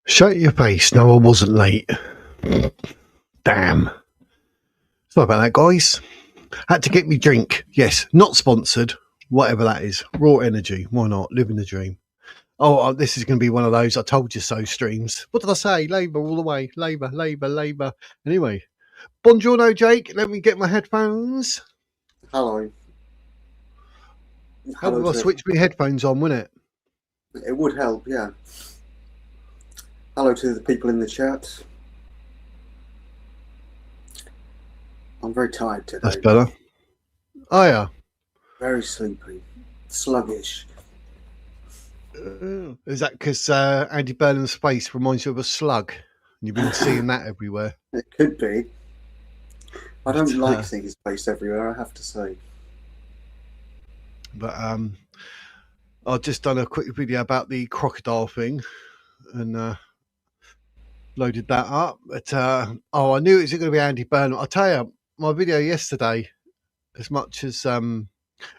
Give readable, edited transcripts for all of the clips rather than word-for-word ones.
Shut your face. No, I wasn't late. Damn. Sorry about that, guys. Had to get me drink. Yes, not sponsored. Whatever that is. Raw energy. Why not? Living the dream. Oh, this is going to be one of those I told you so streams. What did I say? Labour all the way. Labour, Labour, Labour. Anyway. Buongiorno, Jake. Let me get my headphones. Hello. Help if I switch my headphones on, wouldn't it? It would help, yeah. Hello to the people in the chat. I'm very tired today. That's better. Oh, yeah. Very sleepy. Sluggish. Is that because Andy Burnham's face reminds you of a slug? And you've been seeing that everywhere. It could be. I don't like seeing his face everywhere, I have to say. But I've just done a quick video about the crocodile thing and loaded that up. But I knew it was going to be Andy Burnham. I'll tell you, my video yesterday, as much as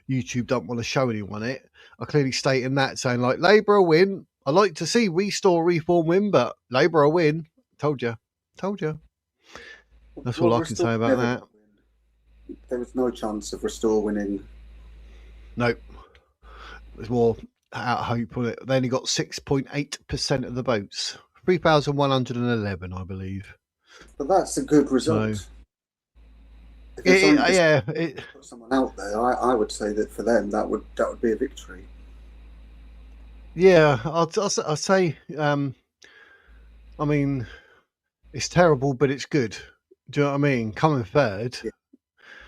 YouTube don't want to show anyone it, I clearly stated that, saying like, Labour will win. I like to see Restore Reform win, but Labour will win. Told you. That's all I can say about that. There was no chance of Restore winning. Nope. There's more out of hope on it. They only got 6.8% of the votes. 3,111, I believe. But that's a good result. So, put someone out there, I would say that for them that would be a victory. Yeah, I'll say. I mean, it's terrible, but it's good. Do you know what I mean? Coming third,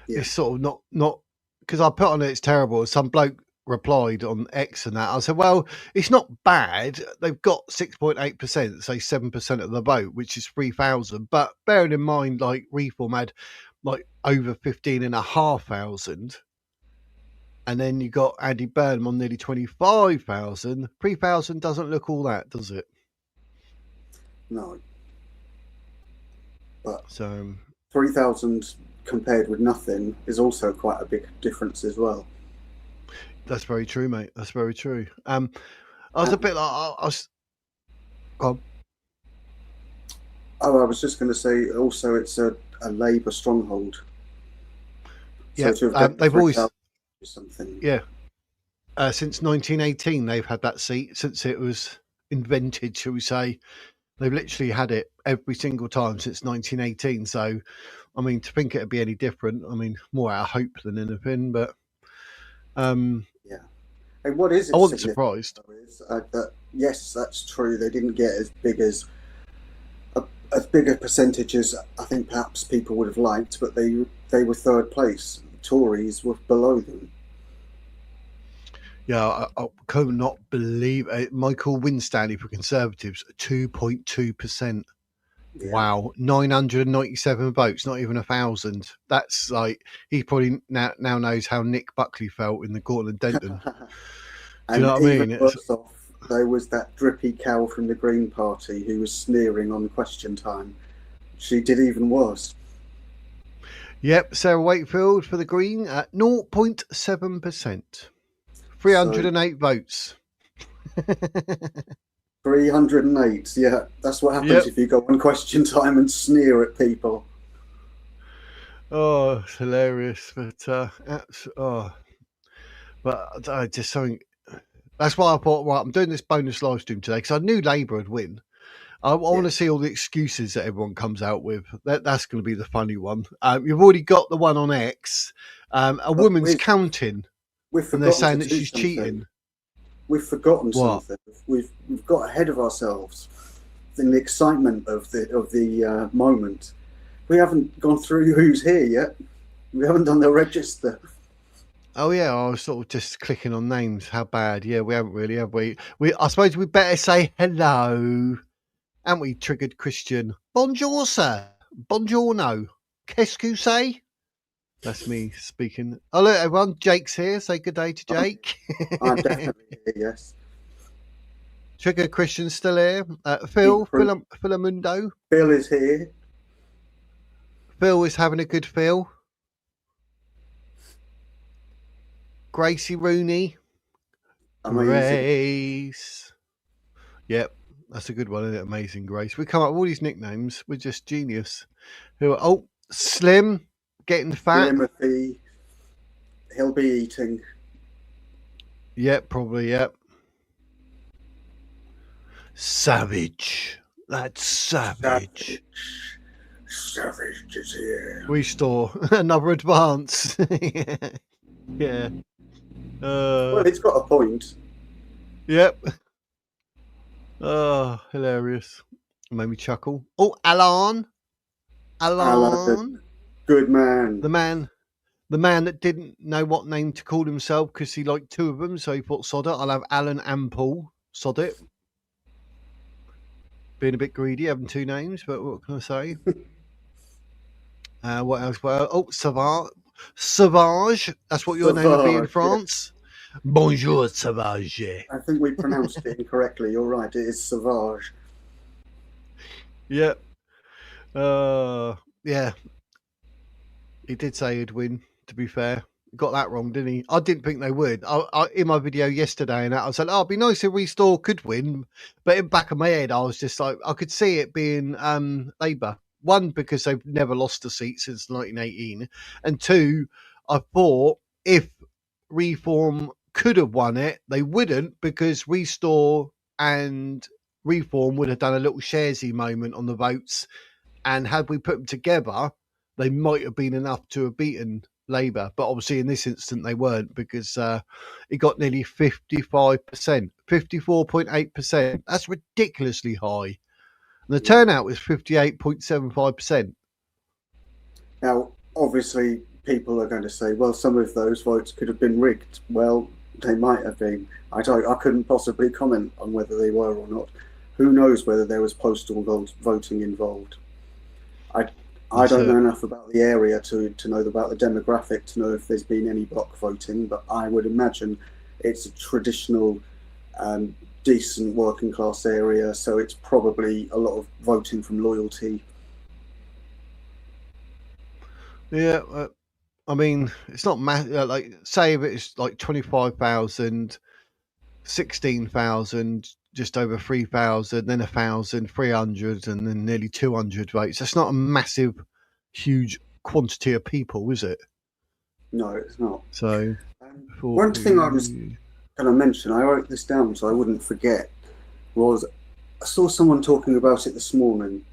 it's sort of not because I put on it. It's terrible. Some bloke replied on X and that. I said, well, it's not bad. They've got 6.8%, say 7% of the vote, which is 3,000. But bearing in mind, like Reform had like over 15,500, and then you got Andy Burnham on nearly 25,000. 3,000 doesn't look all that, does it? No. But so 3,000 compared with nothing is also quite a big difference as well. That's very true, mate. That's very true. I was a bit like I was. Go on. Oh, I was just going to say. Also, it's a Labour stronghold. Yeah, so they've always something. Yeah, since 1918, they've had that seat since it was invented. Shall we say? They've literally had it every single time since 1918. So, I mean, to think it'd be any different, I mean, more out of hope than anything. But yeah. And what is it? I wasn't surprised. Yes, that's true. They didn't get as big a percentage as I think perhaps people would have liked, but they were third place. The Tories were below them. Yeah, I could not believe it. Michael Winstanley for Conservatives, 2.2%. Yeah. Wow, 997 votes, not even 1,000. That's like, he probably now knows how Nick Buckley felt in the Gortland Denton. Do you know what I mean? Worse off, there was that drippy cow from the Green Party who was sneering on Question Time. She did even worse. Yep, Sarah Wakefield for the Green at 0.7%. 308 votes. 308, yeah. That's what happens if you go on Question Time and sneer at people. Oh, it's hilarious. But I just something. That's why I thought, right, I'm doing this bonus live stream today because I knew Labour would win. I want to see all the excuses that everyone comes out with. That's going to be the funny one. You've already got the one on X. A woman's counting. And they're saying that she's cheating. We've forgotten something. We've got ahead of ourselves in the excitement of the moment. We haven't gone through who's here yet. We haven't done the register. Oh yeah, I was sort of just clicking on names. How bad? Yeah, we haven't really, have we? I suppose we better say hello. Haven't we, Triggered Christian? Bonjour, sir. Buongiorno. Qu'est-ce que c'est? That's me speaking. Oh, look, everyone. Jake's here. Say good day to Jake. I'm definitely here, yes. Trigger Christian's still here. Philamundo. Phil is here. Phil is having a good feel. Gracie Rooney. Amazing. Grace. Yep. That's a good one, isn't it? Amazing Grace. We come up with all these nicknames. We're just genius. Slim, getting fat. Timothy, he'll be eating. Yep, probably, yep. Savage. That's savage. Savage is here. Restore. Another advance. Yeah. Well, it's got a point. Yep. Oh, hilarious. Made me chuckle. Oh, Alan. Good man. The man that didn't know what name to call himself because he liked two of them, so he thought, sod it, I'll have Alan and Paul. Sod it. Being a bit greedy, having two names, but what can I say? What else? Oh, Sauvage. That's what your name would be in France. Yeah. Bonjour, Sauvage. I think we pronounced it incorrectly. You're right. It is Sauvage. Yep. Yeah. He did say he'd win, to be fair. Got that wrong, didn't he? I didn't think they would. I in my video yesterday, and I said, "Oh, it'd be nice if Restore could win," but in the back of my head, I was just like, I could see it being Labour. One, because they've never lost a seat since 1918, and two, I thought if Reform could have won it, they wouldn't, because Restore and Reform would have done a little sharesy moment on the votes, and had we put them together, they might have been enough to have beaten Labour, but obviously in this instance they weren't, because it got nearly 55%, 54.8%. That's ridiculously high. And the turnout was 58.75%. Now, obviously, people are going to say, well, some of those votes could have been rigged. Well, they might have been. I couldn't possibly comment on whether they were or not. Who knows whether there was postal voting involved. I don't know enough about the area to know about the demographic to know if there's been any block voting, but I would imagine it's a traditional, decent working class area, so it's probably a lot of voting from loyalty. Yeah, I mean, it's not like, say if it's like 25,000, 16,000, just over 3,000, then 1,300, and then nearly 200 votes. That's not a massive, huge quantity of people, is it? No, it's not. So, one thing I was going to mention, I wrote this down so I wouldn't forget, was I saw someone talking about it this morning,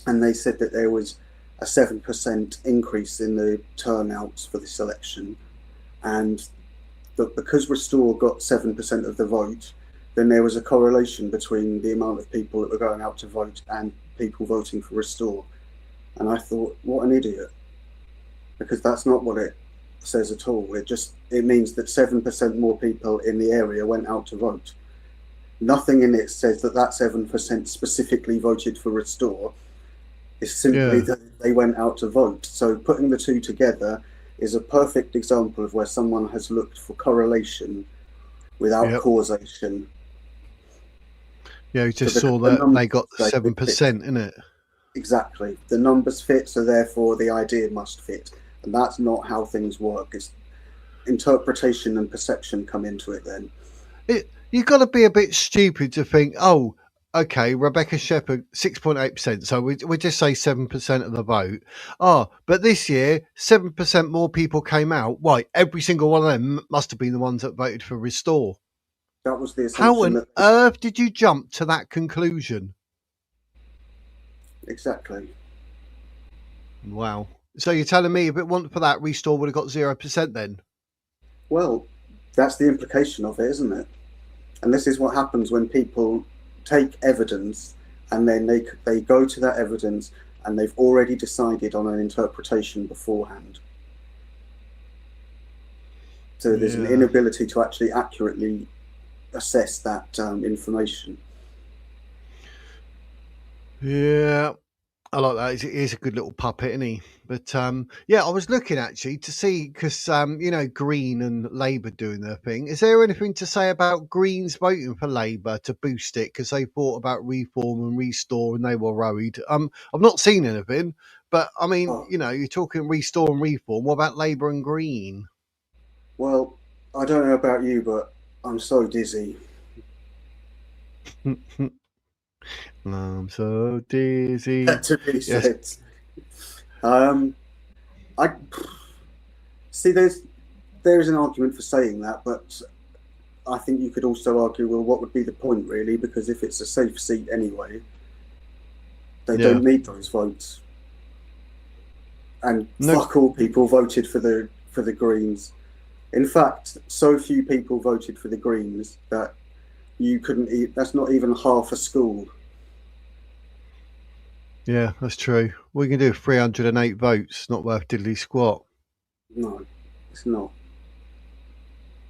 and they said that there was a 7% increase in the turnouts for this election, and that because Restore got 7% of the vote, then there was a correlation between the amount of people that were going out to vote and people voting for Restore. And I thought, what an idiot, because that's not what it says at all. It means that 7% more people in the area went out to vote. Nothing in it says that 7% specifically voted for Restore. It's simply that they went out to vote. So putting the two together is a perfect example of where someone has looked for correlation without causation. Yeah, you just saw that they got 7%, innit? Exactly. The numbers fit, so therefore the idea must fit. And that's not how things work. It's interpretation and perception come into it then. You've got to be a bit stupid to think, oh, okay, Rebecca Shepherd, 6.8%. So we just say 7% of the vote. Oh, but this year, 7% more people came out. Why? Every single one of them must have been the ones that voted for Restore. That was the assumption. How on earth did you jump to that conclusion? Exactly. Wow. So you're telling me if it wasn't for that, Restore would have got 0% then? Well, that's the implication of it, isn't it? And this is what happens when people take evidence and then they go to that evidence and they've already decided on an interpretation beforehand. So there's an inability to actually accurately assess that information. Yeah, I like that. He's a good little puppet, isn't he? But yeah, I was looking actually to see, because you know, Green and Labour doing their thing. Is there anything to say about Greens voting for Labour to boost it because they thought about Reform and Restore and they were worried? I've not seen anything, but I mean, you know, you're talking Restore and Reform. What about Labour and Green? Well, I don't know about you, but I'm so dizzy. I'm so dizzy. To be Yes. said. I see. There is an argument for saying that, but I think you could also argue, well, what would be the point, really? Because if it's a safe seat anyway, they Yeah. don't need those votes. And Nope. fuck all people voted for the Greens. In fact, so few people voted for the Greens that you couldn't eat. That's not even half a school. Yeah, that's true. We can do 308 votes. Not worth diddly squat. No, it's not.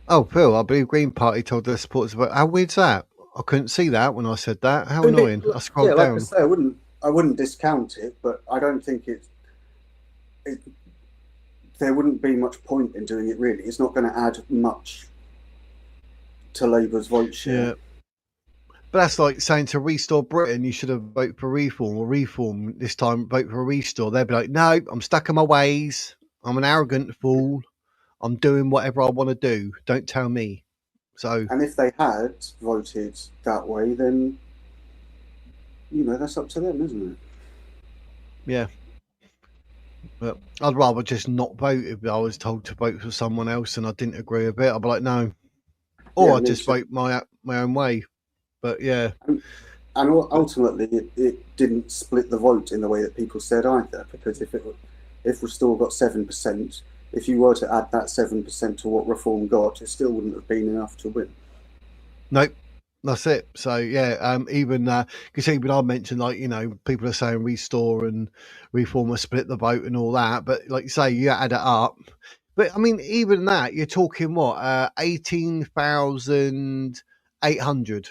Oh, Phil, I believe Green Party told their supporters about. How weird's that? I couldn't see that when I said that. How annoying. I Yeah, scrolled like I down. say, I wouldn't discount it, but I don't think it there wouldn't be much point in doing it. Really, it's not going to add much to Labour's vote share. Yeah. But that's like saying to Restore Britain, you should have voted for Reform, or Reform this time vote for Restore. They'd be like, no, I'm stuck in my ways. I'm an arrogant fool. I'm doing whatever I want to do. Don't tell me. So, And if they had voted that way, then that's up to them, isn't it? yeah. But I'd rather just not vote if I was told to vote for someone else and I didn't agree with it. I'd be like, no. Or Yeah, I'd me just too. vote my own way. But yeah. And ultimately, it didn't split the vote in the way that people said either. Because if Restore got 7%, if you were to add that 7% to what Reform got, it still wouldn't have been enough to win. Nope. That's it. So yeah, even because even I mentioned, like, people are saying Restore and Reform will split the vote and all that, but like you say, you add it up. But I mean, even that, you're talking what 18,800.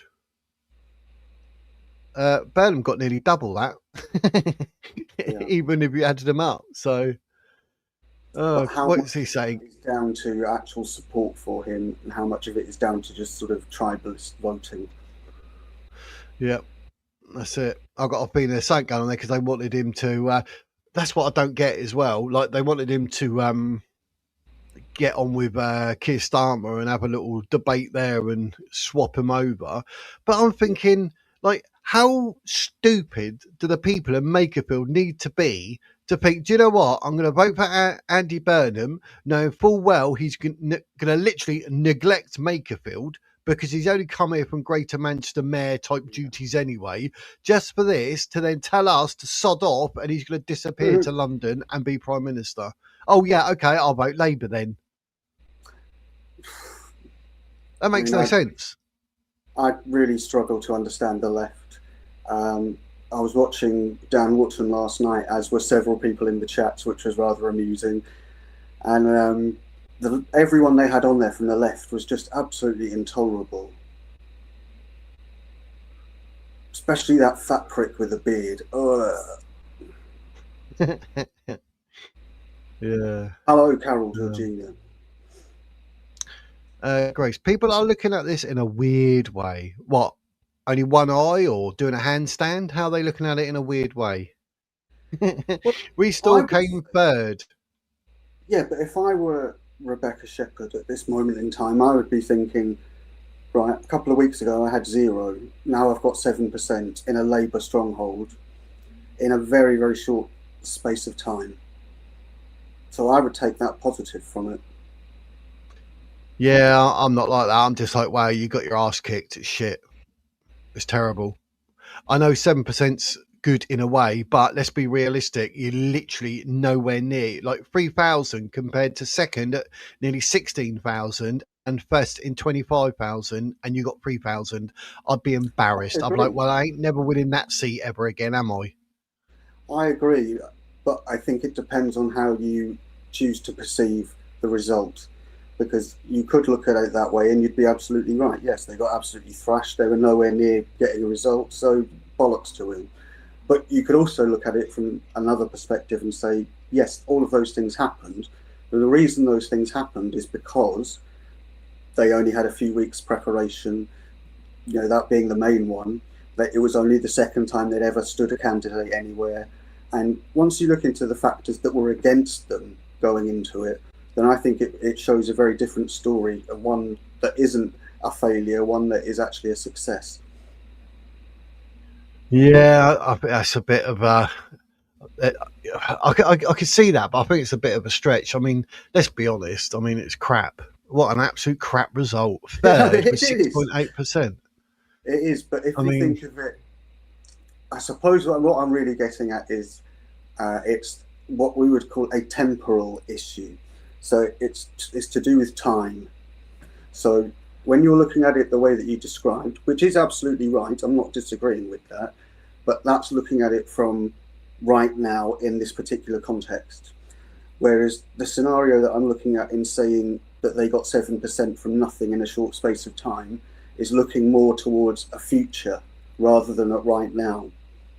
Burnham got nearly double that, Yeah. even if you added them up. So, But how what's he much of saying? that is down to actual support for him, and how much of it is down to just sort of tribalist voting? Yeah, that's it. I've got a feeling there's something going on there because they wanted him to. That's what I don't get as well. Like they wanted him to get on with Keir Starmer and have a little debate there and swap him over. But I'm thinking, like, how stupid do the people in Makerfield need to be to think, do you know what? I'm going to vote for Andy Burnham, knowing full well he's going to literally neglect Makerfield because he's only come here from Greater Manchester Mayor type duties anyway, just for this to then tell us to sod off and he's going to disappear to London and be Prime Minister. Oh, yeah, okay, I'll vote Labour then. That makes no sense. I really struggle to understand the left. I was watching Dan Wootton last night, as were several people in the chats, which was rather amusing. And everyone they had on there from the left was just absolutely intolerable. Especially that fat prick with a beard. Yeah. Hello, Carol Georgina. Grace, people are looking at this in a weird way. What? Only one eye or doing a handstand? How are they looking at it in a weird way? Restore came third. Yeah, but if I were Rebecca Shepherd at this moment in time, I would be thinking, right, a couple of weeks ago I had 0. Now I've got 7% in a Labour stronghold in a very, very short space of time. So I would take that positive from it. Yeah, I'm not like that. I'm just like, wow, you got your ass kicked. It's shit. It's terrible. I know 7%'s good in a way, but let's be realistic. You're literally nowhere near, like 3,000 compared to second at nearly 16,000 and first in 25,000, and you got 3,000. I'd be embarrassed. I'm like, well, I ain't never winning that seat ever again, am I? I agree, but I think it depends on how you choose to perceive the result. Because you could look at it that way and you'd be absolutely right. Yes, they got absolutely thrashed. They were nowhere near getting a result, so bollocks to him. But you could also look at it from another perspective and say, yes, all of those things happened. But the reason those things happened is because they only had a few weeks preparation, that being the main one, that it was only the second time they'd ever stood a candidate anywhere. And once you look into the factors that were against them going into it, then I think it shows a very different story, one that isn't a failure, one that is actually a success. Yeah, I think that's a bit of a. I could see that, but I think it's a bit of a stretch. I mean, let's be honest. I mean, it's crap. What an absolute crap result. Third with It is. 6.8%. It is. But if I we mean, think of it, I suppose what I'm really getting at is it's what we would call a temporal issue. So it's to do with time. So when you're looking at it the way that you described, which is absolutely right, I'm not disagreeing with that, but that's looking at it from right now in this particular context. Whereas the scenario that I'm looking at in saying that they got 7% from nothing in a short space of time is looking more towards a future rather than at right now.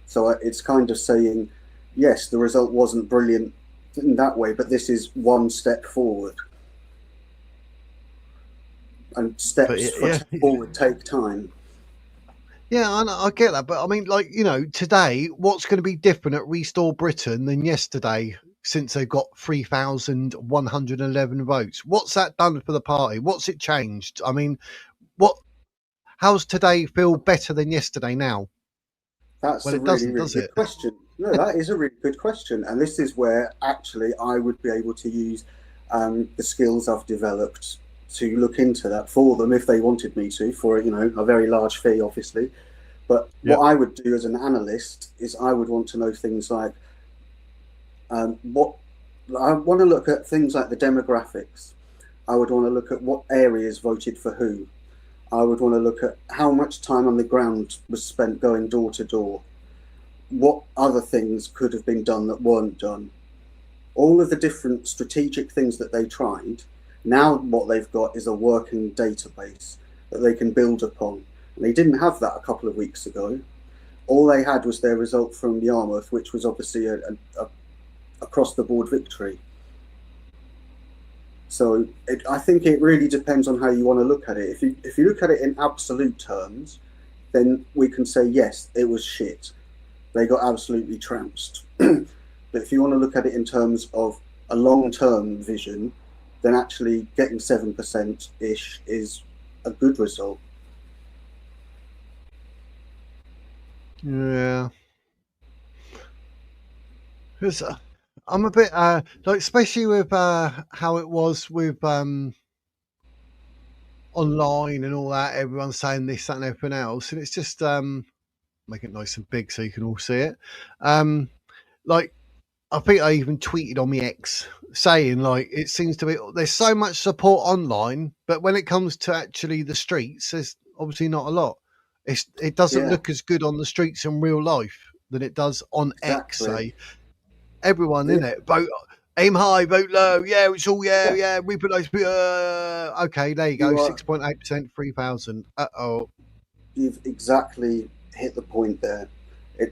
So it's kind of saying, yes, the result wasn't brilliant in that way, but this is one step forward. And steps yeah, forward take time. yeah, I get that. But I mean, like, today, what's going to be different at Restore Britain than yesterday since they've got 3,111 votes? What's that done for the party? What's it changed? I mean, what? How's today feel better than yesterday now? That's Well, a it really, doesn't, really does good it? question. No, that is a really good question. And this is where actually I would be able to use the skills I've developed to look into that for them if they wanted me to, for a very large fee, obviously. But what Yep. I would do as an analyst is I would want to know things like what I want to look at things like the demographics. I would want to look at what areas voted for who. I would want to look at how much time on the ground was spent going door to door. What other things could have been done that weren't done? All of the different strategic things that they tried. Now, what they've got is a working database that they can build upon. And they didn't have that a couple of weeks ago. All they had was their result from Yarmouth, which was obviously a across the board victory. So I think it really depends on how you want to look at it. If you look at it in absolute terms, then we can say yes, it was shit. They got absolutely trounced. But if you want to look at it in terms of a long-term vision, then actually getting 7% ish is a good result. Yeah. Because I'm a bit like, especially with how it was with online and all that. Everyone's saying this, that, and everything else, and it's just make it nice and big so you can all see it. Like, I think I even tweeted on my ex saying, like, it seems to be there's so much support online, but when it comes to actually the streets, there's obviously not a lot. It doesn't Yeah, look as good on the streets in real life than it does on X. exactly. Say, everyone Yeah, in it vote, aim high, vote low. Yeah, it's all, yeah, yeah. yeah. We put those. Okay, there you go. You are 6.8%, 3,000. Oh, you've exactly hit the point there.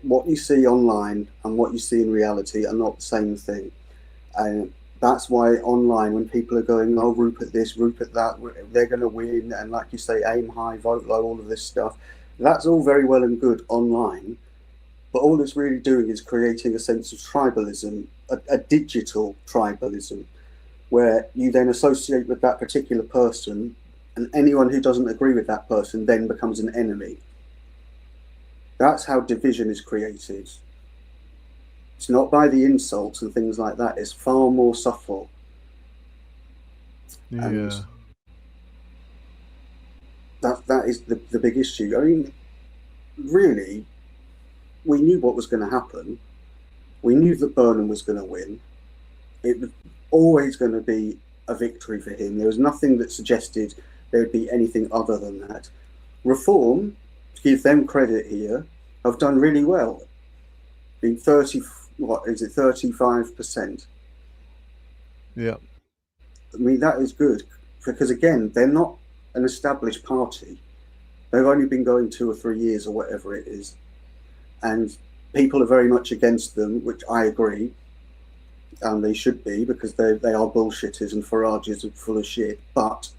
What you see online and what you see in reality are not the same thing. And that's why online, when people are going, oh, Rupert this, Rupert that, they're going to win, and like you say, aim high, vote low, all of this stuff, that's all very well and good online. But all it's really doing is creating a sense of tribalism, a digital tribalism, where you then associate with that particular person, and anyone who doesn't agree with that person then becomes an enemy. That's how division is created. It's not by the insults and things like that. It's far more subtle. And yeah. that is the big issue. I mean, really, we knew what was going to happen. We knew that Burnham was going to win. It was always going to be a victory for him. There was nothing that suggested there would be anything other than that. Reform, to give them credit here, have done really well. Been 35%. Yeah. I mean, that is good because again, they're not an established party. They've only been going 2 or 3 years or whatever it is, and people are very much against them, which I agree, and they should be because they are bullshitters and Farages are full of shit. But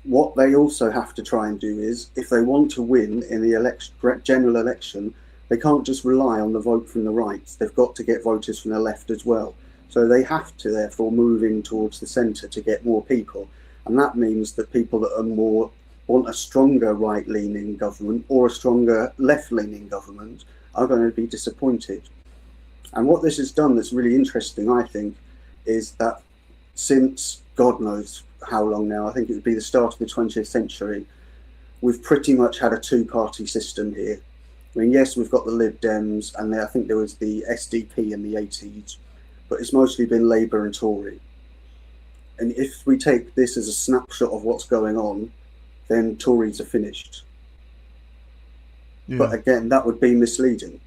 what they also have to try and do is, if they want to win in the general election, they can't just rely on the vote from the right. They've got to get voters from the left as well. So they have to therefore move in towards the centre to get more people. And that means that people that are more want a stronger right-leaning government or a stronger left-leaning government are going to be disappointed. And what this has done that's really interesting, I think, is that since God knows how long now, I think it would be the start of the 20th century, we've pretty much had a two-party system here. I mean, yes, we've got the Lib Dems, and I think there was the SDP in the 80s, but it's mostly been Labour and Tory. And if we take this as a snapshot of what's going on, then Tories are finished. Yeah. But again, that would be misleading,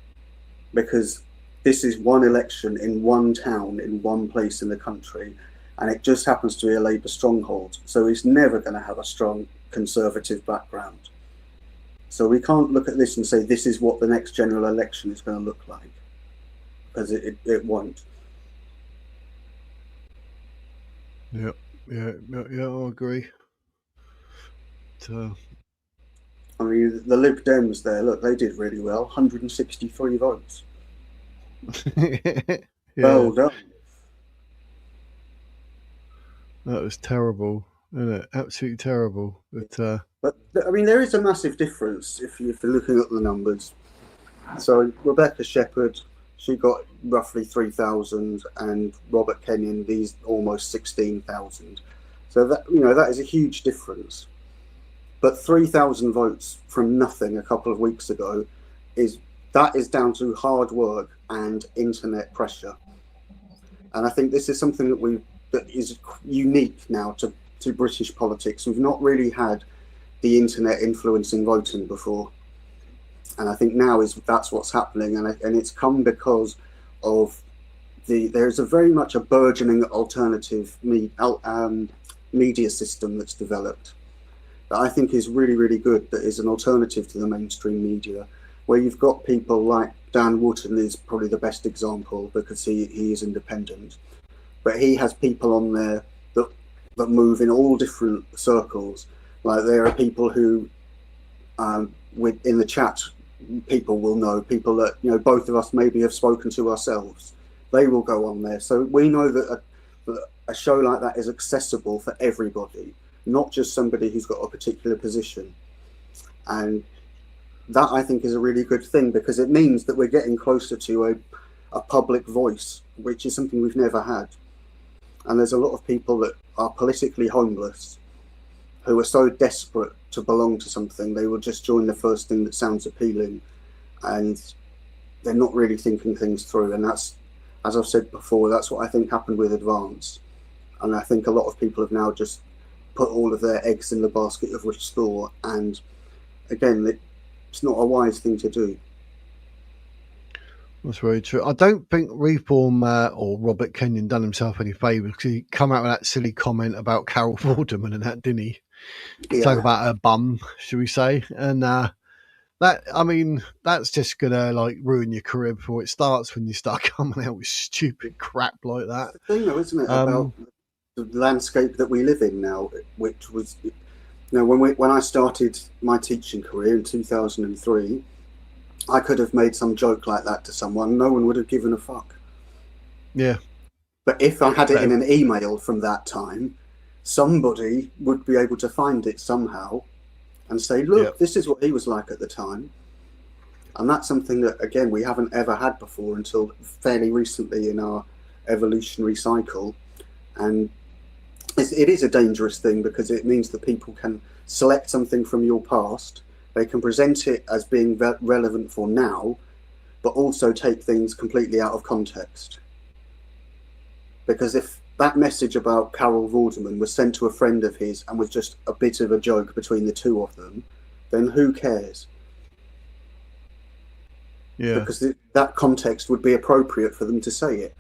because this is one election in one town, in one place in the country, and it just happens to be a Labour stronghold. So it's never going to have a strong Conservative background. So we can't look at this and say this is what the next general election is going to look like, because it won't. Yeah, I agree. I mean, the Lib Dems there, look, they did really well, 163 votes. Yeah. Well done. That was terrible, isn't it? Absolutely terrible. But I mean, there is a massive difference if you're looking at the numbers. So Rebecca Shepherd, she got roughly 3,000, and Robert Kenyon, these almost 16,000. So that, you know, that is a huge difference. But 3,000 votes from nothing a couple of weeks ago is down to hard work and internet pressure. And I think this is something that is unique now to British politics. We've not really had the internet influencing voting before. And I think now that's what's happening, and it's come because of there's a very much a burgeoning alternative media system that's developed that I think is really, really good, that is an alternative to the mainstream media, where you've got people like Dan Wootton is probably the best example because he is independent, but he has people on there that move in all different circles. Like there are people who in the chat, people will know, people that, you know, both of us maybe have spoken to ourselves, they will go on there. So we know that a show like that is accessible for everybody, not just somebody who's got a particular position. And that, I think, is a really good thing, because it means that we're getting closer to a public voice, which is something we've never had. And there's a lot of people that are politically homeless who are so desperate to belong to something, they will just join the first thing that sounds appealing, and they're not really thinking things through. And that's, as I've said before, that's what I think happened with Advance. And I think a lot of people have now just put all of their eggs in the basket of Restore, and again, it's not a wise thing to do. That's very true. I don't think Reform or Robert Kenyon done himself any favours, because he come out with that silly comment about Carol Vorderman and that, didn't he? Yeah. Talk about her bum, should we say? And that, I mean, that's just gonna like ruin your career before it starts when you start coming out with stupid crap like that. It's the thing, though, isn't it, about the landscape that we live in now, which was, you know, when I started my teaching career in 2003. I could have made some joke like that to someone. No one would have given a fuck. Yeah. But if I had it in an email from that time, somebody would be able to find it somehow and say, look, this is what he was like at the time. And that's something that, again, we haven't ever had before until fairly recently in our evolutionary cycle. And it is a dangerous thing, because it means that people can select something from your past. They can present it as being relevant for now, but also take things completely out of context. Because if that message about Carol Vorderman was sent to a friend of his and was just a bit of a joke between the two of them, then who cares? Yeah. Because that context would be appropriate for them to say it.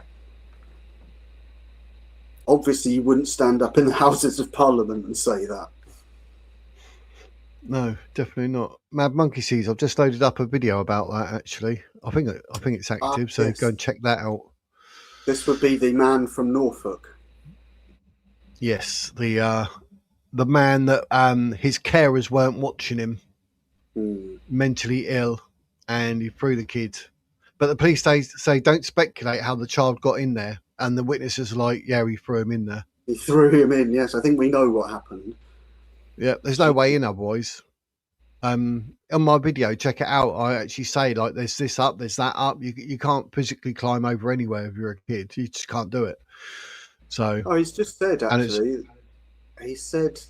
Obviously, you wouldn't stand up in the Houses of Parliament and say that. No, definitely not. Mad Monkey Seeds, I've just loaded up a video about that, actually. I think it's active, so yes. Go and check that out. This would be the man from Norfolk. Yes, the man that his carers weren't watching him, mentally ill, and he threw the kid. But the police say don't speculate how the child got in there, and the witnesses are like, yeah, he threw him in there. He threw him in, yes. I think we know what happened. Yeah, there's no way in otherwise. On my video, check it out. I actually say, like, there's this up, there's that up. You can't physically climb over anywhere if you're a kid. You just can't do it. So, Oh, he's just said, and it's actually, he said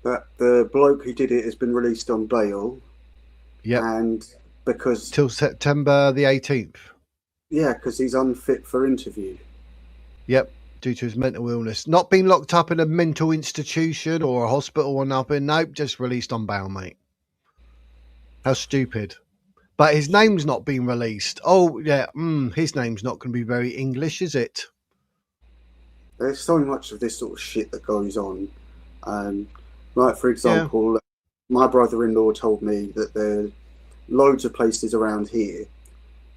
that the bloke who did it has been released on bail. yep, And because, till September the 18th. yeah, because he's unfit for interview. Yep, due to his mental illness. Not being locked up in a mental institution or a hospital or nothing. Nope, just released on bail, mate. How stupid. But his name's not been released. Oh, yeah, his name's not going to be very English, is it? There's so much of this sort of shit that goes on. Like, for example, my brother-in-law told me that there are loads of places around here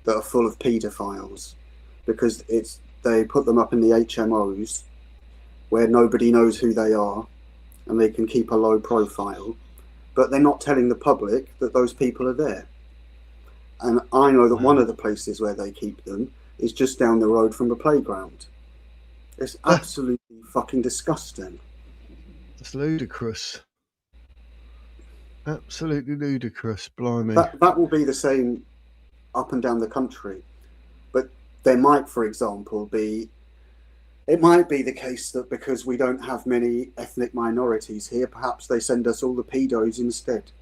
that are full of paedophiles because they put them up in the HMOs where nobody knows who they are and they can keep a low profile, but they're not telling the public that those people are there. And I know that one of the places where they keep them is just down the road from the playground. It's absolutely fucking disgusting. It's ludicrous. Absolutely ludicrous, blimey. That will be the same up and down the country. But there might, for example, it might be the case that because we don't have many ethnic minorities here, perhaps they send us all the pedos instead.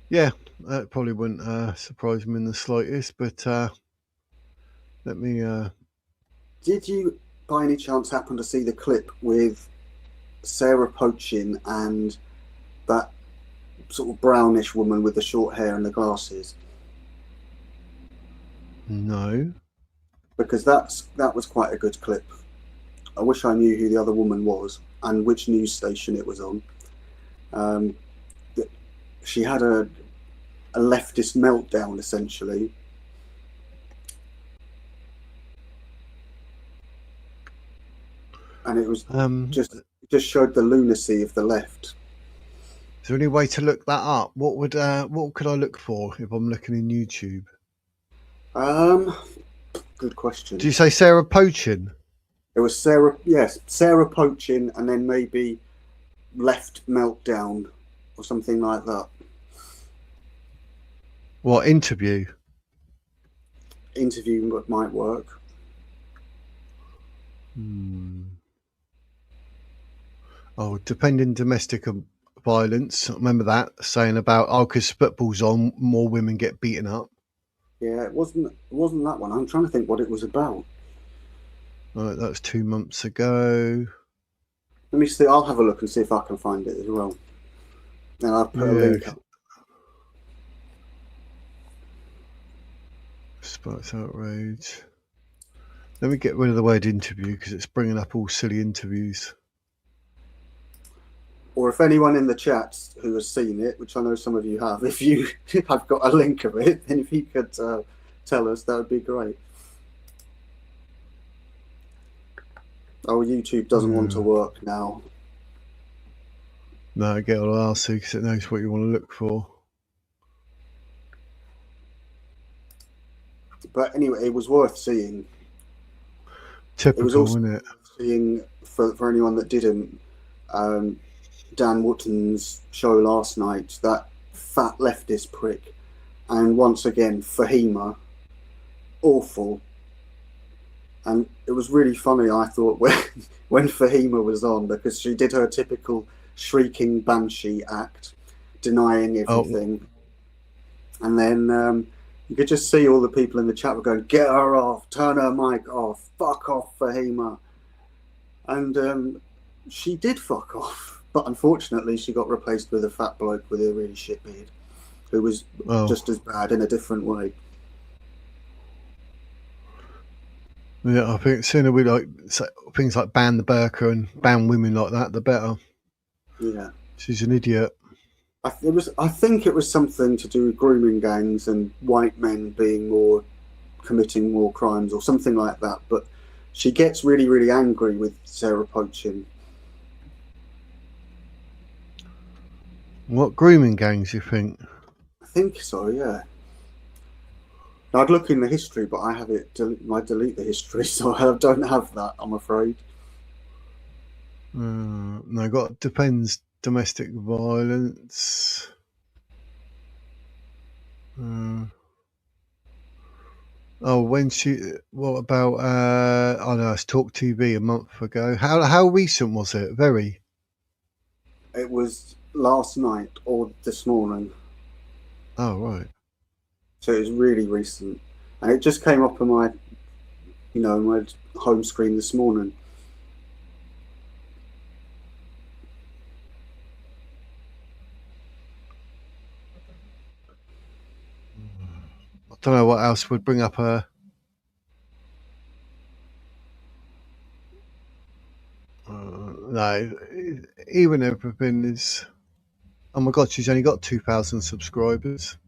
Yeah, that probably wouldn't surprise me in the slightest, but let me... Did you, by any chance, happen to see the clip with Sarah Pochin and that sort of brownish woman with the short hair and the glasses? No. Because that was quite a good clip. I wish I knew who the other woman was and which news station it was on. She had a leftist meltdown, essentially. And it was just showed the lunacy of the left. Is there any way to look that up? What could I look for if I'm looking in YouTube? Good question. Did you say Sarah Pochin? It was Sarah Pochin, and then maybe left meltdown or something like that. What, interview? Interview might work. Oh, depending domestic violence. Remember that saying about because football's on, more women get beaten up. Yeah, it wasn't that one. I'm trying to think what it was about. Right, that was 2 months ago. Let me see. I'll have a look and see if I can find it as well. And I'll put a link up. Spice outrage. Let me get rid of the word interview because it's bringing up all silly interviews. Or if anyone in the chat who has seen it, which I know some of you have, if you have got a link of it, then if you could tell us, that would be great. Oh, YouTube doesn't want to work now. No, get all arsey because it knows what you want to look for. But anyway, it was worth seeing. Typical, it was also wasn't it? Seeing for anyone that didn't, Dan Wootton's show last night, that fat leftist prick, and once again Fahima, awful. And it was really funny, I thought, when Fahima was on, because she did her typical shrieking banshee act, denying everything. And then you could just see all the people in the chat were going, "Get her off, turn her mic off, fuck off, Fahima." And she did fuck off. But unfortunately, she got replaced with a fat bloke with a really shit beard, who was just as bad in a different way. Yeah, I think the sooner we things like ban the burqa and ban women like that, the better. Yeah, she's an idiot. I think it was something to do with grooming gangs and white men committing more crimes or something like that. But she gets really, really angry with Sarah Pochin. What grooming gangs, you think? I think so, yeah. I'd look in the history, but I have it. I delete the history, so I don't have that, I'm afraid. No, got depends. Domestic violence. Oh, when she? What about? Oh no, it's Talk TV a month ago. How recent was it? Very. It was last night or this morning. Oh right. So it was really recent, and it just came up on my, my home screen this morning. I don't know what else would bring up her. No, even everything is. Oh my god, she's only got 2,000 subscribers.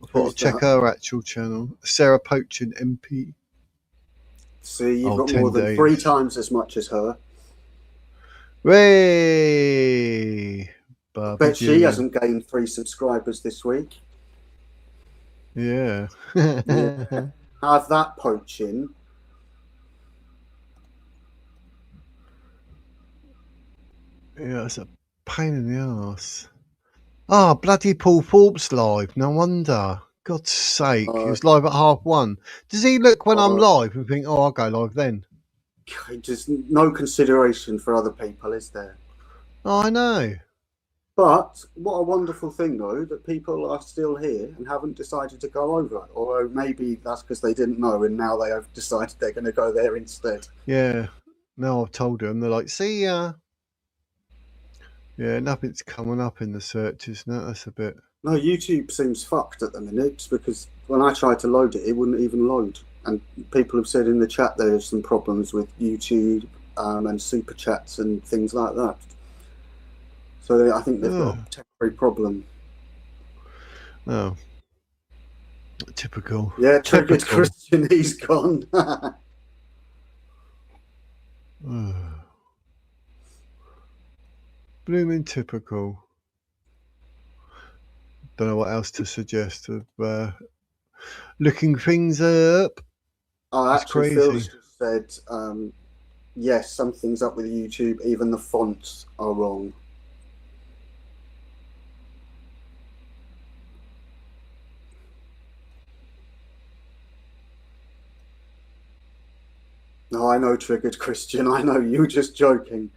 I thought I'd check her actual channel. Sarah Poachin MP. See, you've got more than 3 times as much as her. Way. I bet she hasn't gained 3 subscribers this week. Yeah. Yeah. Have that, Poachin. Yeah, it's a pain in the ass. Ah, bloody Paul Forbes live. No wonder. God's sake. He was live at 1:30. Does he look when I'm live and think, oh, I'll go live then? Just no consideration for other people, is there? Oh, I know. But what a wonderful thing, though, that people are still here and haven't decided to go over. Or maybe that's because they didn't know and now they have decided they're going to go there instead. Yeah. Now I've told them. They're like, see ya. Yeah, nothing's coming up in the searches now. That's a bit. No, YouTube seems fucked at the minute because when I tried to load it, it wouldn't even load. And people have said in the chat there's some problems with YouTube and super chats and things like that. So I think they've got a temporary problem. Oh. Typical. Yeah, triggered Christian, he's gone. Blooming typical. Don't know what else to suggest of looking things up. Oh, actually, Phil just said, yes, something's up with YouTube. Even the fonts are wrong. No, I know, triggered Christian. I know, you were just joking.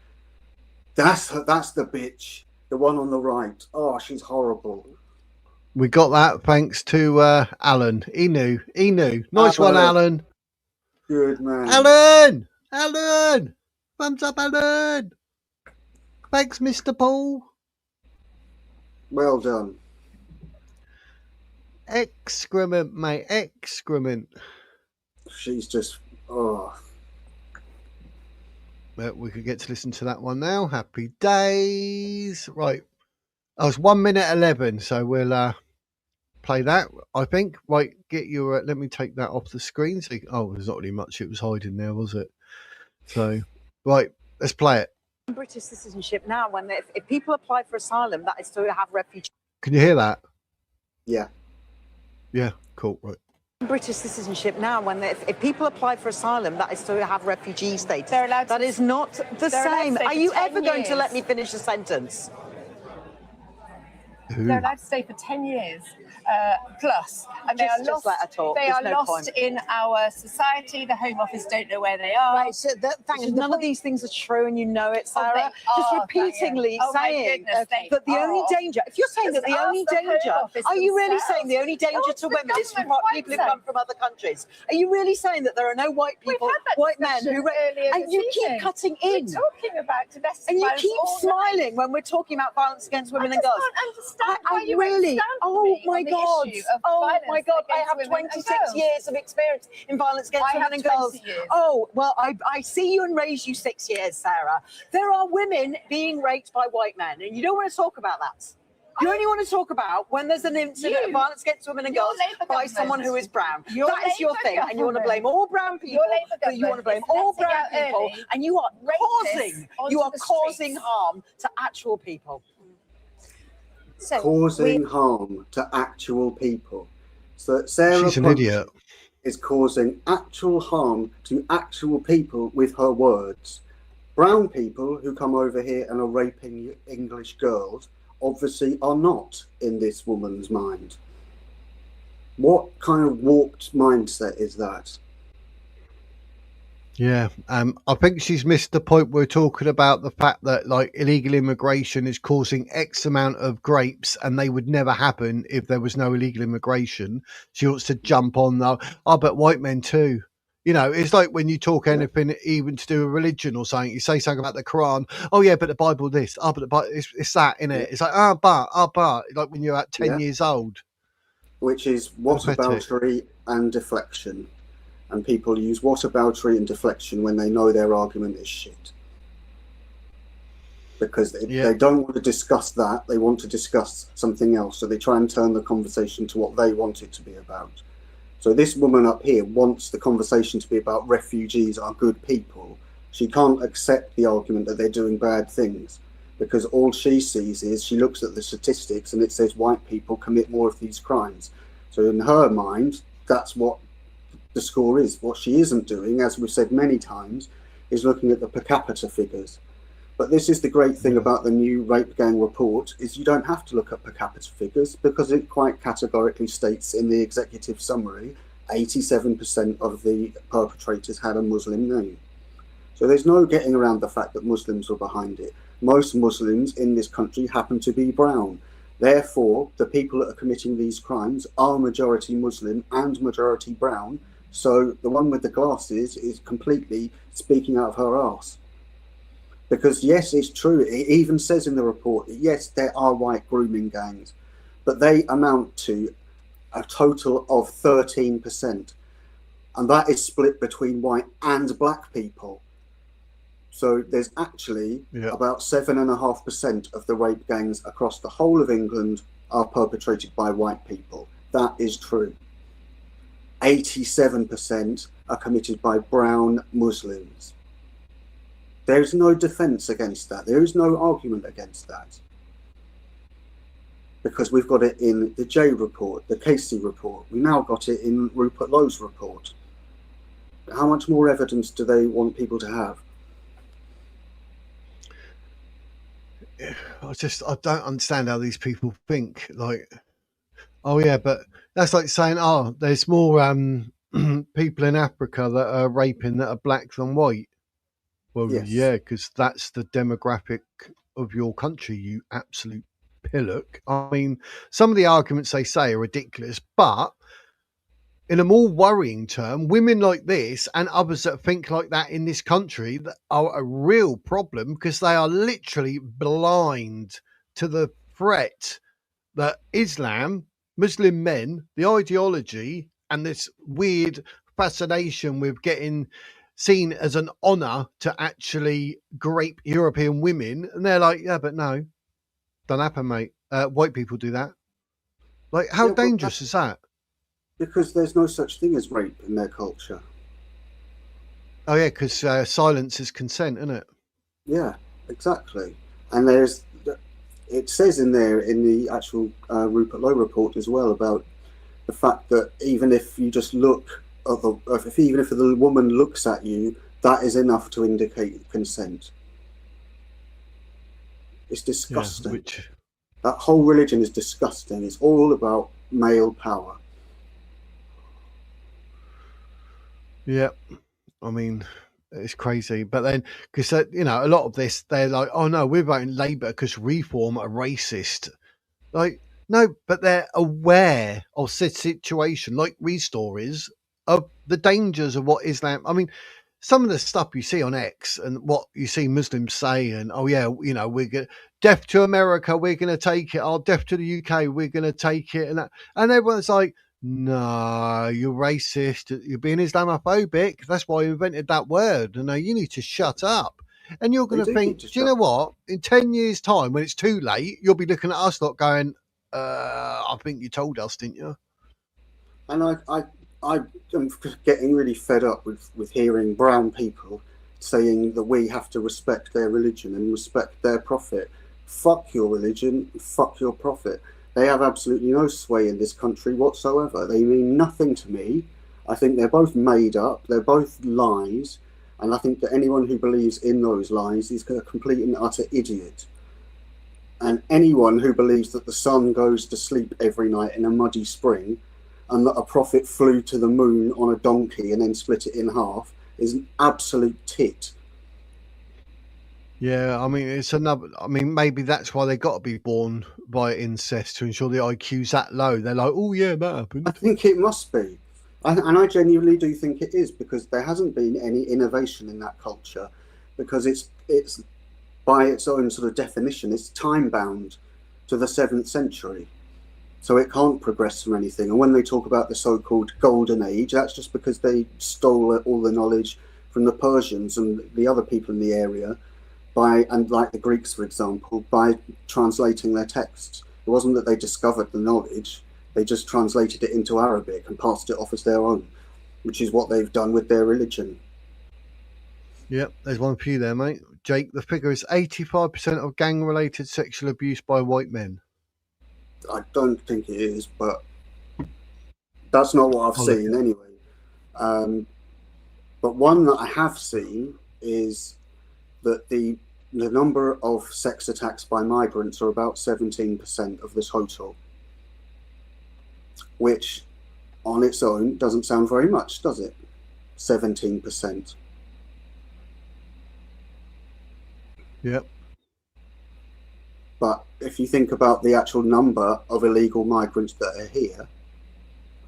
That's the bitch. The one on the right. Oh, she's horrible. We got that thanks to Alan. He knew. Nice one, Alan. Good man. Alan! Thumbs up, Alan! Thanks, Mr. Paul. Well done. Excrement, mate. Excrement. She's just... oh... Well, we could get to listen to that one now. Happy days. Right. I was 1:11, so we'll play that, I think. Right, get your... let me take that off the screen. So there's not really much it was hiding there, was it? So, right, let's play it. British citizenship now, when if people apply for asylum, that is to have refugee. Can you hear that? Yeah. Yeah, cool, right. British citizenship now, when if people apply for asylum, that is to have refugee status. That is not the same. Are you ever going to let me finish a sentence? They're allowed to stay for 10 years plus, and they are lost in our society. The Home Office don't know where they are. Right, so none of these things are true, and you know it, Sarah. Just repeatedly saying that the only danger, if you're saying that the only danger, are you really saying the only danger to women is from people who come from other countries? Are you really saying that there are no white people, white men who... And you keep cutting in. We're talking about domestic and you keep smiling when we're talking about violence against women and girls. I really... Oh my God. Oh my God. I have 26 years of experience in violence against women and girls. Oh, well, I see you and raise you 6 years, Sarah. There are women being raped by white men, and you don't want to talk about that. You only want to talk about when there's an incident of violence against women and girls by someone who is brown. That is your thing, and you want to blame all brown people. You want to blame all brown people, and you are causing harm to actual people. So causing harm to actual people. So Sarah She's an idiot. Is causing actual harm to actual people with her words. Brown people who come over here and are raping English girls obviously are not in this woman's mind. What kind of warped mindset is that? Yeah, I think she's missed the point. We're talking about the fact that like illegal immigration is causing X amount of grapes, and they would never happen if there was no illegal immigration. She wants to jump on the, oh, but white men too. You know, it's like when you talk anything even to do with religion or something, you say something about the Quran. Oh yeah, but the Bible this. Oh, but the Bible, it's that in it. It's like but like when you're at 10 years old, which is whataboutery and deflection. And people use whataboutery and deflection when they know their argument is shit. Because they don't want to discuss that, they want to discuss something else. So they try and turn the conversation to what they want it to be about. So this woman up here wants the conversation to be about refugees are good people. She can't accept the argument that they're doing bad things, because all she sees is she looks at the statistics and it says white people commit more of these crimes. So in her mind, that's what the score is. What she isn't doing, as we've said many times, is looking at the per capita figures. But this is the great thing about the new rape gang report, is you don't have to look at per capita figures, because it quite categorically states in the executive summary 87% of the perpetrators had a Muslim name. So there's no getting around the fact that Muslims were behind it. Most Muslims in this country happen to be brown. Therefore, the people that are committing these crimes are majority Muslim and majority brown. So the one with the glasses is completely speaking out of her arse. Because yes, it's true. It even says in the report that yes, there are white grooming gangs, but they amount to a total of 13%. And that is split between white and black people. So there's actually about 7.5% of the rape gangs across the whole of England are perpetrated by white people. That is true. 87% are committed by brown Muslims. There is no defence against that. There is no argument against that. Because we've got it in the J report, the Casey report. We now got it in Rupert Lowe's report. How much more evidence do they want people to have? I don't understand how these people think. Like, oh yeah, but that's like saying, oh, there's more people in Africa that are raping that are black than white. Well, yeah, because that's the demographic of your country, you absolute pillock. I mean, some of the arguments they say are ridiculous, but in a more worrying term, women like this and others that think like that in this country are a real problem, because they are literally blind to the threat that Islam, Muslim men, the ideology, and this weird fascination with getting seen as an honour to actually grape European women. And they're like, yeah, but no, don't happen, mate. White people do that. Like, how dangerous is that? Because there's no such thing as rape in their culture. Oh yeah, because silence is consent, isn't it? Yeah, exactly. And it says in there in the actual Rupert Lowe report as well about the fact that even if you just look at even if the woman looks at you, that is enough to indicate consent. It's disgusting. Yeah, that whole religion is disgusting. It's all about male power. Yeah, I mean, it's crazy. But then, because a lot of this, they're like, oh no, we're voting Labour because Reform are racist. Like, no, but they're aware of the situation, like Resotre is, of the dangers of what Islam. I mean, some of the stuff you see on X and what you see Muslims say, and oh yeah, we're going death to America, we're going to take it. Oh, death to the UK, we're going to take it, and everyone's like, no, you're racist. You're being Islamophobic. That's why you invented that word. And you need to shut up. And you're going to think, do you know what? In 10 years' time, when it's too late, you'll be looking at us lot going, I think you told us, didn't you? And I'm getting really fed up with hearing brown people saying that we have to respect their religion and respect their prophet. Fuck your religion. Fuck your prophet. They have absolutely no sway in this country whatsoever. They mean nothing to me. I think they're both made up. They're both lies. And I think that anyone who believes in those lies is a complete and utter idiot. And anyone who believes that the sun goes to sleep every night in a muddy spring and that a prophet flew to the moon on a donkey and then split it in half is an absolute tit. Yeah, I mean, it's another. I mean, maybe that's why they got to be born by incest to ensure the IQ's that low. They're like, oh yeah, that happened. I think it must be, and I genuinely do think it is, because there hasn't been any innovation in that culture, because it's by its own sort of definition, it's time bound to the 7th century, so it can't progress from anything. And when they talk about the so-called golden age, that's just because they stole all the knowledge from the Persians and the other people in the area. And like the Greeks, for example, by translating their texts. It wasn't that they discovered the knowledge, they just translated it into Arabic and passed it off as their own, which is what they've done with their religion. Yep, there's one for you there, mate. Jake, the figure is 85% of gang-related sexual abuse by white men. I don't think it is, but that's not what I've seen anyway. But one that I have seen is that the number of sex attacks by migrants are about 17% of the total, which on its own doesn't sound very much, does it? 17%. Yep. But if you think about the actual number of illegal migrants that are here,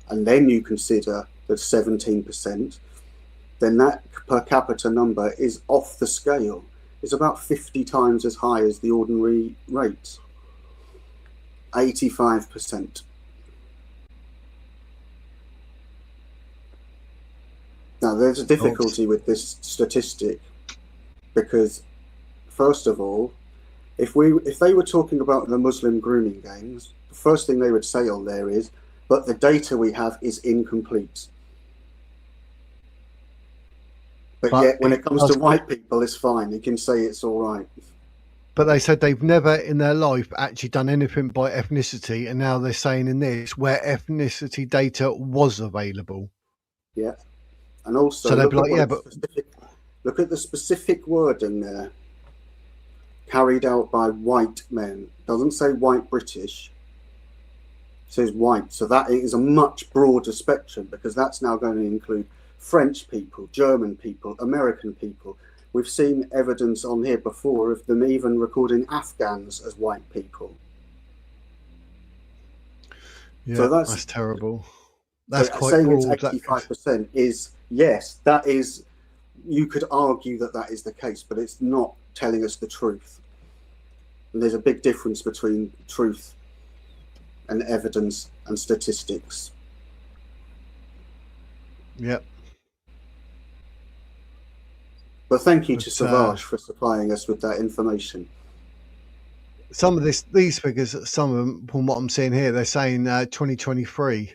and then you consider the 17%, then that per capita number is off the scale. It's about 50 times as high as the ordinary rate. 85%. Now, there's a difficulty with this statistic, because, first of all, if they were talking about the Muslim grooming gangs, the first thing they would say on there is, but the data we have is incomplete. But yet, when it comes to white people, it's fine. You can say it's all right. But they said they've never in their life actually done anything by ethnicity, and now they're saying in this where ethnicity data was available. Yeah, and also so they'd be like, yeah, but look at the specific word in there. Carried out by white men. Doesn't say white British. It says white. So that is a much broader spectrum, because that's now going to include French people, German people, American people. We've seen evidence on here before of them even recording Afghans as white people. Yeah, so that's terrible. That's so quite saying broad. It's 85% is, yes, that is, you could argue that that is the case, but it's not telling us the truth. And there's a big difference between truth and evidence and statistics. Yep. But thank you to Savage for supplying us with that information. Some of these figures, some of them, from what I'm seeing here, they're saying 2023.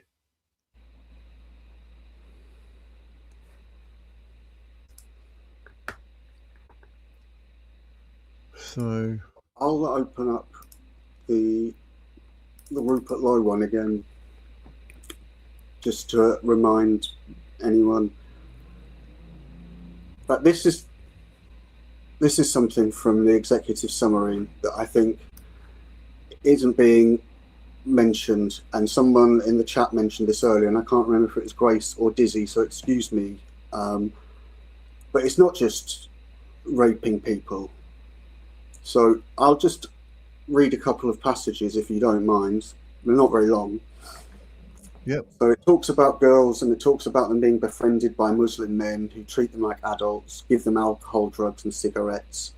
So I'll open up the Rupert Lowe one again, just to remind anyone. But this is something from the executive summary that I think isn't being mentioned, and someone in the chat mentioned this earlier, and I can't remember if it was Grace or Dizzy, so excuse me. But it's not just raping people. So I'll just read a couple of passages if you don't mind. They're not very long. Yep. So it talks about girls, and it talks about them being befriended by Muslim men who treat them like adults, give them alcohol, drugs and cigarettes,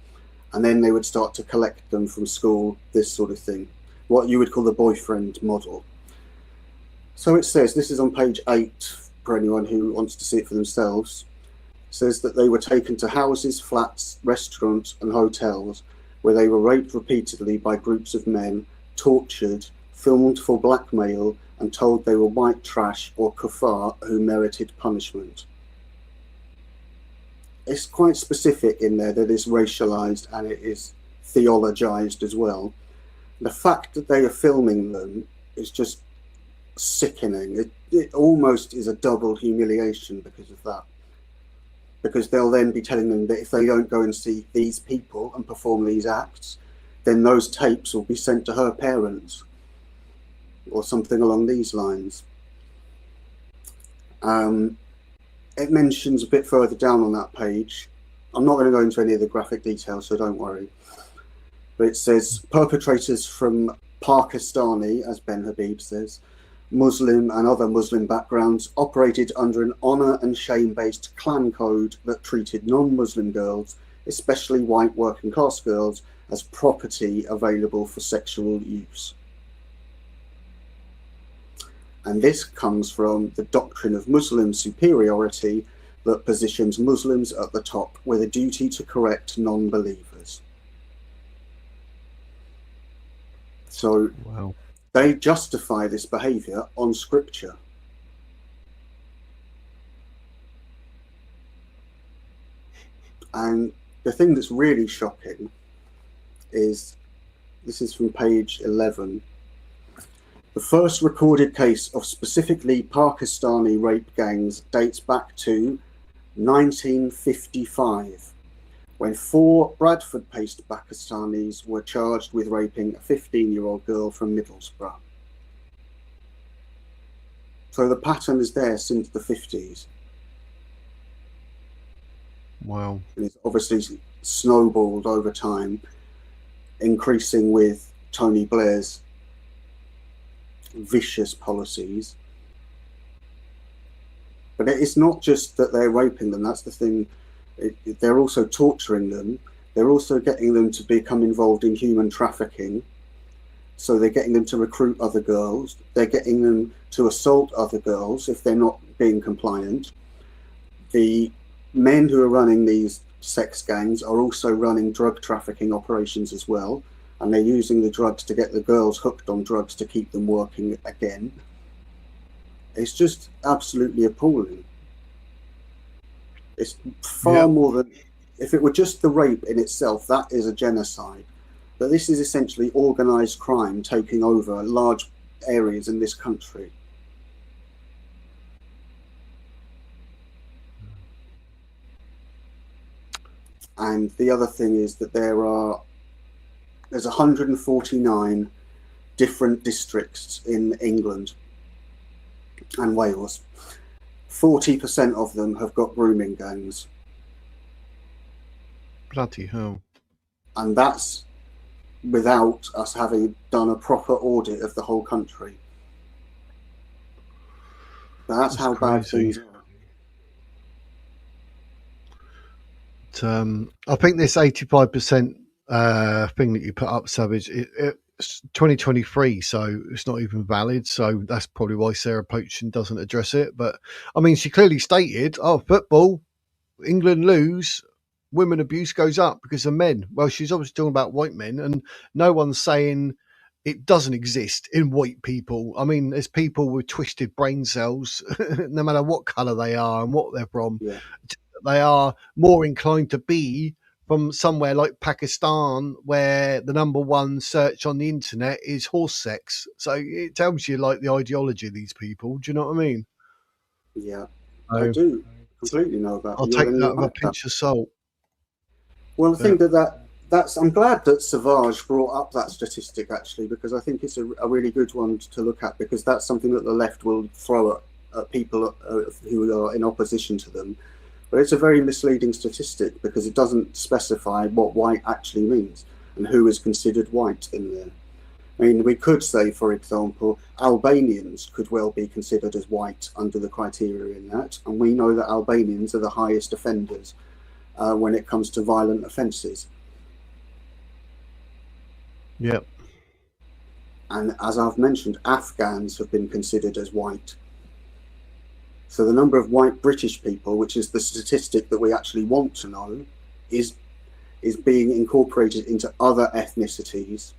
and then they would start to collect them from school, this sort of thing, what you would call the boyfriend model. So it says, this is on page 8 for anyone who wants to see it for themselves. It says that they were taken to houses, flats, restaurants and hotels where they were raped repeatedly by groups of men, tortured, filmed for blackmail, and told they were white trash or kuffar who merited punishment. It's quite specific in there that it's racialized and it is theologized as well. The fact that they are filming them is just sickening. It almost is a double humiliation because of that. because they'll then be telling them that if they don't go and see these people and perform these acts, then those tapes will be sent to her parents or something along these lines. It mentions a bit further down on that page, I'm not going to go into any of the graphic details, so don't worry, but it says perpetrators from Pakistani, as Ben Habib says, Muslim and other Muslim backgrounds operated under an honour and shame-based clan code that treated non-Muslim girls, especially white working class girls, as property available for sexual use. And this comes from the doctrine of Muslim superiority that positions Muslims at the top with a duty to correct non-believers. So wow. They justify this behaviour on scripture. And the thing that's really shocking is, this is from page 11, the first recorded case of specifically Pakistani rape gangs dates back to 1955, when 4 Bradford-based Pakistanis were charged with raping a 15-year-old girl from Middlesbrough. So the pattern is there since the 50s. Wow. And it's obviously snowballed over time, increasing with Tony Blair's vicious policies. But it's not just that they're raping them, that's the thing. They're also torturing them. They're also getting them to become involved in human trafficking. So they're getting them to recruit other girls. They're getting them to assault other girls if they're not being compliant. The men who are running these sex gangs are also running drug trafficking operations as well. And they're using the drugs to get the girls hooked on drugs to keep them working again. It's just absolutely appalling. It's far more than, if it were just the rape in itself, that is a genocide. But this is essentially organised crime taking over large areas in this country. And the other thing is that there's 149 different districts in England and Wales. 40% of them have got grooming gangs. Bloody hell. And that's without us having done a proper audit of the whole country. That's how bad things are. I think this 85% thing that you put up, Savage, it's 2023, so it's not even valid. So that's probably why Sarah Poachin doesn't address it. But I mean, she clearly stated, football, England lose, women abuse goes up because of men. Well, she's obviously talking about white men, and no one's saying it doesn't exist in white people. I mean, there's people with twisted brain cells, no matter what colour they are and what they're from. Yeah. They are more inclined to be from somewhere like Pakistan, where the #1 search on the internet is horse sex. So it tells you like the ideology of these people. Do you know what I mean? Yeah, I do completely know about. I'll take that with a pinch of salt. Well, I think that's. I'm glad that Savage brought up that statistic actually, because I think it's a really good one to look at, because that's something that the left will throw at people who are in opposition to them. But it's a very misleading statistic because it doesn't specify what white actually means and who is considered white in there. I mean, we could say, for example, Albanians could well be considered as white under the criteria in that. And we know that Albanians are the highest offenders when it comes to violent offences. Yep. And as I've mentioned, Afghans have been considered as white. So the number of white British people, which is the statistic that we actually want to know, is being incorporated into other ethnicities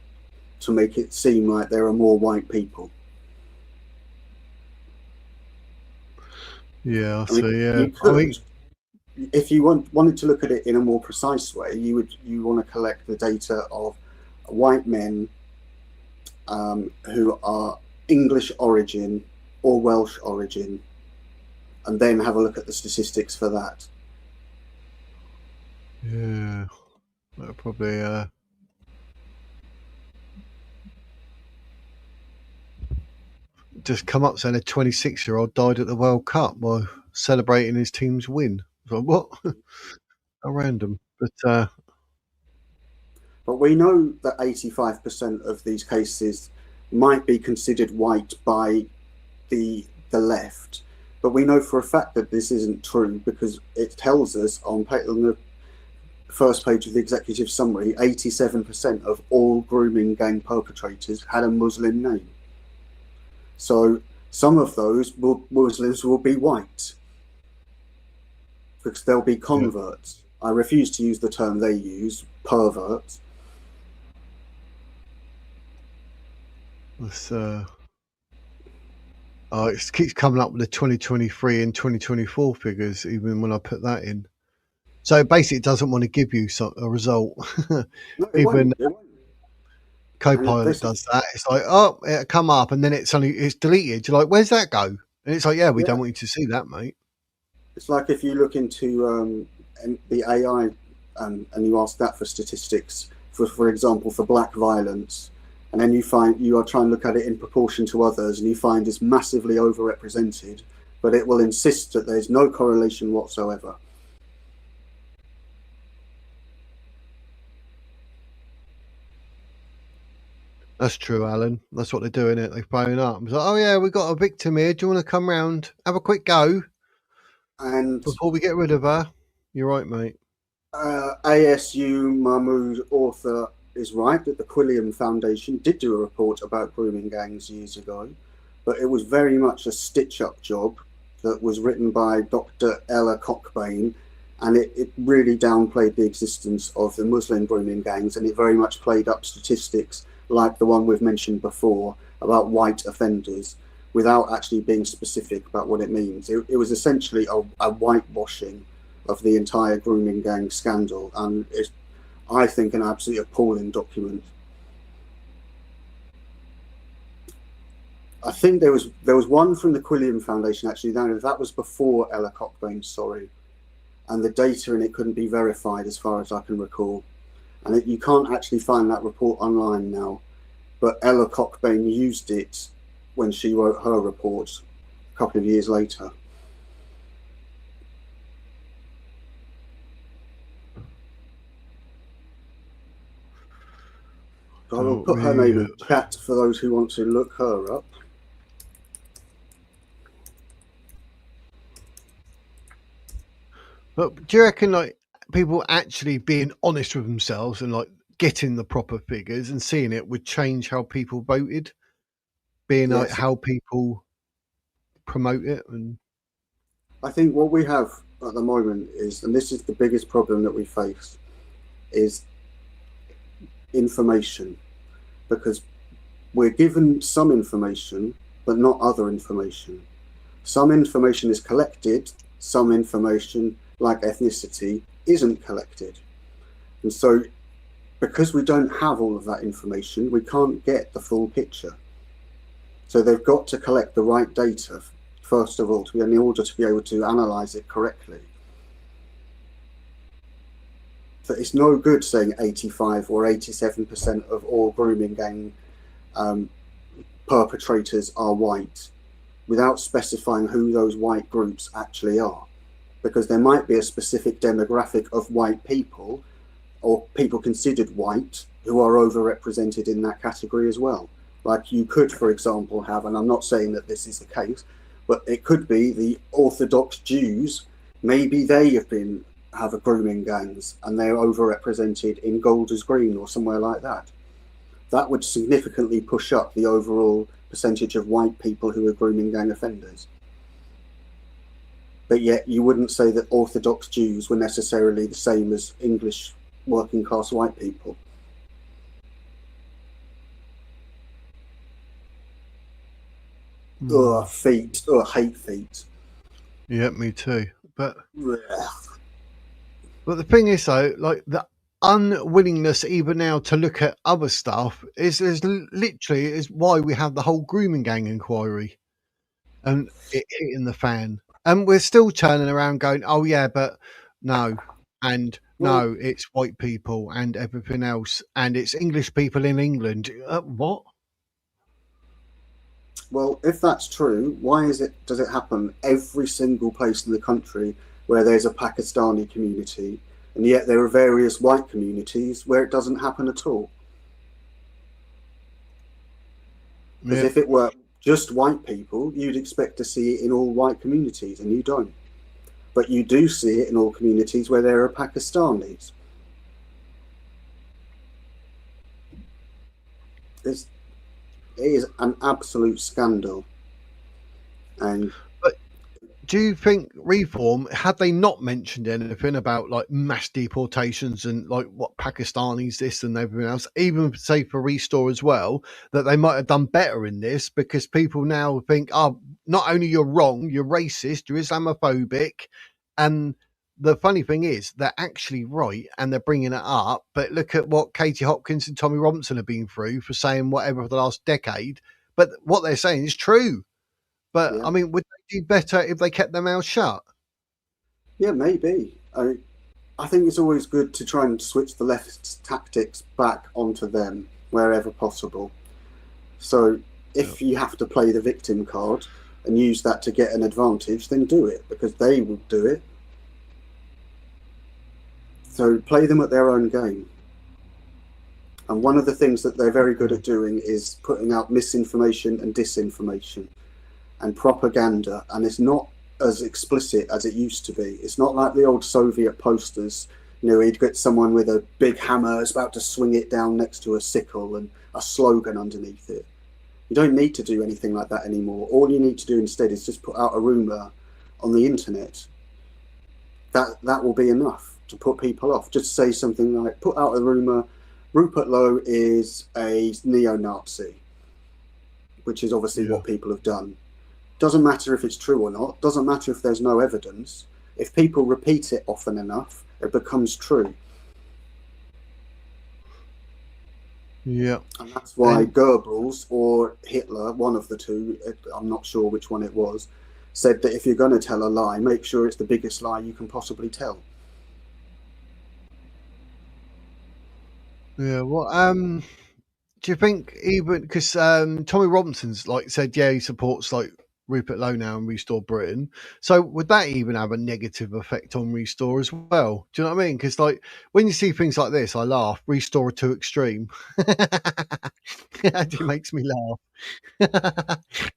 to make it seem like there are more white people. Yeah, if you wanted to look at it in a more precise way, you want to collect the data of white men who are English origin or Welsh origin, and then have a look at the statistics for that. Yeah, that'll probably just come up saying a 26-year-old died at the World Cup while celebrating his team's win. So what? How random. But we know that 85% of these cases might be considered white by the left, but we know for a fact that this isn't true because it tells us on the first page of the executive summary, 87% of all grooming gang perpetrators had a Muslim name. So some of those Muslims will be white because they'll be converts. Yeah. I refuse to use the term they use, perverts. It keeps coming up with the 2023 and 2024 figures, even when I put that in. So basically, it doesn't want to give you a result. No, even Copilot does that. It's like, oh, it'll come up, and then it's deleted. You're like, where's that go? And it's like, yeah, we don't want you to see that, mate. It's like if you look into the AI and you ask that for statistics, for example, for black violence, and then you are trying to look at it in proportion to others, and you find it's massively overrepresented, but it will insist that there's no correlation whatsoever. That's true, Alan. That's what they're doing. They're phone up. It's like, oh yeah, we got a victim here. Do you want to come round, have a quick go? And before we get rid of her, you're right, mate. ASU Mahmood author is right that the Quilliam Foundation did do a report about grooming gangs years ago, but it was very much a stitch-up job that was written by Dr. Ella Cockbain, and it really downplayed the existence of the Muslim grooming gangs, and it very much played up statistics like the one we've mentioned before about white offenders without actually being specific about what it means. It was essentially a whitewashing of the entire grooming gang scandal, and it's, I think, an absolutely appalling document. I think there was one from the Quilliam Foundation actually. That was before Ella Cockbain, sorry, and the data in it couldn't be verified as far as I can recall, and you can't actually find that report online now. But Ella Cockbain used it when she wrote her report a couple of years later. I will put her name in the chat for those who want to look her up. But do you reckon, like, people actually being honest with themselves and like getting the proper figures and seeing it would change how people voted, being like how people promote it? And I think what we have at the moment is, and this is the biggest problem that we face, is information, because we're given some information but not other information. Some information is collected, some information like ethnicity isn't collected, and so because we don't have all of that information, we can't get the full picture. So they've got to collect the right data first of all in order to be able to analyze it correctly. So it's no good saying 85 or 87% of all grooming gang perpetrators are white without specifying who those white groups actually are, because there might be a specific demographic of white people or people considered white who are overrepresented in that category as well. Like you could, for example, have, and I'm not saying that this is the case, but it could be the Orthodox Jews. Maybe they have a grooming gangs and they're overrepresented in Golders Green or somewhere like that. That would significantly push up the overall percentage of white people who are grooming gang offenders. But yet you wouldn't say that Orthodox Jews were necessarily the same as English working class white people. Feet. Hate feet. Yeah, me too. But the thing is, though, like the unwillingness even now to look at other stuff is literally why we have the whole grooming gang inquiry and it hitting the fan. And we're still turning around going, oh yeah, but no, and no, it's white people and everything else, and it's English people in England. What? Well, if that's true, why does it happen every single place in the country where there's a Pakistani community, and yet there are various white communities where it doesn't happen at all? Because if it were just white people, you'd expect to see it in all white communities, and you don't. But you do see it in all communities where there are Pakistanis. It is an absolute scandal. And but do you think Reform, had they not mentioned anything about like mass deportations and like what Pakistanis this and everything else, even say for Restore as well, that they might have done better in this, because people now think, oh, not only you're wrong, you're racist, you're Islamophobic, and the funny thing is they're actually right and they're bringing it up. But look at what Katie Hopkins and Tommy Robinson have been through for saying whatever for the last decade. But what they're saying is true. But I mean, would they do better if they kept their mouths shut? Yeah, maybe. I think it's always good to try and switch the left's tactics back onto them wherever possible. So if you have to play the victim card and use that to get an advantage, then do it, because they will do it. So play them at their own game. And one of the things that they're very good at doing is putting out misinformation and disinformation and propaganda. And it's not as explicit as it used to be. It's not like the old Soviet posters. You know, he'd get someone with a big hammer, is about to swing it down next to a sickle and a slogan underneath it. You don't need to do anything like that anymore. All you need to do instead is just put out a rumour on the internet. That will be enough to put people off. Just say something like, put out a rumour, Rupert Lowe is a neo-Nazi, which is obviously what people have done. Doesn't matter if it's true or not. Doesn't matter if there's no evidence. If people repeat it often enough, it becomes true. Yeah. And that's why Goebbels or Hitler, one of the two, I'm not sure which one it was, said that if you're going to tell a lie, make sure it's the biggest lie you can possibly tell. Yeah, well, do you think, even because Tommy Robinson's like said, yeah, he supports like Rupert Lowe now and Restore Britain, so would that even have a negative effect on Restore as well? Do you know what I mean? Because like when you see things like this, I laugh. Restore too extreme. It makes me laugh.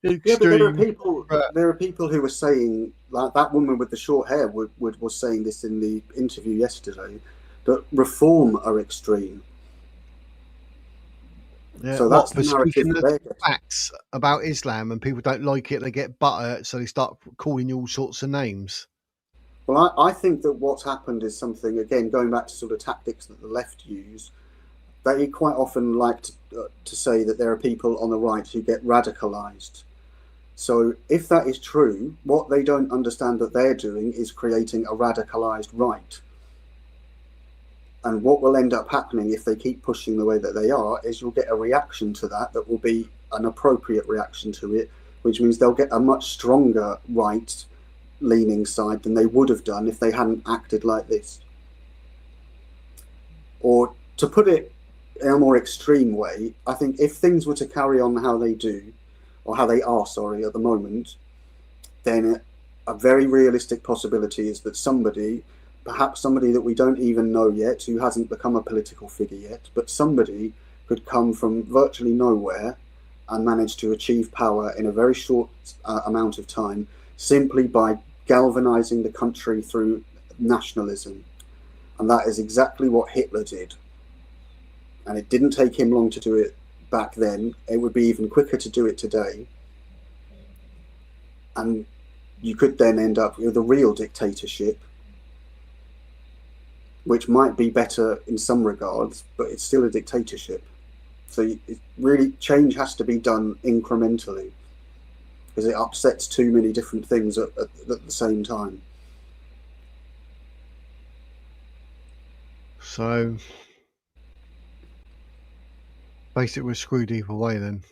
Yeah, but there are people who were saying, like that woman with the short hair was saying this in the interview yesterday, that reform are extreme. Yeah, so that's the narrative they're getting. Facts about Islam and people don't like it, they get butthurt, so they start calling you all sorts of names. Well, I think that what's happened is something, again, going back to sort of tactics that the left use, they quite often like to say that there are people on the right who get radicalized. So if that is true, what they don't understand that they're doing is creating a radicalized right. And what will end up happening if they keep pushing the way that they are is you'll get a reaction to that will be an appropriate reaction to it, which means they'll get a much stronger right-leaning side than they would have done if they hadn't acted like this. Or to put it in a more extreme way, I think if things were to carry on how they do, or how they are, sorry, at the moment, then a very realistic possibility is that somebody, perhaps somebody that we don't even know yet, who hasn't become a political figure yet, but somebody could come from virtually nowhere and manage to achieve power in a very short amount of time, simply by galvanizing the country through nationalism. And that is exactly what Hitler did. And it didn't take him long to do it back then. It would be even quicker to do it today. And you could then end up with a real dictatorship, which might be better in some regards, but it's still a dictatorship. So really, change has to be done incrementally, because it upsets too many different things at the same time. So basically we're screwed either way then.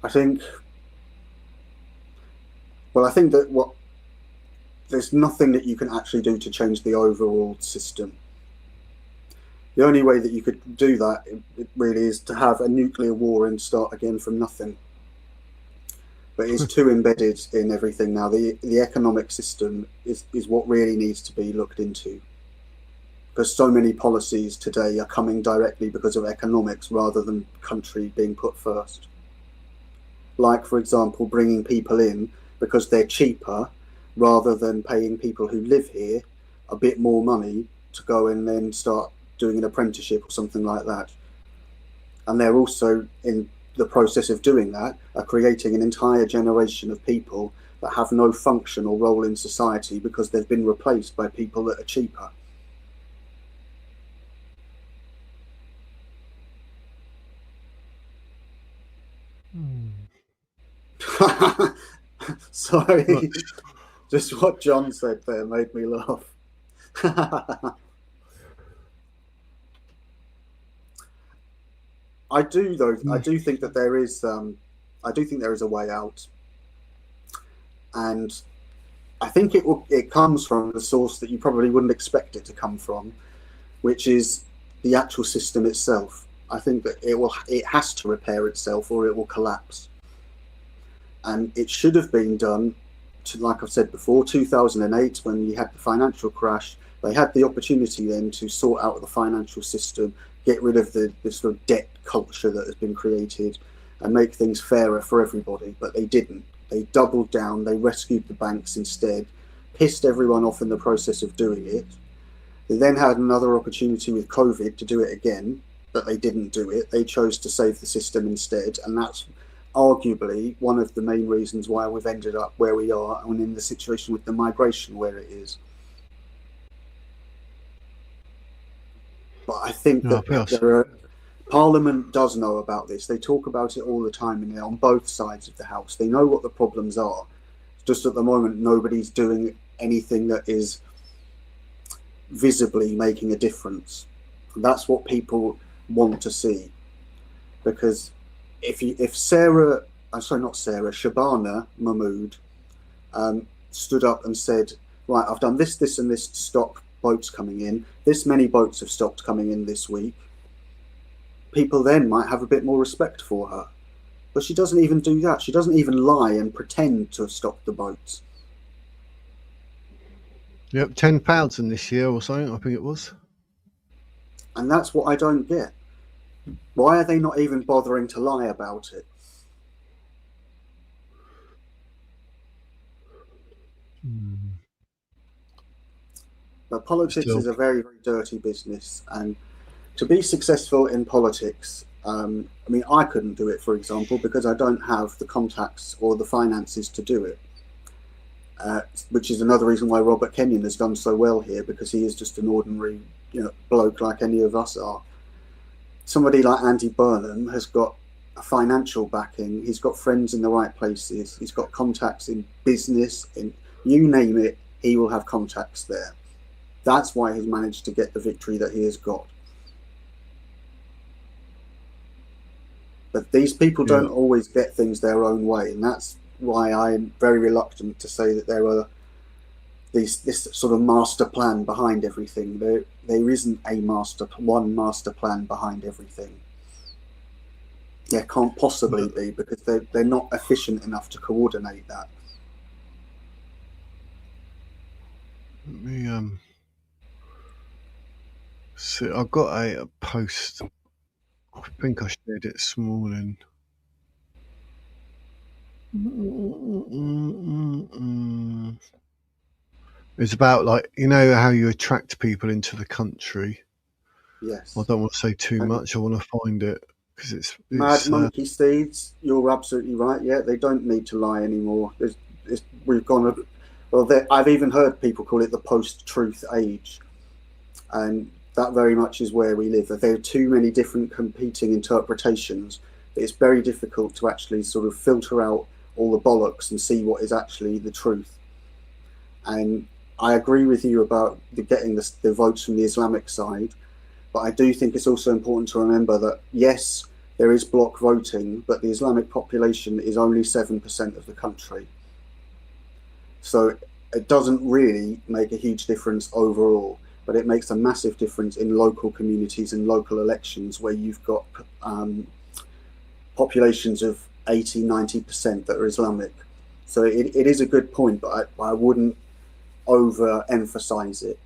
I think that there's nothing that you can actually do to change the overall system. The only way that you could do that, it really, is to have a nuclear war and start again from nothing. But it's too embedded in everything now. The economic system is what really needs to be looked into, because so many policies today are coming directly because of economics rather than country being put first. Like, for example, bringing people in because they're cheaper, rather than paying people who live here a bit more money to go and then start doing an apprenticeship or something like that. And they're also, in the process of doing that, are creating an entire generation of people that have no function or role in society because they've been replaced by people that are cheaper. Sorry, just what John said there made me laugh. I do think that there is a way out, and I think it comes from the source that you probably wouldn't expect it to come from, which is the actual system itself. I think that it has to repair itself or it will collapse. And it should have been done like I've said before, 2008, when you had the financial crash. They had the opportunity then to sort out the financial system, get rid of this sort of debt culture that has been created, and make things fairer for everybody. But they didn't. They doubled down. They rescued the banks instead, pissed everyone off in the process of doing it. They then had another opportunity with COVID to do it again, but they didn't do it. They chose to save the system instead, and that's arguably one of the main reasons why we've ended up where we are and in the situation with the migration where it is. But I think that Parliament does know about this. They talk about it all the time, and they're on both sides of the house. They know what the problems are. Just at the moment, nobody's doing anything that is visibly making a difference. And that's what people want to see. Because if Shabana Mahmood stood up and said, right, I've done this, this and this to stop boats coming in. This many boats have stopped coming in this week. People then might have a bit more respect for her. But she doesn't even do that. She doesn't even lie and pretend to have stopped the boats. Yep, 10,000 this year or something, I think it was. And that's what I don't get. Why are they not even bothering to lie about it? But politics is a very, very dirty business. And to be successful in politics, I mean, I couldn't do it, for example, because I don't have the contacts or the finances to do it. Which is another reason why Robert Kenyon has done so well here, because he is just an ordinary, bloke like any of us are. Somebody like Andy Burnham has got a financial backing. He's got friends in the right places. He's got contacts in business, in you name it, he will have contacts there. That's why he's managed to get the victory that he has got. But these people don't always get things their own way, and that's why I'm very reluctant to say that there are this sort of master plan behind everything. There isn't one master plan behind everything. There can't possibly be, because they're not efficient enough to coordinate that. Let me see. I've got a post. I think I shared it this morning. It's about, like, how you attract people into the country. Yes. I don't want to say too much. I want to find it, because it's Mad monkey seeds. You're absolutely right. Yeah, they don't need to lie anymore. We've gone. I've even heard people call it the post-truth age, and that very much is where we live. There are too many different competing interpretations. It's very difficult to actually sort of filter out all the bollocks and see what is actually the truth. And I agree with you about getting the votes from the Islamic side, but I do think it's also important to remember that, yes, there is block voting, but the Islamic population is only 7% of the country. So it doesn't really make a huge difference overall, but it makes a massive difference in local communities and local elections where you've got populations of 80-90% that are Islamic. So it is a good point, but I wouldn't overemphasize it.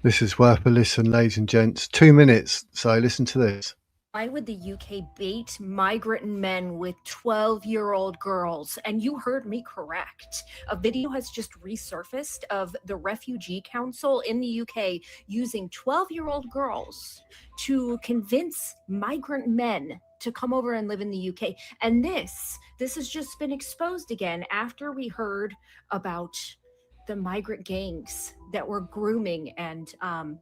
This is worth a listen, ladies and gents. 2 minutes, so listen to this. Why would the UK bait migrant men with 12-year-old girls? And you heard me correct. A video has just resurfaced of the Refugee Council in the UK using 12-year-old girls to convince migrant men to come over and live in the UK. And this has just been exposed again after we heard about the migrant gangs that were grooming and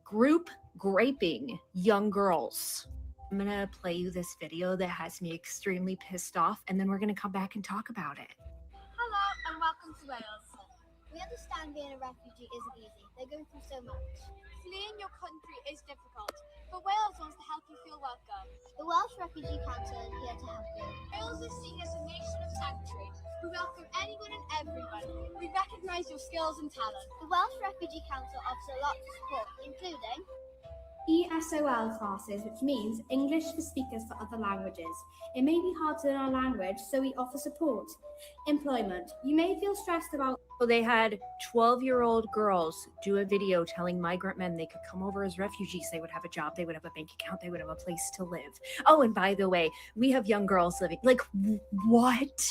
group raping young girls. I'm going to play you this video that has me extremely pissed off, and then we're going to come back and talk about it. Hello and welcome to Wales. We understand being a refugee isn't easy. They're going through so much. Fleeing your country is difficult, but Wales wants to help you feel welcome. The Welsh Refugee Council is here to help you. Wales is seen as a nation of sanctuary. We welcome anyone and everyone. We recognise your skills and talent. The Welsh Refugee Council offers a lot of support, including ESOL classes, which means English for speakers for other languages. It may be hard to learn our language, so we offer support. Employment. You may feel stressed about... So they had 12-year-old girls do a video telling migrant men they could come over as refugees. They would have a job, they would have a bank account, they would have a place to live. Oh, and by the way, we have young girls living. Like, what?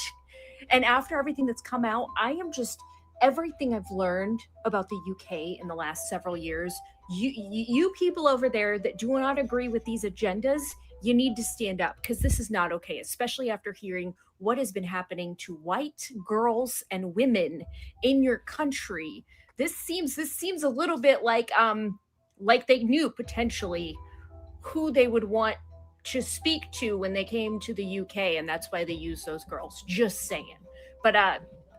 And after everything that's come out, I am just... Everything I've learned about the UK in the last several years, you people over there that do not agree with these agendas, you need to stand up, because this is not okay, especially after hearing what has been happening to white girls and women in your country. This seems a little bit like they knew potentially who they would want to speak to when they came to the UK, and that's why they used those girls. Just saying. But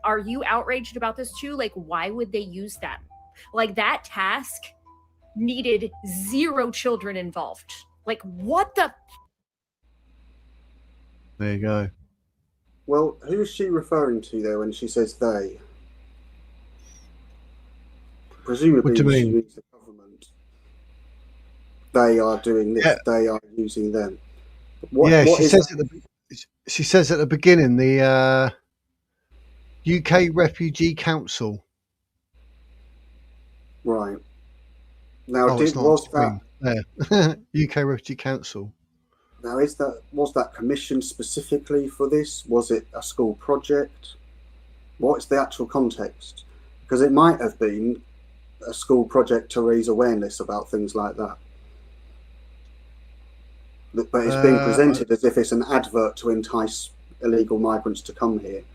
are you outraged about this too? Like, why would they use them? Like, that task needed 0 children involved. Like, what the? There you go. Well, who is she referring to there when she says they? Presumably, What do you mean? She means the government. They are doing this. Yeah. They are using them. She says at the beginning the UK Refugee Council. Right. Now, was that UK Refugee Council? Now, was that commissioned specifically for this? Was it a school project? What's the actual context? Because it might have been a school project to raise awareness about things like that. But it's being presented as if it's an advert to entice illegal migrants to come here.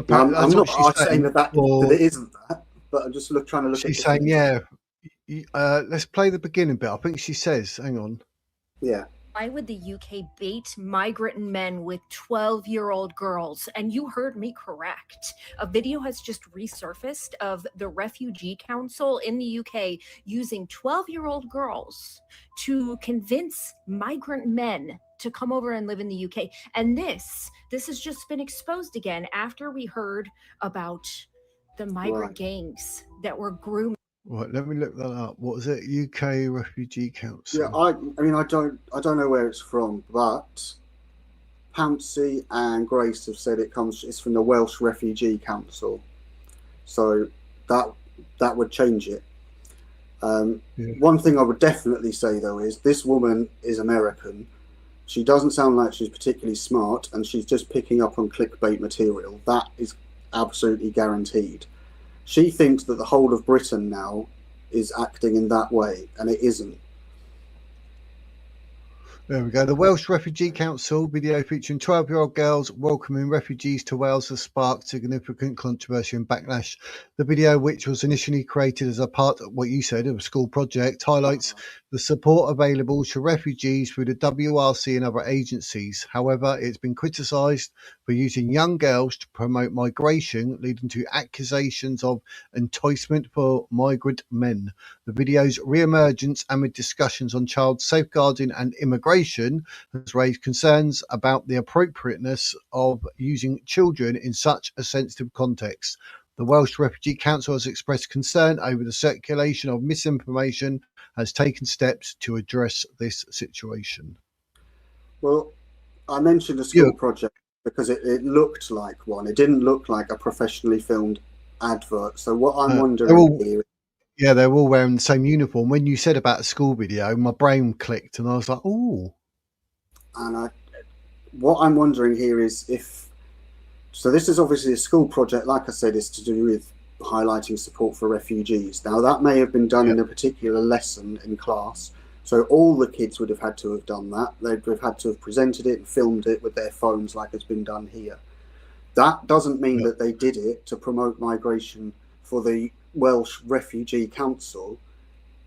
I'm not saying that it isn't that, but I'm just trying to look at it. She's saying, let's play the beginning bit. I think she says, hang on. Yeah. Why would the UK bait migrant men with 12-year-old girls? And you heard me correct. A video has just resurfaced of the Refugee Council in the UK using 12-year-old girls to convince migrant men to come over and live in the UK. And this has just been exposed again after we heard about the migrant gangs that were grooming. Right, let me look that up. What was it? UK Refugee Council. Yeah, I mean, I don't know where it's from, but Pouncey and Grace have said it's from the Welsh Refugee Council. So that would change it. One thing I would definitely say though is this woman is American. She doesn't sound like she's particularly smart, and she's just picking up on clickbait material. That is absolutely guaranteed. She thinks that the whole of Britain now is acting in that way, and it isn't. There we go. The Welsh Refugee Council video featuring 12-year-old girls welcoming refugees to Wales has sparked significant controversy and backlash. The video, which was initially created as a part of what you said of a school project, highlights the support available to refugees through the WRC and other agencies. However, it's been criticised for using young girls to promote migration, leading to accusations of enticement for migrant men. The video's re-emergence amid discussions on child safeguarding and immigration has raised concerns about the appropriateness of using children in such a sensitive context. The Welsh Refugee Council has expressed concern over the circulation of misinformation, has taken steps to address this situation. Well, I mentioned a school project because it looked like one. It didn't look like a professionally filmed advert. So what I'm wondering here... Yeah, they're all wearing the same uniform. When you said about a school video, my brain clicked and I was like, oh. And what I'm wondering here is if... So this is obviously a school project, like I said, is to do with highlighting support for refugees. Now, that may have been done in a particular lesson in class. So all the kids would have had to have done that. They'd have had to have presented it and filmed it with their phones like it's been done here. That doesn't mean that they did it to promote migration for the Welsh Refugee Council.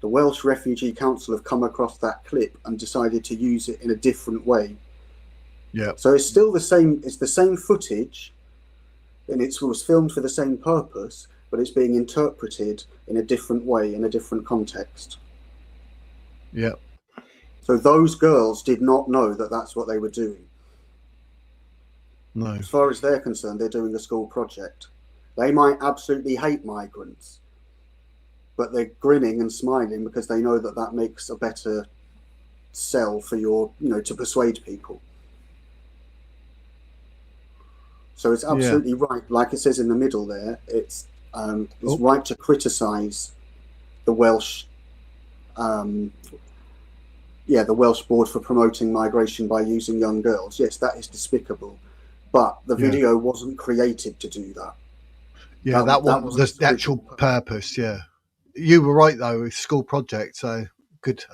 The Welsh Refugee Council have come across that clip and decided to use it in a different way. Yeah. So it's still the same. It's the same footage, and it was filmed for the same purpose, but it's being interpreted in a different way, in a different context. Yeah. So those girls did not know that that's what they were doing. No. As far as they're concerned, they're doing a school project. They might absolutely hate migrants, but they're grinning and smiling because they know that that makes a better sell for your, to persuade people. So it's absolutely right. Like it says in the middle there, it's right to criticise the Welsh, the Welsh board for promoting migration by using young girls. Yes, that is despicable. But the video wasn't created to do that. Yeah, that was the actual purpose. Yeah, you were right though. It's a school project, so good.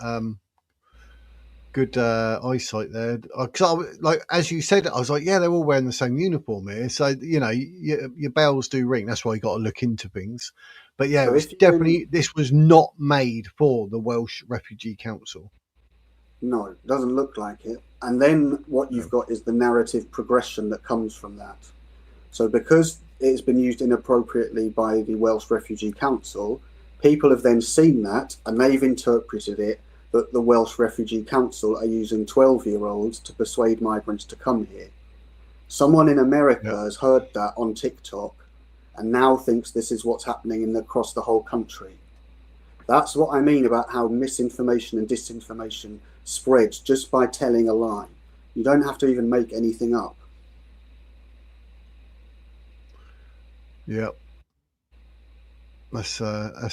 Good eyesight there. Because like as you said, I was like, yeah, they're all wearing the same uniform here. So your bells do ring. That's why you got to look into things. But yeah, so this was not made for the Welsh Refugee Council. No, it doesn't look like it. And then what you've got is the narrative progression that comes from that. So because it's been used inappropriately by the Welsh Refugee Council, people have then seen that and they've interpreted it that the Welsh Refugee Council are using 12-year-olds to persuade migrants to come here. Someone in America has heard that on TikTok and now thinks this is what's happening across the whole country. That's what I mean about how misinformation and disinformation spreads just by telling a lie. You don't have to even make anything up. Yeah. That's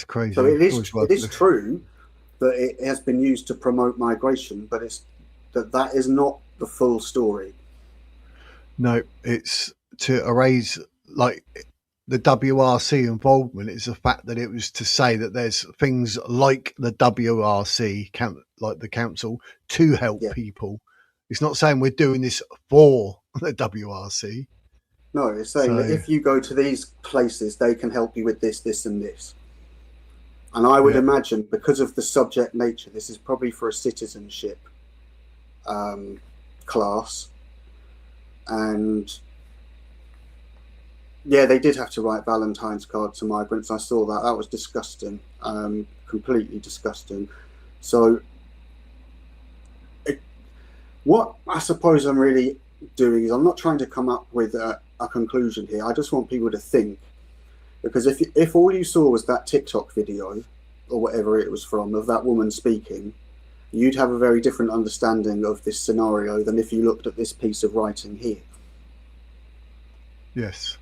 crazy. So it is true that it has been used to promote migration, but that is not the full story. No, it's to erase like the WRC involvement. It's the fact that it was to say that there's things like the WRC, like the council, to help people. It's not saying we're doing this for the WRC. No, it's saying that if you go to these places, they can help you with this, this, and this. And I would imagine, because of the subject nature, this is probably for a citizenship class. And yeah, they did have to write Valentine's cards to migrants. I saw that. That was disgusting, completely disgusting. So what I suppose I'm really doing is I'm not trying to come up with a conclusion here. I just want people to think. Because if all you saw was that TikTok video, or whatever it was from, of that woman speaking, you'd have a very different understanding of this scenario than if you looked at this piece of writing here. Yes.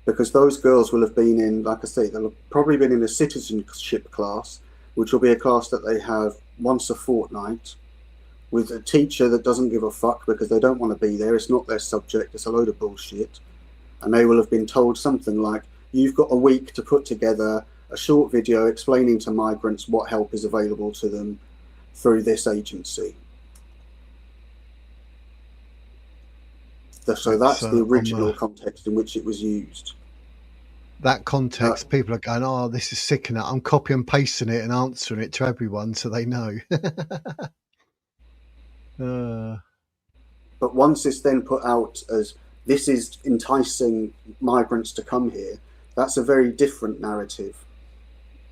Because those girls will have been in, like I say, they'll have probably been in a citizenship class, which will be a class that they have once a fortnight, with a teacher that doesn't give a fuck because they don't want to be there. It's not their subject. It's a load of bullshit. And they will have been told something like, you've got a week to put together a short video explaining to migrants what help is available to them through this agency. So that's the original context in which it was used. that context, people are going, "Oh, this is sick," and I'm copy and pasting it and answering it to everyone so they know. But once it's then put out as this is enticing migrants to come here, that's a very different narrative.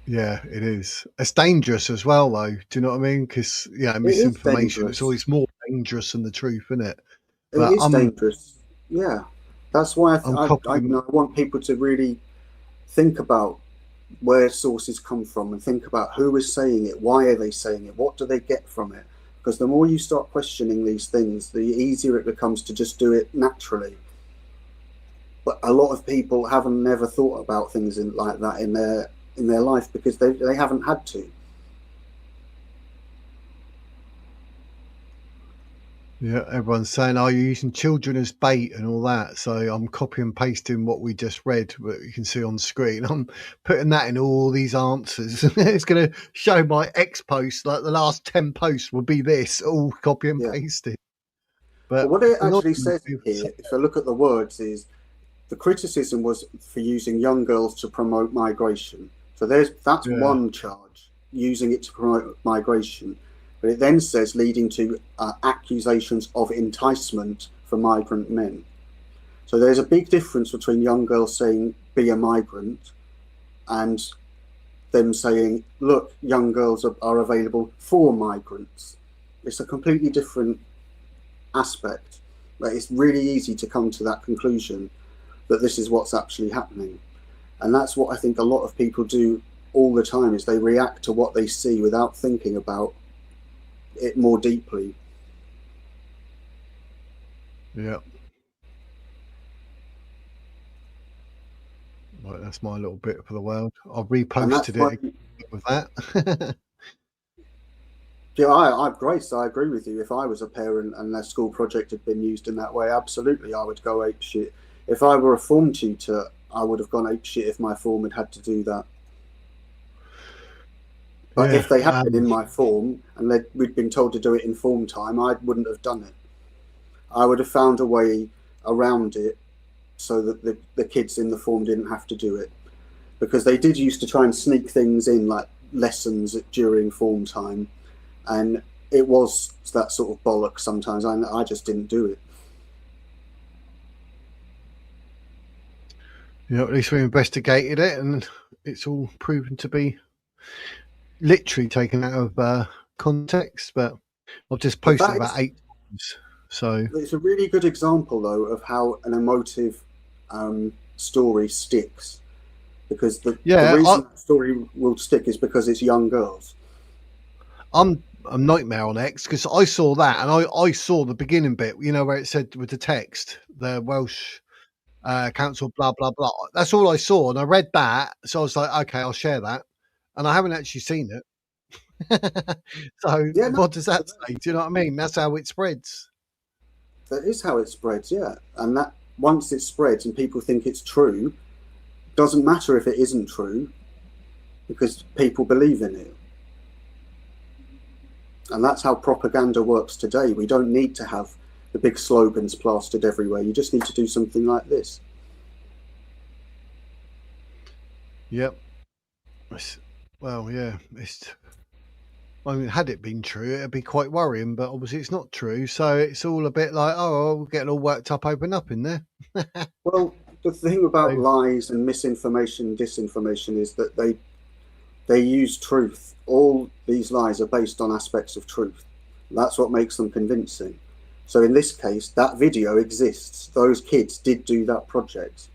Yeah, it is. It's dangerous as well, though. Do you know what I mean? Because misinformation, it's always more dangerous than the truth, isn't it? But it is dangerous. Yeah, that's why I want people to really think about where sources come from and think about who is saying it, why are they saying it, what do they get from it? Because the more you start questioning these things, the easier it becomes to just do it naturally. But a lot of people haven't never thought about things like that in their life because they haven't had to. Yeah, everyone's saying, "Are you using children as bait and all that?" So I'm copy and pasting what we just read, what you can see on screen. I'm putting that in all these answers. It's going to show my X posts, like the last 10 posts will be this, all copy and pasted. But what it actually says here, if I look at the words, is the criticism was for using young girls to promote migration. So that's one charge, using it to promote migration. But it then says leading to accusations of enticement for migrant men. So there's a big difference between young girls saying be a migrant and them saying, look, young girls are available for migrants. It's a completely different aspect. But it's really easy to come to that conclusion that this is what's actually happening. And that's what I think a lot of people do all the time, is they react to what they see without thinking about it more deeply. Yeah. Right, that's my little bit for the world. I've reposted it with that. Yeah, Grace, I agree with you. If I was a parent and their school project had been used in that way, absolutely, I would go apeshit. If I were a form tutor, I would have gone apeshit if my form had to do that. But if they had been in my form and we'd been told to do it in form time, I wouldn't have done it. I would have found a way around it so that the kids in the form didn't have to do it. Because they did used to try and sneak things in, like lessons during form time. And it was that sort of bollocks sometimes. I just didn't do it. Yeah, at least we investigated it and it's all proven to be literally taken out of context, but I've just posted about 8 times. So it's a really good example, though, of how an emotive story sticks, because the reason that story will stick is because it's young girls. I'm a nightmare on X because I saw that and I saw the beginning bit, you know, where it said with the text, the Welsh council, blah, blah, blah. That's all I saw. And I read that. So I was like, okay, I'll share that. And I haven't actually seen it. So what does that say? Do you know what I mean? That's how it spreads. That is how it spreads, yeah. And that once it spreads and people think it's true, doesn't matter if it isn't true, because people believe in it. And that's how propaganda works today. We don't need to have the big slogans plastered everywhere. You just need to do something like this. Yep. Well, yeah. I mean, had it been true, it'd be quite worrying, but obviously it's not true. So it's all a bit like, oh, we're getting all worked up, open up in there. Well, the thing about lies and misinformation, disinformation, is that they use truth. All these lies are based on aspects of truth. That's what makes them convincing. So in this case, that video exists. Those kids did do that project.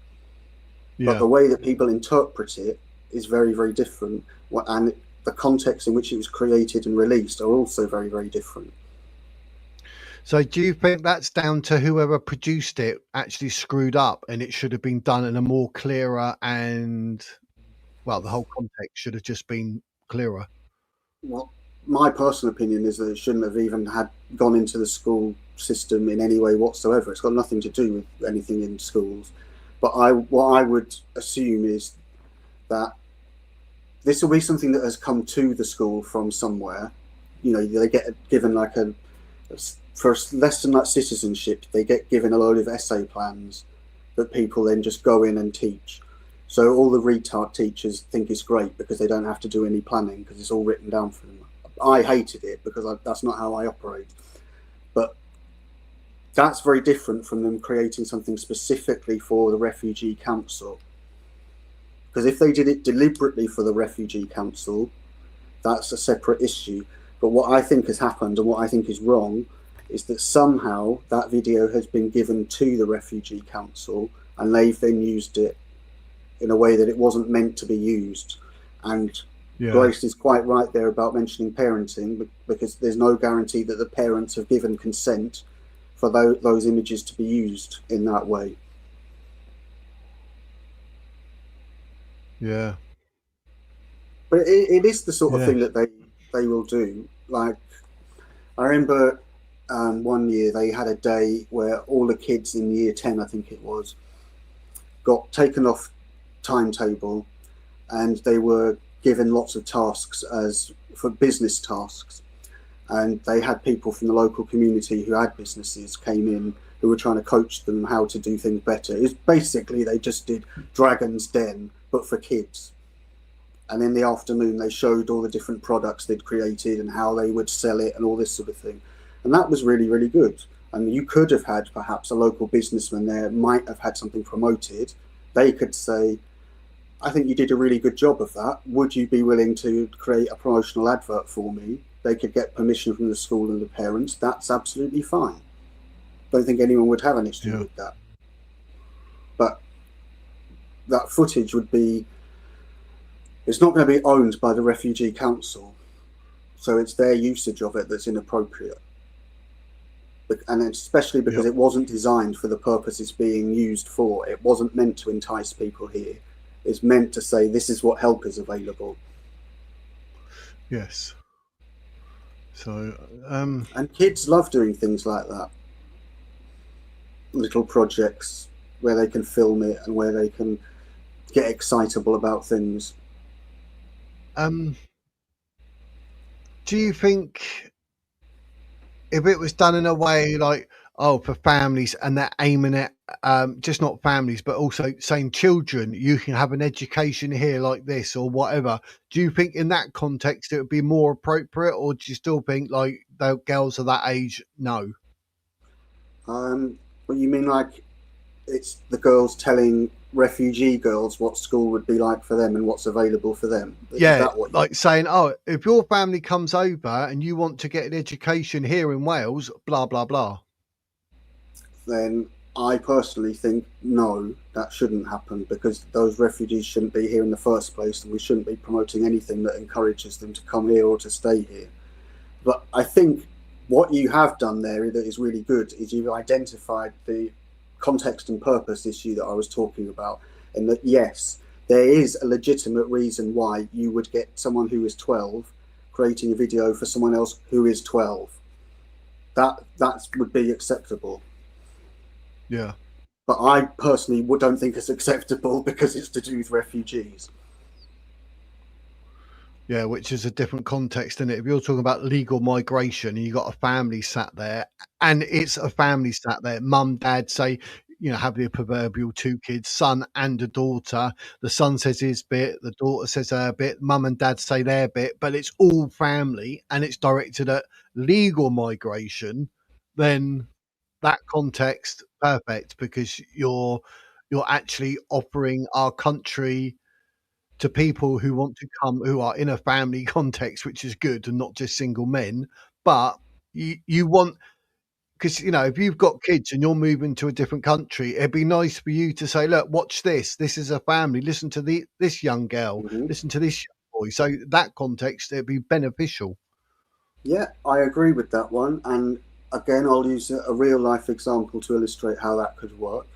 But the way that people interpret it is very, very different. And the context in which it was created and released are also very, very different. So do you think that's down to whoever produced it actually screwed up and it should have been done in a more clearer and, well, the whole context should have just been clearer? Well, my personal opinion is that it shouldn't have even gone into the school system in any way whatsoever. It's got nothing to do with anything in schools. But what I would assume is that this will be something that has come to the school from somewhere. You know, they get given like for a lesson like citizenship, they get given a load of essay plans that people then just go in and teach. So all the retard teachers think it's great because they don't have to do any planning because it's all written down for them. I hated it because that's not how I operate. But that's very different from them creating something specifically for the Refugee Council. Because if they did it deliberately for the Refugee Council, that's a separate issue. But what I think has happened and what I think is wrong is that somehow that video has been given to the Refugee Council and they've then used it in a way that it wasn't meant to be used. And Grace is quite right there about mentioning parenting, because there's no guarantee that the parents have given consent for those images to be used in that way. Yeah. But it is the sort of thing that they will do. Like, I remember one year they had a day where all the kids in year 10, I think it was, got taken off timetable, and they were given lots of tasks for business tasks. And they had people from the local community who had businesses came in who were trying to coach them how to do things better. It was basically, they just did Dragon's Den, but for kids. And in the afternoon, they showed all the different products they'd created and how they would sell it and all this sort of thing. And that was really, really good. And you could have had perhaps a local businessman there, might have had something promoted. They could say, I think you did a really good job of that. Would you be willing to create a promotional advert for me? They could get permission from the school and the parents. That's absolutely fine. Don't think anyone would have an issue with that. But that footage would be, it's not going to be owned by the Refugee Council. So it's their usage of it that's inappropriate. And especially because it wasn't designed for the purpose it's being used for. It wasn't meant to entice people here. It's meant to say, this is what help is available. Yes. So, and kids love doing things like that. Little projects where they can film it and where they can get excitable about things. Do you think if it was done in a way like, for families, and they're aiming at just not families, but also saying children, you can have an education here like this or whatever, do you think in that context it would be more appropriate, or do you still think like the girls of that age? No. Well, you mean like it's the girls telling refugee girls what school would be like for them and what's available for them? Yeah, that what like saying, if your family comes over and you want to get an education here in Wales, blah blah blah, then I personally think no, that shouldn't happen, because those refugees shouldn't be here in the first place, and we shouldn't be promoting anything that encourages them to come here or to stay here. But I think what you have done there that is really good is you've identified the context and purpose issue that I was talking about, and that yes, there is a legitimate reason why you would get someone who is 12 creating a video for someone else who is 12. That would be acceptable. Yeah. But I personally don't think it's acceptable because it's to do with refugees. Yeah, which is a different context, isn't it? If you're talking about legal migration and you got a family sat there, and it's a family sat there, mum, dad, say, have the proverbial 2 kids, son and a daughter. The son says his bit, the daughter says her bit, mum and dad say their bit, but it's all family and it's directed at legal migration, then that context, perfect, because you're actually offering our country to people who want to come, who are in a family context, which is good, and not just single men. But you want, because if you've got kids and you're moving to a different country, it'd be nice for you to say, look, watch this. This is a family. Listen to this young girl. Listen to this young boy. So that context, it'd be beneficial. Yeah, I agree with that one. And again, I'll use a real life example to illustrate how that could work.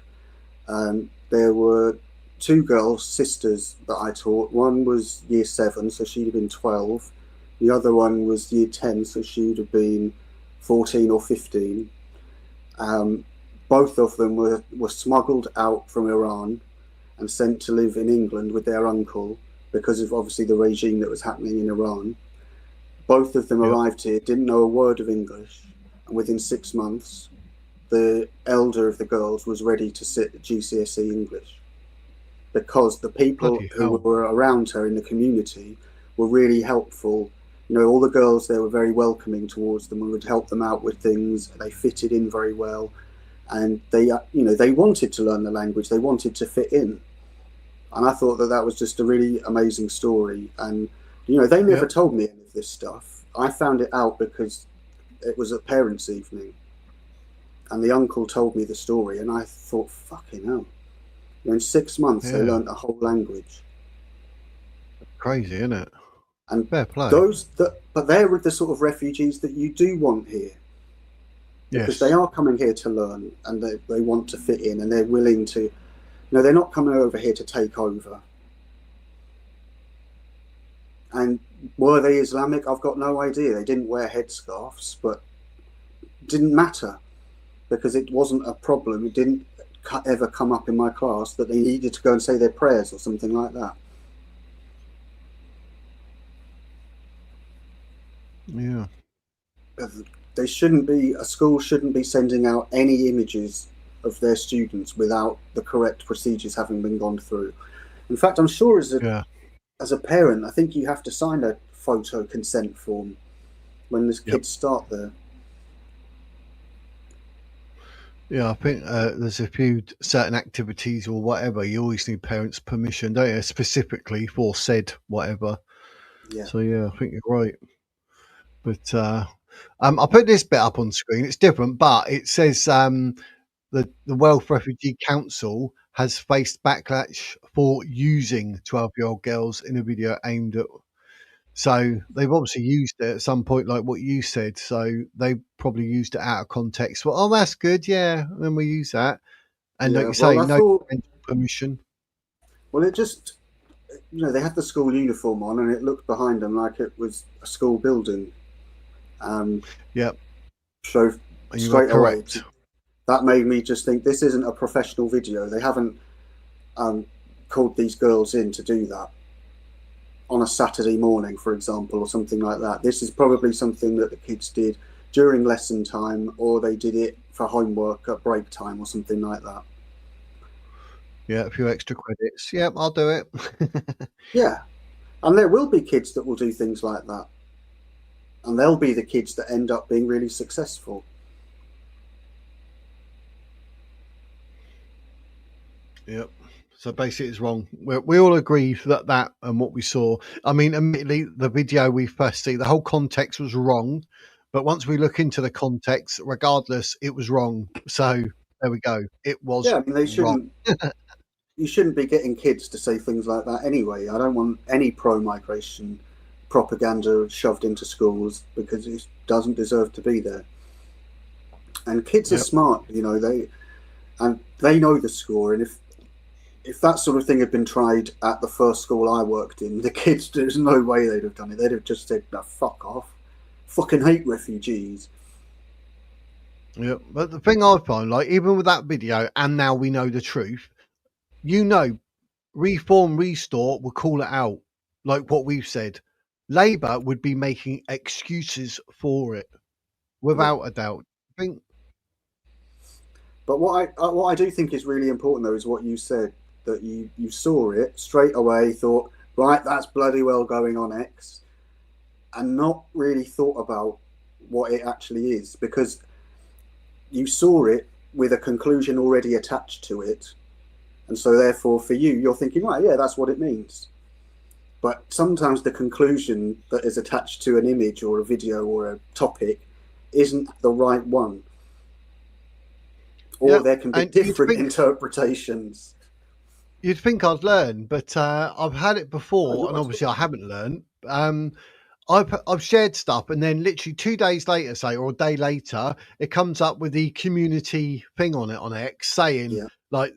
There were 2 girls, sisters, that I taught. One was year 7, so she'd have been 12. The other one was year 10, so she would have been 14 or 15. Both of them were smuggled out from Iran and sent to live in England with their uncle because of obviously the regime that was happening in Iran. Both of them arrived here, didn't know a word of English, and within 6 months, the elder of the girls was ready to sit at GCSE English, because the people who were around her in the community were really helpful. You know, all the girls there were very welcoming towards them and would help them out with things. They fitted in very well, and they, you know, they wanted to learn the language. They wanted to fit in, and I thought that was just a really amazing story. And you know, they never told me any of this stuff. I found it out because it was a parents' evening, and the uncle told me the story, and I thought, fucking hell! You know, in 6 months they learned a whole language. Crazy, isn't it? And fair play. But they're the sort of refugees that you do want here, because they are coming here to learn, and they want to fit in, and they're willing to. You know, they're not coming over here to take over. And were they Islamic? I've got no idea. They didn't wear headscarves, but it didn't matter, because it wasn't a problem. It didn't ever come up in my class that they needed to go and say their prayers or something like that. Yeah. They shouldn't be, a school shouldn't be sending out any images of their students without the correct procedures having been gone through. In fact, I'm sure as a parent, I think you have to sign a photo consent form when the kids start there. Yeah, I think there's a few certain activities or whatever, you always need parents' permission, don't you? Specifically for said whatever. Yeah. So yeah, I think you're right. But I put this bit up on screen. It's different, but it says the Welsh Refugee Council has faced backlash for using 12-year-old girls in a video aimed at. So they've obviously used it at some point, like what you said. So they probably used it out of context. Well, oh, that's good, yeah. And then we use that, and like you say, no permission. Well, it just, you know, they had the school uniform on, and it looked behind them like it was a school building. So straight away, that made me just think this isn't a professional video. They haven't called these girls in to do that on a Saturday morning, for example, or something like that. This is probably something that the kids did during lesson time, or they did it for homework at break time or something like that. Yeah, a few extra credits. Yep, I'll do it. Yeah, and there will be kids that will do things like that, and they'll be the kids that end up being really successful. Yep. So basically it's wrong. We all agree that and what we saw. I mean, admittedly, the video we first see, the whole context was wrong. But once we look into the context, regardless, it was wrong. So there we go. It was I mean, they shouldn't. You shouldn't be getting kids to say things like that anyway. I don't want any pro-migration propaganda shoved into schools, because it doesn't deserve to be there. And kids are smart, you know. They know the score, and if that sort of thing had been tried at the first school I worked in, the kids, there's no way they'd have done it. They'd have just said, no, fuck off. Fucking hate refugees. Yeah, but the thing I find, like, even with that video, and now we know the truth, you know, Reform Restore will call it out, like what we've said. Labour would be making excuses for it, without a doubt. I think. But what I do think is really important, though, is what you said, that you saw it straight away, thought, right, that's bloody well going on X, and not really thought about what it actually is, because you saw it with a conclusion already attached to it. And so therefore for you, you're thinking, right, yeah, that's what it means. But sometimes the conclusion that is attached to an image or a video or a topic isn't the right one. Or there can be different interpretations. You'd think I'd learn, but I've had it before, and obviously I haven't learned. I've shared stuff, and then literally 2 days later, say, or a day later, it comes up with the community thing on it on X saying, like,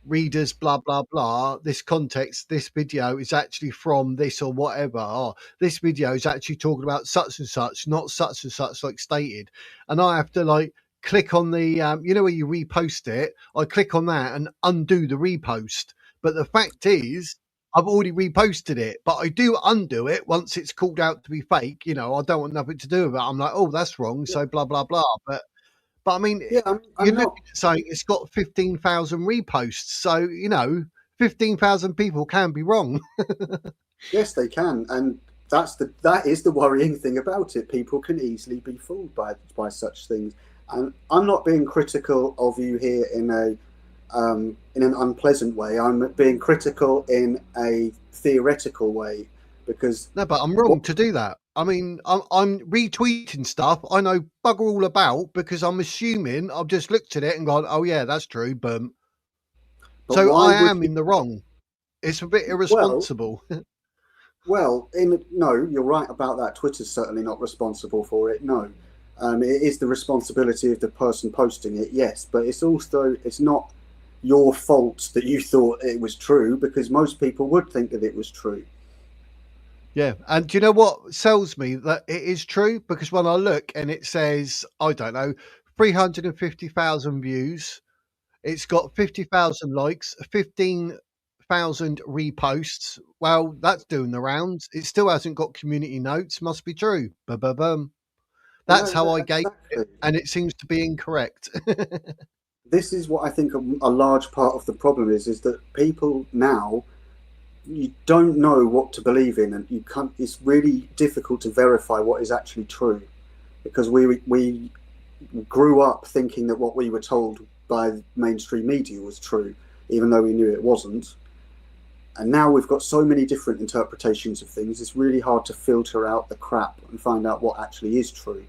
readers, blah, blah, blah, this context, this video is actually from this or whatever. Oh, this video is actually talking about such and such, not such and such, like stated. And I have to, like, click on the, you know, where you repost it, I click on that and undo the repost. But the fact is, I've already reposted it, but I do undo it once it's called out to be fake. You know, I don't want nothing to do with it. I'm like, oh, that's wrong. So blah, blah, blah. But I mean, you look at saying it's got 15,000 reposts. So, you know, 15,000 people can be wrong. Yes, they can, and that is the worrying thing about it. People can easily be fooled by such things, and I'm not being critical of you here in an unpleasant way. I'm being critical in a theoretical way, because no, but I'm wrong to do that. I mean, I'm retweeting stuff I know bugger all about because I'm assuming I've just looked at it and gone, oh yeah, that's true, boom. So I am in the wrong. It's a bit irresponsible. Well, no, you're right about that. Twitter's certainly not responsible for it. No, it is the responsibility of the person posting it. Yes, but it's not your fault that you thought it was true, because most people would think that it was true. Yeah, and do you know what sells me that it is true? Because when I look and it says, I don't know, 350,000 views, it's got 50,000 likes, 15,000 reposts. Well, that's doing the rounds. It still hasn't got community notes. Must be true. Ba-ba-bum. That's how I gauge it, and it seems to be incorrect. This is what I think a large part of the problem is that people now, you don't know what to believe in, and you can't. It's really difficult to verify what is actually true, because we grew up thinking that what we were told by mainstream media was true, even though we knew it wasn't. And now we've got so many different interpretations of things, it's really hard to filter out the crap and find out what actually is true.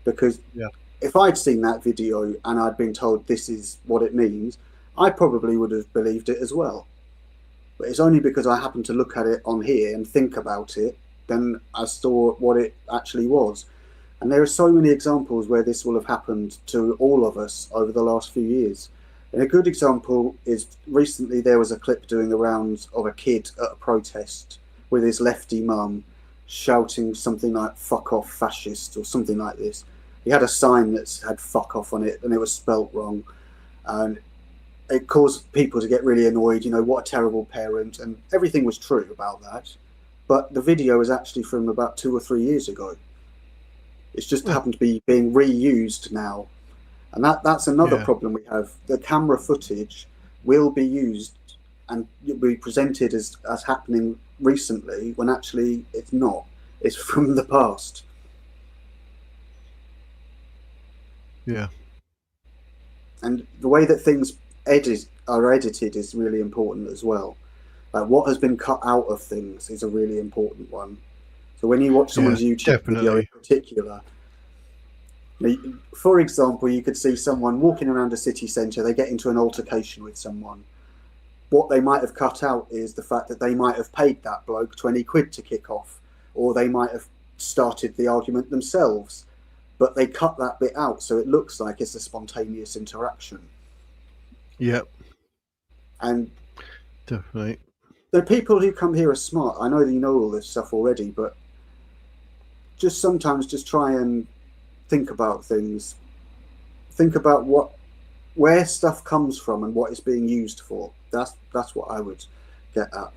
Because if I'd seen that video and I'd been told this is what it means, I probably would have believed it as well. But it's only because I happened to look at it on here and think about it, then I saw what it actually was. And there are so many examples where this will have happened to all of us over the last few years. And a good example is recently there was a clip doing the rounds of a kid at a protest with his lefty mum shouting something like "fuck off fascist" or something like this. He had a sign that had "fuck off" on it and it was spelt wrong. And it caused people to get really annoyed, you know, what a terrible parent, and everything was true about that. But the video is actually from about 2 or 3 years ago. It's just happened to be being reused now. And that's another problem we have. The camera footage will be used and be presented as happening recently, when actually it's not. It's from the past. Yeah. And the way that things are edited is really important as well. Like what has been cut out of things is a really important one. So when you watch someone's YouTube video in particular, for example, you could see someone walking around a city centre, they get into an altercation with someone. What they might have cut out is the fact that they might have paid that bloke 20 quid to kick off, or they might have started the argument themselves, but they cut that bit out so it looks like it's a spontaneous interaction. Yep. And definitely, the people who come here are smart. I know that you know all this stuff already, but just sometimes just try and think about things. Think about where stuff comes from and what it's being used for. That's what I would get at.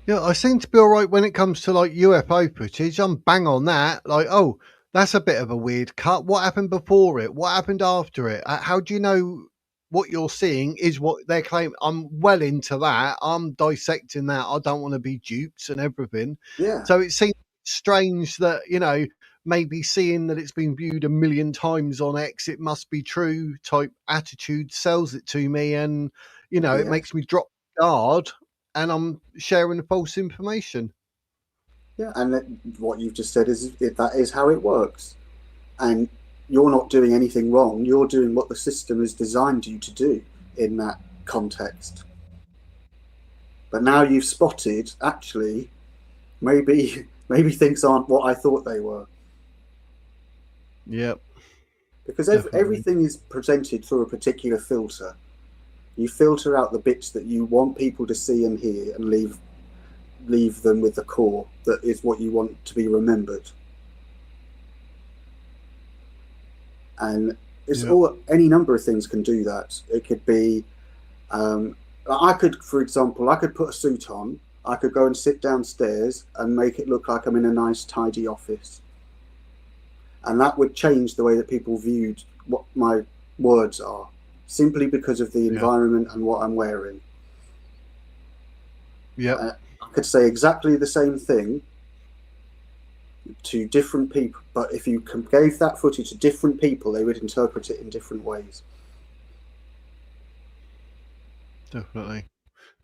Yeah, I seem to be all right when it comes to like UFO footage. I'm bang on that. Like, oh, that's a bit of a weird cut. What happened before it? What happened after it? How do you know what you're seeing is what they're claiming? I'm well into that. I'm dissecting that. I don't want to be duped and everything. Yeah. So it seems strange that, you know, maybe seeing that it's been viewed 1 million times on X, it must be true type attitude sells it to me. And, you know, it makes me drop guard and I'm sharing false information. Yeah, and what you've just said is that is how it works. And you're not doing anything wrong. You're doing what the system has designed you to do in that context. But now you've spotted, actually, maybe things aren't what I thought they were. Yep. Because everything is presented through a particular filter. You filter out the bits that you want people to see and hear and leave them with the core that is what you want to be remembered. And it's any number of things can do that. It could be, I could, for example, I could put a suit on, I could go and sit downstairs and make it look like I'm in a nice, tidy office. And that would change the way that people viewed what my words are, simply because of the environment and what I'm wearing. Yeah. I could say exactly the same thing to different people, but if you gave that footage to different people, they would interpret it in different ways. Definitely.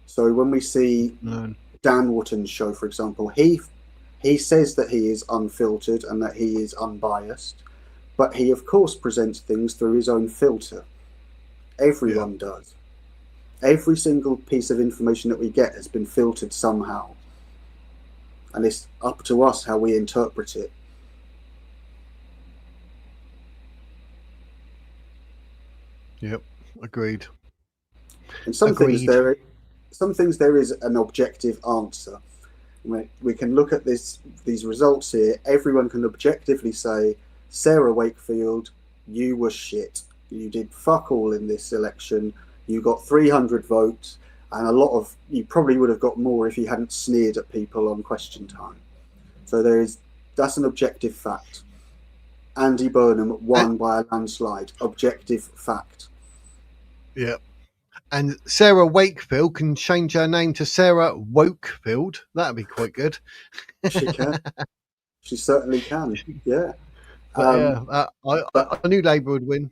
So when we see Dan Wharton's show, for example, he says that he is unfiltered and that he is unbiased, but he of course presents things through his own filter. Everyone does. Every single piece of information that we get has been filtered somehow, and it's up to us how we interpret it. Yep, agreed. And some things there is an objective answer. We can look at these results here. Everyone can objectively say, Sarah Wakefield, you were shit. You did fuck all in this election. You got 300 votes, and you probably would have got more if you hadn't sneered at people on Question Time. So that's an objective fact. Andy Burnham won by a landslide. Objective fact. Yep. And Sarah Wakefield can change her name to Sarah Wokefield. That'd be quite good. She can. She certainly can. Yeah. I knew Labour would win.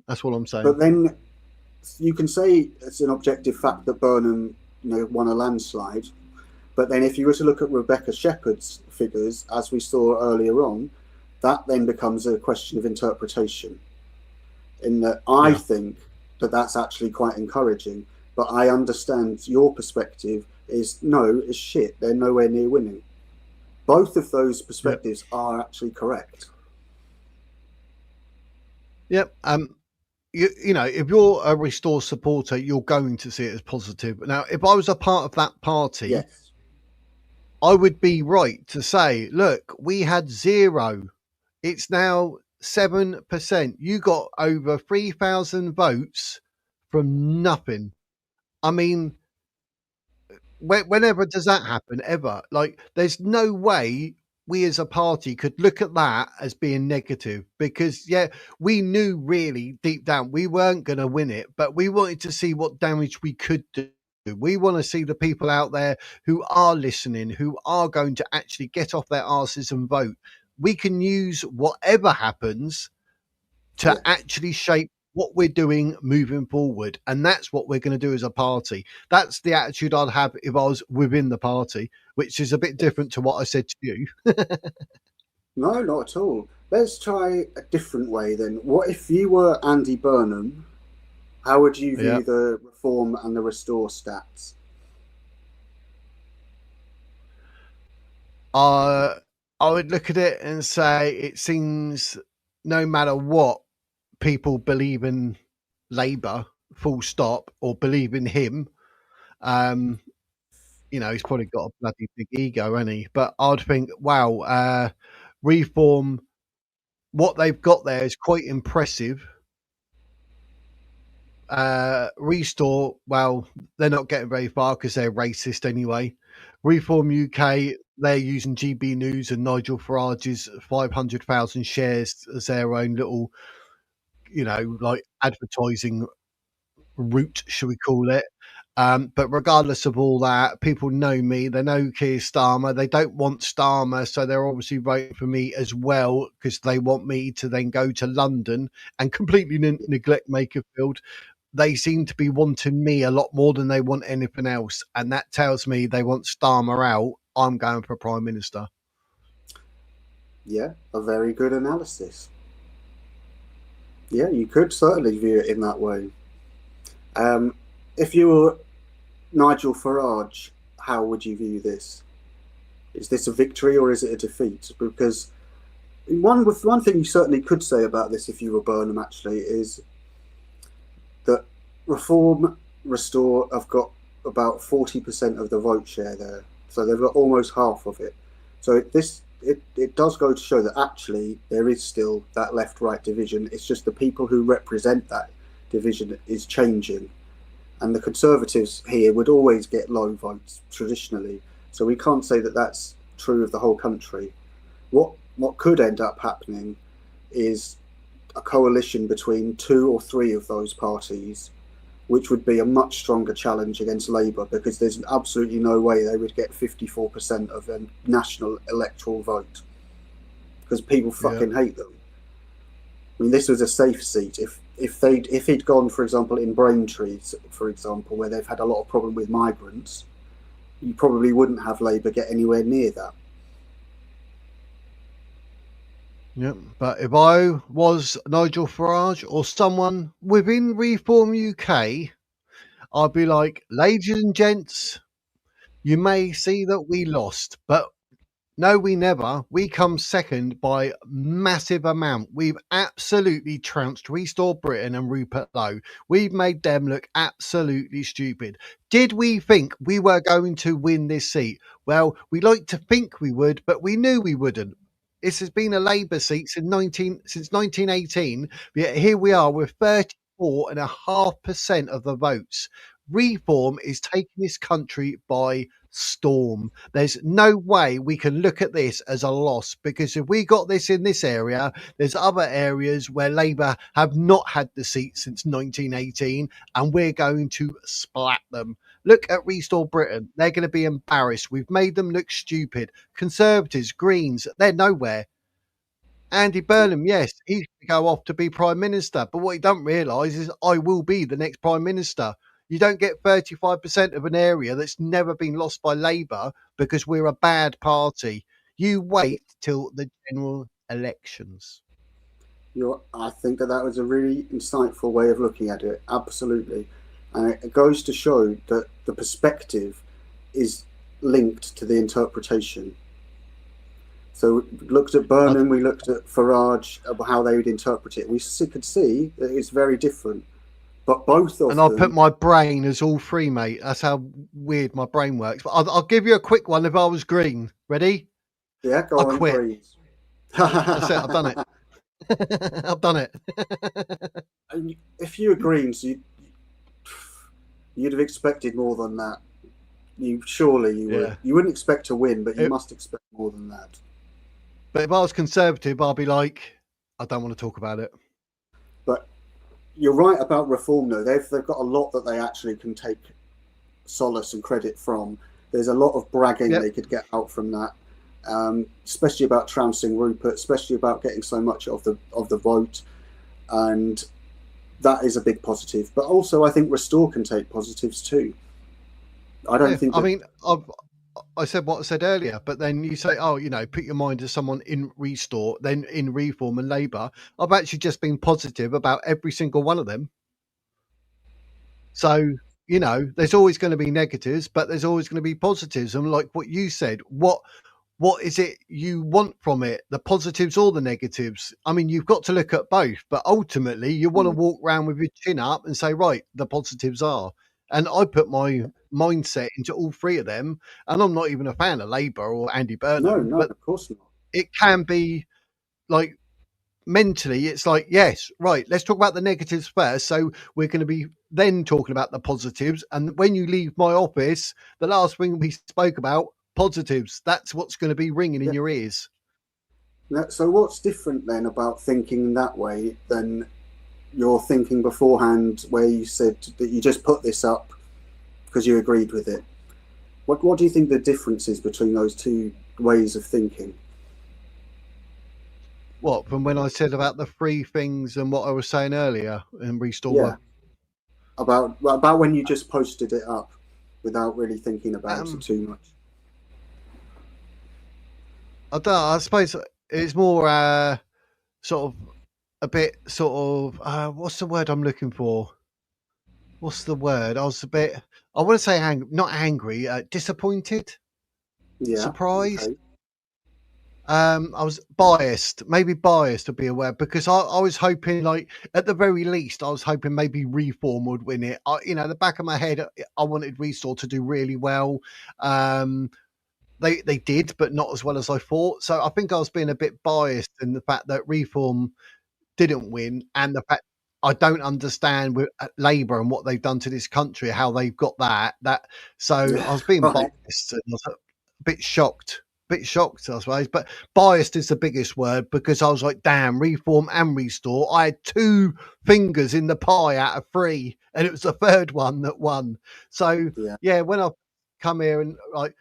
That's what I'm saying. But then you can say it's an objective fact that Burnham, won a landslide. But then if you were to look at Rebecca Shepherd's figures, as we saw earlier on, that then becomes a question of interpretation. In that I think that that's actually quite encouraging, but I understand your perspective is shit. They're nowhere near winning. Both of those perspectives are actually correct. Yep. If you're a Restore supporter, you're going to see it as positive. Now, if I was a part of that party, I would be right to say, look, we had 0. It's now 7%. You got over 3,000 votes from nothing. I mean, whenever does that happen ever? Like, there's no way we as a party could look at that as being negative, because we knew really deep down we weren't going to win it, but we wanted to see what damage we could do. We want to see the people out there who are listening, who are going to actually get off their arses and vote. We can use whatever happens to actually shape what we're doing moving forward. And that's what we're going to do as a party. That's the attitude I'd have if I was within the party, which is a bit different to what I said to you. No, not at all. Let's try a different way then. What if you were Andy Burnham? How would you view the Reform and the Restore stats? I would look at it and say it seems no matter what, people believe in Labour, full stop, or believe in him. He's probably got a bloody big ego, hasn't he? But I'd think, wow, Reform, what they've got there is quite impressive. Restore, well, they're not getting very far because they're racist anyway. Reform UK, they're using GB News and Nigel Farage's 500,000 shares as their own little, like advertising route, should we call it? But regardless of all that, people know me. They know Keir Starmer. They don't want Starmer, so they're obviously voting for me as well because they want me to then go to London and completely neglect Makerfield. They seem to be wanting me a lot more than they want anything else, and that tells me they want Starmer out. I'm going for Prime Minister. Yeah, a very good analysis. Yeah, you could certainly view it in that way. If you were Nigel Farage, how would you view this? Is this a victory or is it a defeat? Because one thing you certainly could say about this if you were Burnham actually is that Reform, Restore have got about 40% of the vote share there. So they've got almost half of it. So it does go to show that actually there is still that left-right division. It's just the people who represent that division is changing. And the Conservatives here would always get low votes traditionally. So we can't say that that's true of the whole country. What could end up happening is a coalition between 2 or 3 of those parties which would be a much stronger challenge against Labour, because there's absolutely no way they would get 54% of a national electoral vote, because people fucking hate them. I mean, this was a safe seat. If he'd gone, for example, in Braintree, for example, where they've had a lot of problem with migrants, you probably wouldn't have Labour get anywhere near that. Yeah, but if I was Nigel Farage or someone within Reform UK, I'd be like, ladies and gents, you may see that we lost, but no, we never. We come second by massive amount. We've absolutely trounced Restore Britain and Rupert Lowe. We've made them look absolutely stupid. Did we think we were going to win this seat? Well, we like to think we would, but we knew we wouldn't. This has been a Labour seat since 1918, yet here we are with 34.5% of the votes. Reform is taking this country by storm. There's no way we can look at this as a loss, because if we got this in this area, there's other areas where Labour have not had the seat since 1918, and we're going to splat them. Look at Restore Britain. They're going to be embarrassed. We've made them look stupid. Conservatives, Greens, they're nowhere. Andy Burnham, yes, he's going to go off to be Prime Minister. But what he don't realise is I will be the next Prime Minister. You don't get 35% of an area that's never been lost by Labour because we're a bad party. You wait till the general elections. I think that was a really insightful way of looking at it. Absolutely. And it goes to show that the perspective is linked to the interpretation. So we looked at Burnham, we looked at Farage, how they would interpret it. We could see that it's very different. But both of them... And I'll put my brain as all three, mate. That's how weird my brain works. But I'll give you a quick one if I was Green. Ready? Yeah, go on, quit. Greens. That's it, I've done it. I've done it. If you were Greens, you'd have expected more than that. Surely you would. You wouldn't expect to win, but you must expect more than that. But if I was Conservative, I'd be like, I don't want to talk about it. But you're right about Reform, though. They've got a lot that they actually can take solace and credit from. There's a lot of bragging they could get out from that, especially about trouncing Rupert, especially about getting so much of the vote, and that is a big positive. But also, I think Restore can take positives too. I don't think. I mean, I said what I said earlier, but then you say, oh, put your mind to someone in Restore, then in Reform and Labour. I've actually just been positive about every single one of them. So, there's always going to be negatives, but there's always going to be positives. And like what you said, what is it you want from it? The positives or the negatives? I mean, you've got to look at both, but ultimately you want to walk around with your chin up and say, right, the positives are. And I put my mindset into all three of them, and I'm not even a fan of Labour or Andy Burnham. No, but of course not. It can be like mentally, it's like, yes, right, let's talk about the negatives first. So we're going to be then talking about the positives. And when you leave my office, the last thing we spoke about, positives, that's what's going to be ringing in your ears. So what's different then about thinking that way than your thinking beforehand, where you said that you just put this up because you agreed with it? What do you think the difference is between those two ways of thinking? What, from when I said about the three things and what I was saying earlier in Restore? Yeah. About when you just posted it up without really thinking about it too much. I don't know, I suppose it's more sort of a bit what's the word I'm looking for? What's the word? I was a bit, I want to say not angry, disappointed, surprised. Okay. I was biased, maybe biased to be aware, because I was hoping, like, at the very least, I was hoping maybe Reform would win it. The back of my head, I wanted Restore to do really well. They did, but not as well as I thought. So I think I was being a bit biased in the fact that Reform didn't win, and the fact I don't understand with Labour and what they've done to this country, how they've got that. So I was being biased, and I was a bit shocked. bit shocked, I suppose, but biased is the biggest word, because I was like, damn, Reform and Restore. I had 2 fingers in the pie out of 3, and it was the third one that won. So yeah, when I come here and like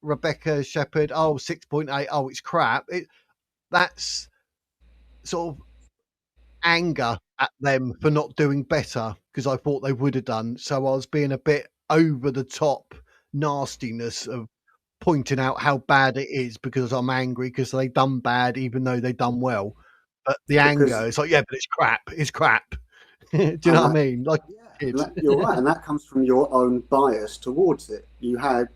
Rebecca Shepherd, 6.8, it's crap. That's sort of anger at them for not doing better, because I thought they would have done. So I was being a bit over the top nastiness of pointing out how bad it is, because I'm angry because they done bad even though they done well. But the anger is like, yeah, but it's crap. It's crap. Do you know what I mean? Like, you're right, and that comes from your own bias towards it. You had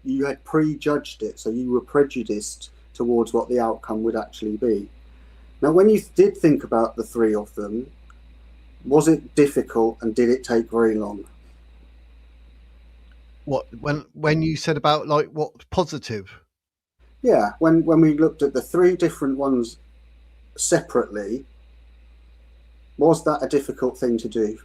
prejudged it, so you were prejudiced towards what the outcome would actually be. Now, when you did think about the 3 of them, was it difficult, and did it take very long? What, when you said about like what's positive? Yeah, when we looked at the 3 different ones separately, was that a difficult thing to do?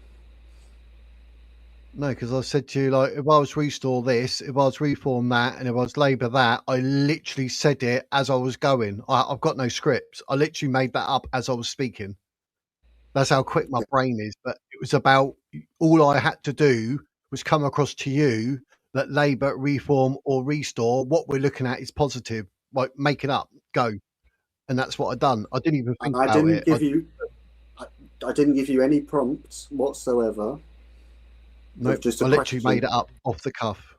No, because I said to you, like, if I was Restore this, if I was Reform that, and if I was Labour that, I literally said it as I was going. I've got no scripts. I literally made that up as I was speaking. That's how quick my brain is. But it was about, all I had to do was come across to you that Labour, Reform or Restore, what we're looking at is positive. Like, make it up, go. And that's what I done. I didn't even think about it. I didn't give you any prompts whatsoever. No, I literally made it up off the cuff.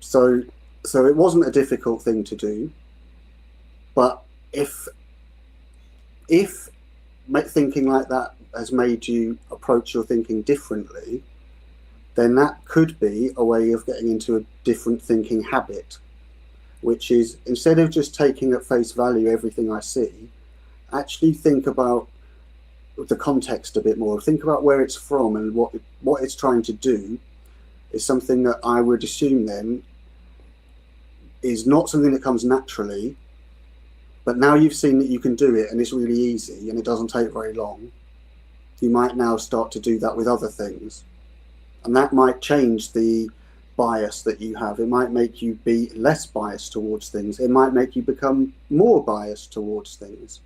So it wasn't a difficult thing to do. But if thinking like that has made you approach your thinking differently, then that could be a way of getting into a different thinking habit, which is, instead of just taking at face value everything I see, actually think about the context a bit more. Think about where it's from, and what it's trying to do is something that I would assume then is not something that comes naturally, but now you've seen that you can do it and it's really easy and it doesn't take very long, you might now start to do that with other things. And that might change the bias that you have. It might make you be less biased towards things. It might make you become more biased towards things.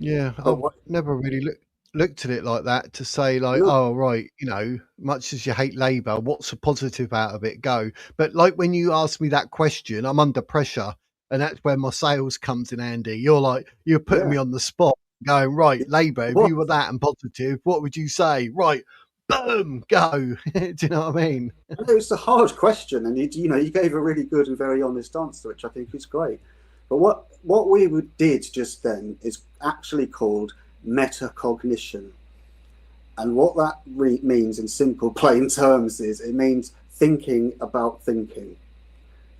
Yeah, I've never really looked at it like that, to say like, oh, right, you know, much as you hate Labour, what's the positive out of it? Go. But like, when you ask me that question, I'm under pressure, and that's where my sales comes in handy. You're putting me on the spot, going, right, Labour, if you were that and positive, what would you say? Right, boom, go. Do you know what I mean? It's a hard question, and you gave a really good and very honest answer, which I think is great. But what we did just then is actually called metacognition. And what that means in simple, plain terms is, it means thinking about thinking.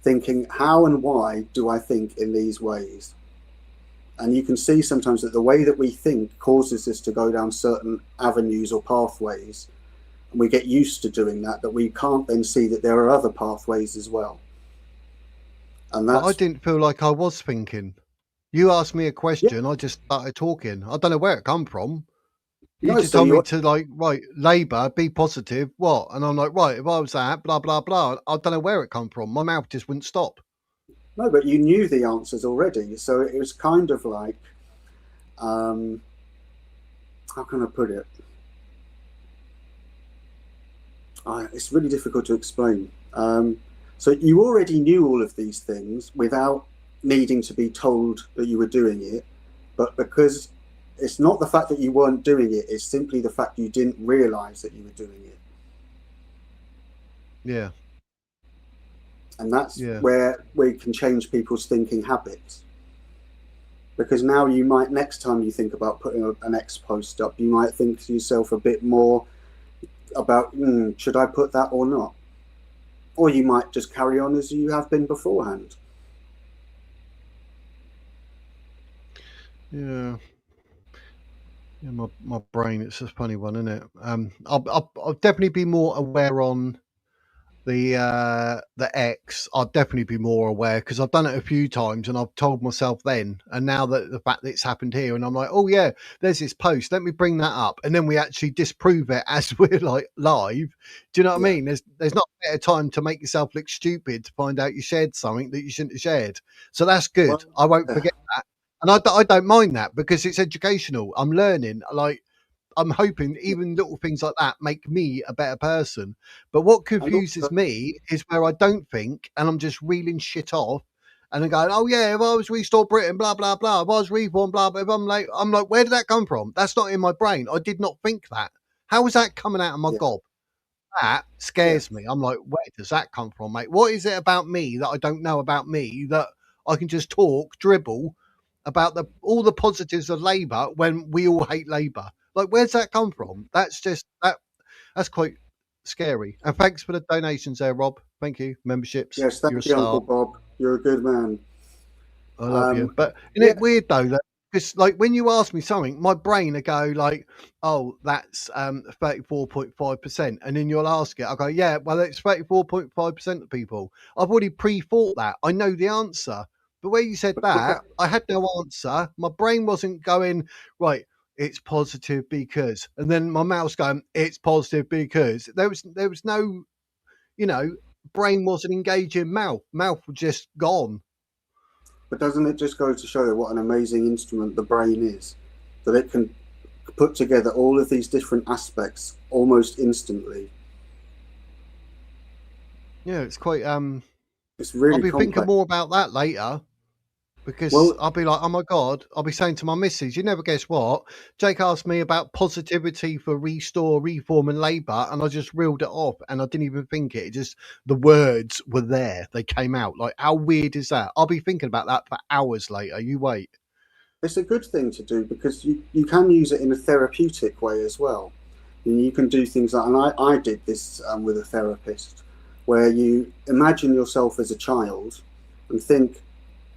Thinking, how and why do I think in these ways? And you can see sometimes that the way that we think causes us to go down certain avenues or pathways. And we get used to doing that we can't then see that there are other pathways as well. And but I didn't feel like I was thinking. You asked me a question, I just started talking. I don't know where it come from. You just told me to, like, right, Labour, be positive, what? And I'm like, right, if I was that, blah, blah, blah. I don't know where it come from. My mouth just wouldn't stop. No, but you knew the answers already. So it was kind of like, how can I put it? It's really difficult to explain. So you already knew all of these things without needing to be told that you were doing it. But because it's not the fact that you weren't doing it, it's simply the fact you didn't realize that you were doing it. Yeah. And that's where we can change people's thinking habits. Because now you might, next time you think about putting an X post up, you might think to yourself a bit more about, should I put that or not? Or you might just carry on as you have been beforehand. Yeah. Yeah, my brain, it's a funny one, isn't it? I'll definitely be more aware on the X, I'd definitely be more aware because I've done it a few times and I've told myself then. And now that the fact that it's happened here, and I'm like, oh yeah, there's this post. Let me bring that up, and then we actually disprove it as we're like live. Do you know what I mean? There's not a better time to make yourself look stupid to find out you shared something that you shouldn't have shared. So that's good. Well, I won't forget that, and I don't mind that because it's educational. I'm learning. Like, I'm hoping even little things like that make me a better person. But what confuses me is where I don't think, and I'm just reeling shit off, and I'm going, "Oh yeah, if I was Restore Britain, blah blah blah. If I was Reform, blah blah." If I'm like, where did that come from? That's not in my brain. I did not think that. How is that coming out of my gob? That scares me. I'm like, where does that come from, mate? What is it about me that I don't know about me that I can just dribble about all the positives of Labour when we all hate Labour? Like, where's that come from? That's just that's quite scary. And thanks for the donations there, Rob. Thank you. Memberships. Yes, thank you, Uncle Bob. You're a good man. I love you. But isn't it weird though that because like when you ask me something, my brain will go like, oh, that's 34.5%. And then you'll ask it. I'll go, yeah, well, it's 34.5% of people. I've already pre-thought that. I know the answer. But where you said that, I had no answer. My brain wasn't going, right, it's positive because, and then my mouth's going, it's positive because there was no, brain wasn't engaging, mouth was just gone. But doesn't it just go to show what an amazing instrument the brain is, that it can put together all of these different aspects almost instantly? Yeah, it's quite it's really I'll be complex. thinking more about that later. Because I'll be like, oh my God, I'll be saying to my missus, you never guess what? Jake asked me about positivity for Restore, Reform and Labour, and I just reeled it off and I didn't even think it. Just the words were there. They came out. Like, how weird is that? I'll be thinking about that for hours later. You wait. It's a good thing to do because you can use it in a therapeutic way as well. And you can do things like, and I did this with a therapist, where you imagine yourself as a child and think,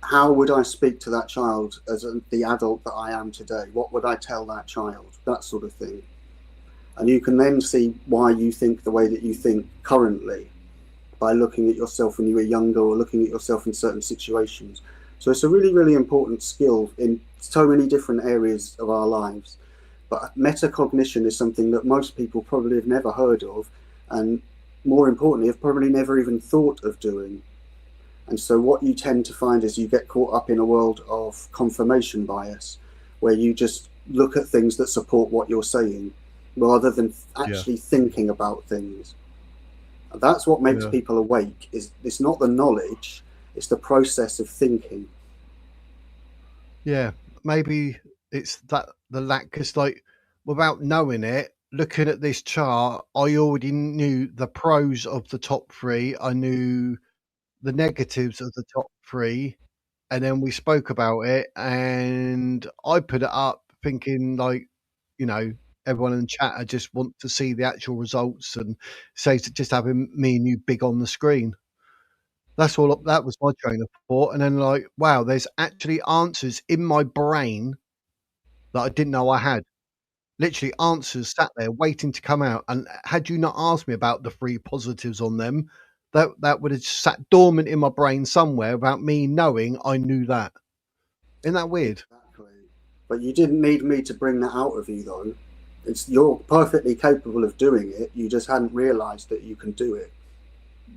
how would I speak to that child as the adult that I am today? What would I tell that child? That sort of thing. And you can then see why you think the way that you think currently by looking at yourself when you were younger or looking at yourself in certain situations. So it's a really, really important skill in so many different areas of our lives. But metacognition is something that most people probably have never heard of, and more importantly, have probably never even thought of doing. And so what you tend to find is you get caught up in a world of confirmation bias, where you just look at things that support what you're saying rather than actually thinking about things. And that's what makes people awake. It's not the knowledge, it's the process of thinking. Yeah, maybe it's that the lack, because like without knowing it, looking at this chart, I already knew the pros of the top three. I knew the negatives of the top three, and then we spoke about it and I put it up thinking like, everyone in the chat, I just want to see the actual results and say just having me and you big on the screen. That's all. That was my train of thought. And then like, wow, there's actually answers in my brain that I didn't know I had. Literally answers sat there waiting to come out. And had you not asked me about the 3 positives on them, that would have sat dormant in my brain somewhere without me knowing I knew that. Isn't that weird? Exactly. But you didn't need me to bring that out of you, though. You're perfectly capable of doing it. You just hadn't realised that you can do it.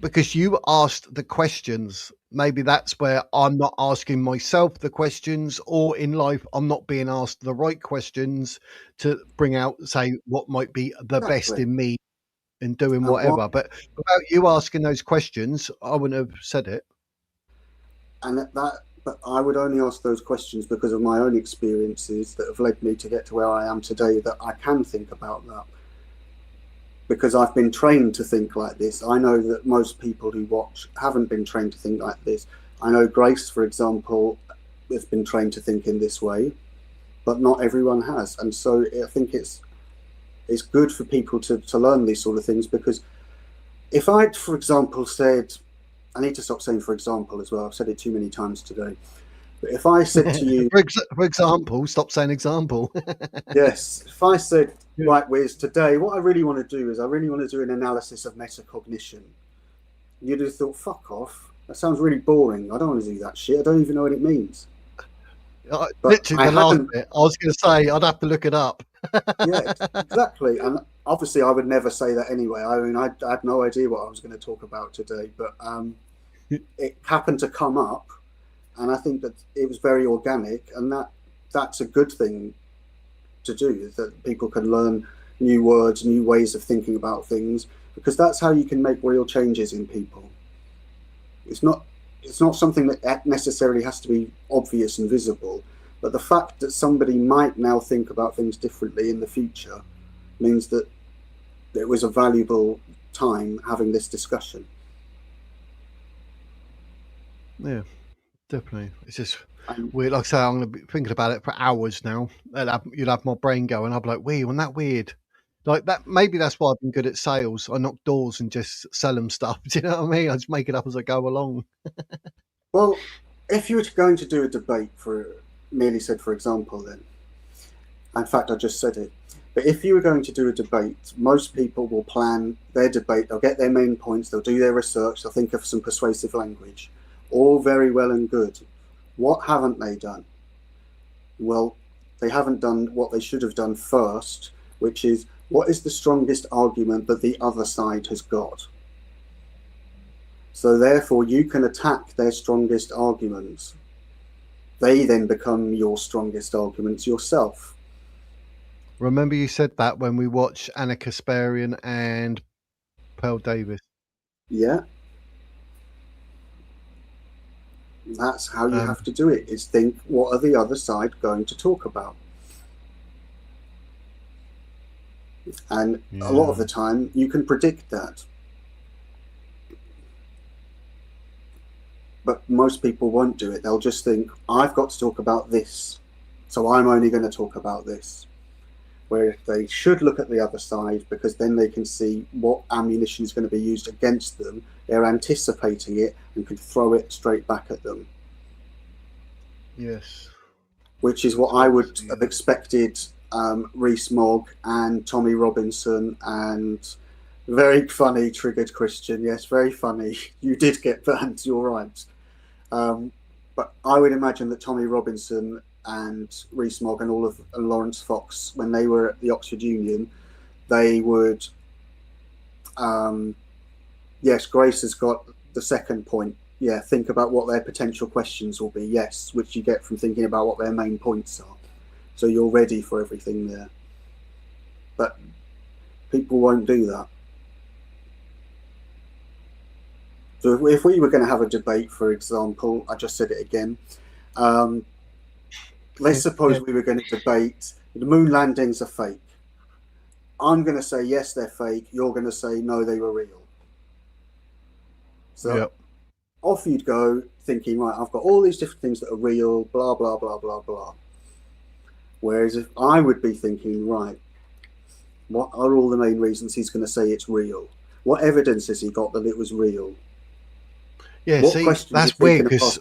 Because you asked the questions. Maybe that's where I'm not asking myself the questions, or in life I'm not being asked the right questions to bring out, say, what might be the best in me in doing whatever. But without you asking those questions, I wouldn't have said it. And but I would only ask those questions because of my own experiences that have led me to get to where I am today, that I can think about that. Because I've been trained to think like this. I know that most people who watch haven't been trained to think like this. I know Grace, for example, has been trained to think in this way, but not everyone has. And so I think it's good for people to learn these sort of things, because if I'd, for example, said, I need to stop saying for example as well, I've said it too many times today. But if I said to you... for example, stop saying example. Yes, if I said, right, Wiz, today what I really want to do is I really want to do an analysis of metacognition. You'd have thought, fuck off. That sounds really boring. I don't want to do that shit. I don't even know what it means. Literally, the last bit. I was going to say I'd have to look it up. Yeah, exactly. And obviously, I would never say that anyway. I mean, I had no idea what I was going to talk about today, but it happened to come up, and I think that it was very organic, and that's a good thing to do. That people can learn new words, new ways of thinking about things, because that's how you can make real changes in people. It's not something that necessarily has to be obvious and visible, but the fact that somebody might now think about things differently in the future means that it was a valuable time having this discussion. Yeah, definitely. It's just weird. Like I say, I'm going to be thinking about it for hours now. You'll have my brain going. I'll be like, wasn't that weird? Like that. Maybe that's why I've been good at sales. I knock doors and just sell them stuff. Do you know what I mean? I just make it up as I go along. Well, if you were going to do a debate, nearly said, for example, then, in fact, I just said it. But if you were going to do a debate, most people will plan their debate. They'll get their main points. They'll do their research. They'll think of some persuasive language. All very well and good. What haven't they done? Well, they haven't done what they should have done first, which is, what is the strongest argument that the other side has got? So therefore, you can attack their strongest arguments. They then become your strongest arguments yourself. Remember you said that when we watched Anna Kasparian and Pearl Davis. Yeah. That's how you have to do it, is think, what are the other side going to talk about? And a lot of the time, you can predict that. But most people won't do it. They'll just think, I've got to talk about this, so I'm only going to talk about this. Where they should look at the other side, because then they can see what ammunition is going to be used against them. They're anticipating it and can throw it straight back at them. Yes. Which is what I would have expected Rees-Mogg and Tommy Robinson and very funny Triggered Christian. Yes, very funny. You did get banned, you're right. But I would imagine that Tommy Robinson and Rees-Mogg and all of Lawrence Fox, when they were at the Oxford Union, they would, yes, Grace has got the second point. Yeah, think about what their potential questions will be. Yes, which you get from thinking about what their main points are. So you're ready for everything there. But people won't do that. So if we were going to have a debate, for example, I just said it again, let's suppose we were going to debate the moon landings are fake. I'm going to say, yes, they're fake. You're going to say, no, they were real. So off you'd go thinking, right, I've got all these different things that are real, blah, blah, blah, blah, blah. Whereas if I would be thinking, right, what are all the main reasons he's going to say it's real? What evidence has he got that it was real? Yeah, see, that's weird, because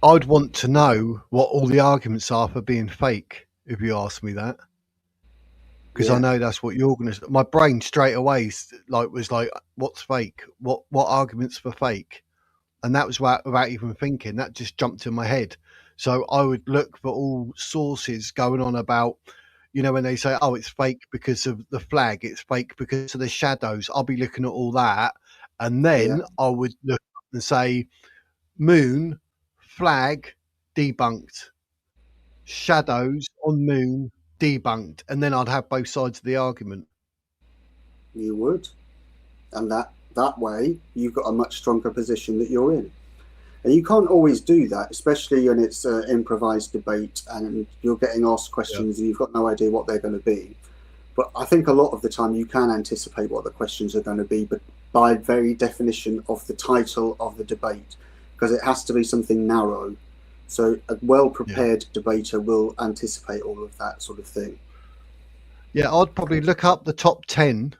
I'd want to know what all the arguments are for being fake, if you ask me that. Because I know that's what you're going to... My brain straight away was like, what's fake? What arguments for fake? And that was without even thinking. That just jumped in my head. So I would look for all sources going on about, you know, when they say, oh, it's fake because of the flag, it's fake because of the shadows. I'll be looking at all that. And then I would look and say, moon, flag, debunked. Shadows on moon, debunked. And then I'd have both sides of the argument. You would. And that way, you've got a much stronger position that you're in. And you can't always do that, especially when it's an improvised debate and you're getting asked questions and you've got no idea what they're going to be. But I think a lot of the time you can anticipate what the questions are going to be, but by very definition of the title of the debate, because it has to be something narrow. So a well-prepared debater will anticipate all of that sort of thing. Yeah, I'd probably look up the top 10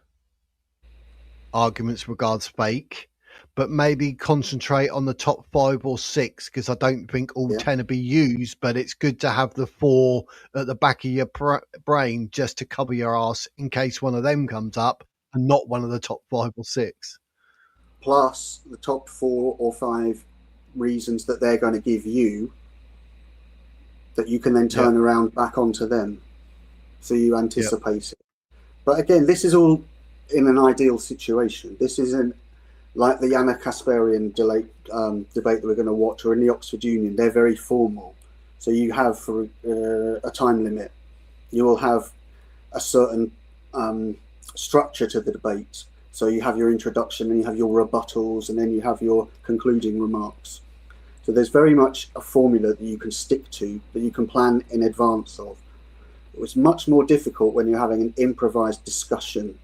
arguments regards fake, but maybe concentrate on the top 5 or 6, because I don't think all 10 will be used, but it's good to have the 4 at the back of your brain just to cover your ass in case one of them comes up and not one of the top 5 or 6. plus the top 4 or 5 reasons that they're going to give you, that you can then turn around back onto them, so you anticipate it. But again, this is all in an ideal situation. This isn't like the Anna Kasparian debate that we're going to watch, or in the Oxford Union. They're very formal. So you have for a time limit. You will have a certain structure to the debate. So you have your introduction, and you have your rebuttals, and then you have your concluding remarks. So there's very much a formula that you can stick to, that you can plan in advance of. It was much more difficult when you're having an improvised discussion,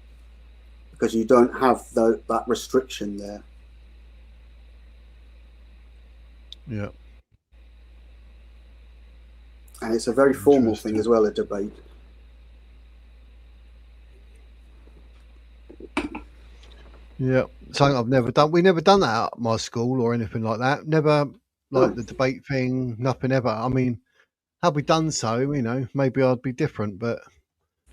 because you don't have that restriction there. Yeah. And it's a very formal thing as well, a debate. Yeah, something I've never done. We never done that at my school or anything like that. Never, like the debate thing, nothing ever. I mean, had we done so, you know, maybe I'd be different, but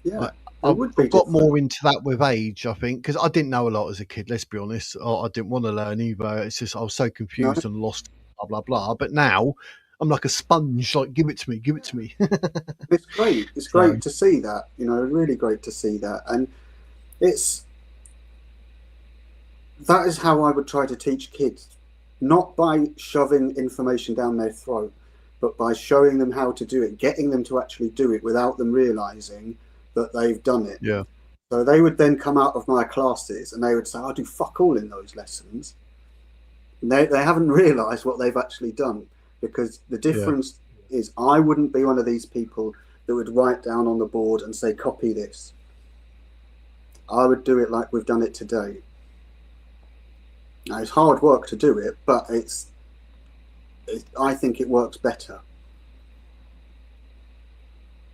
yeah, I've got more into that with age, I think, because I didn't know a lot as a kid, let's be honest. I didn't want to learn either. It's just I was so confused and lost, blah, blah, blah. But now I'm like a sponge, like, give it to me, give it to me. It's great. It's great to see that, you know, really great to see that. And that is how I would try to teach kids, not by shoving information down their throat, but by showing them how to do it, getting them to actually do it without them realizing that they've done it. Yeah. So they would then come out of my classes and they would say, I do fuck all in those lessons. And they haven't realized what they've actually done, because the difference is I wouldn't be one of these people that would write down on the board and say, copy this. I would do it like we've done it today. Now, it's hard work to do it, but I think it works better.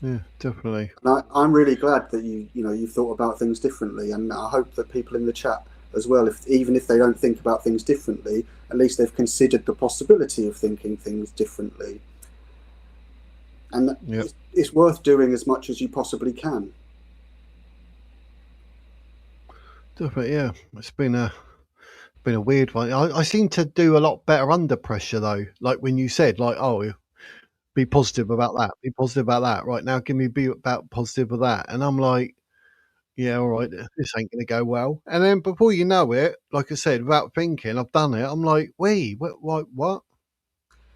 Yeah, definitely. And I'm really glad that you thought about things differently, and I hope that people in the chat as well, even if they don't think about things differently, at least they've considered the possibility of thinking things differently. And it's worth doing as much as you possibly can. Definitely, yeah. It's been a weird one. I seem to do a lot better under pressure, though. Like when you said, like, oh, be positive about that. Be positive about that. Right now, be about positive with that. And I'm like, yeah, all right, this ain't going to go well. And then before you know it, like I said, without thinking, I've done it. I'm like, wait, what?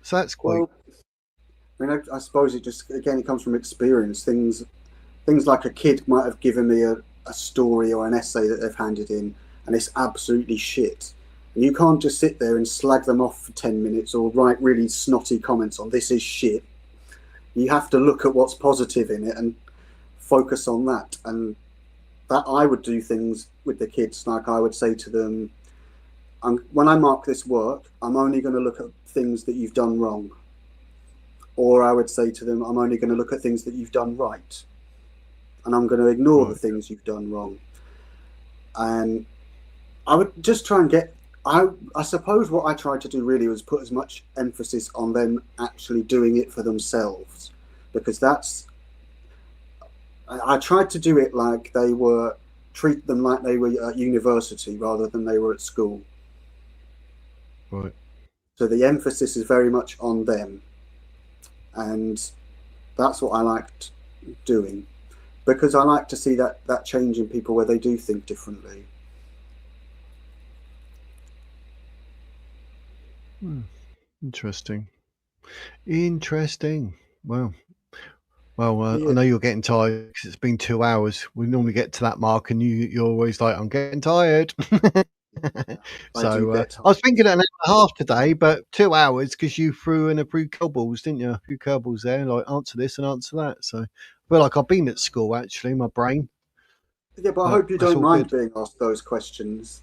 So that's quite. Well, I mean, I suppose it comes from experience. Things like a kid might have given me a story or an essay that they've handed in, and it's absolutely shit. And you can't just sit there and slag them off for 10 minutes or write really snotty comments on this is shit. You have to look at what's positive in it and focus on that. And that I would do things with the kids, like I would say to them, when I mark this work, I'm only going to look at things that you've done wrong. Or I would say to them, I'm only going to look at things that you've done right. And I'm going to ignore the things you've done wrong. And I would just try and I suppose what I tried to do really was put as much emphasis on them actually doing it for themselves, because I tried to do it like treat them like they were at university rather than they were at school. Right. So the emphasis is very much on them. And that's what I liked doing, because I like to see that change in people where they do think differently. Interesting. Well, I know you're getting tired because it's been 2 hours. We normally get to that mark, and you're always like, I'm getting tired. So I was thinking an hour and a half today, but 2 hours because you threw in a few curveballs, didn't you? A few curveballs there, like answer this and answer that. So I feel like I've been at school, actually, my brain. Yeah, but I hope you don't mind being asked those questions.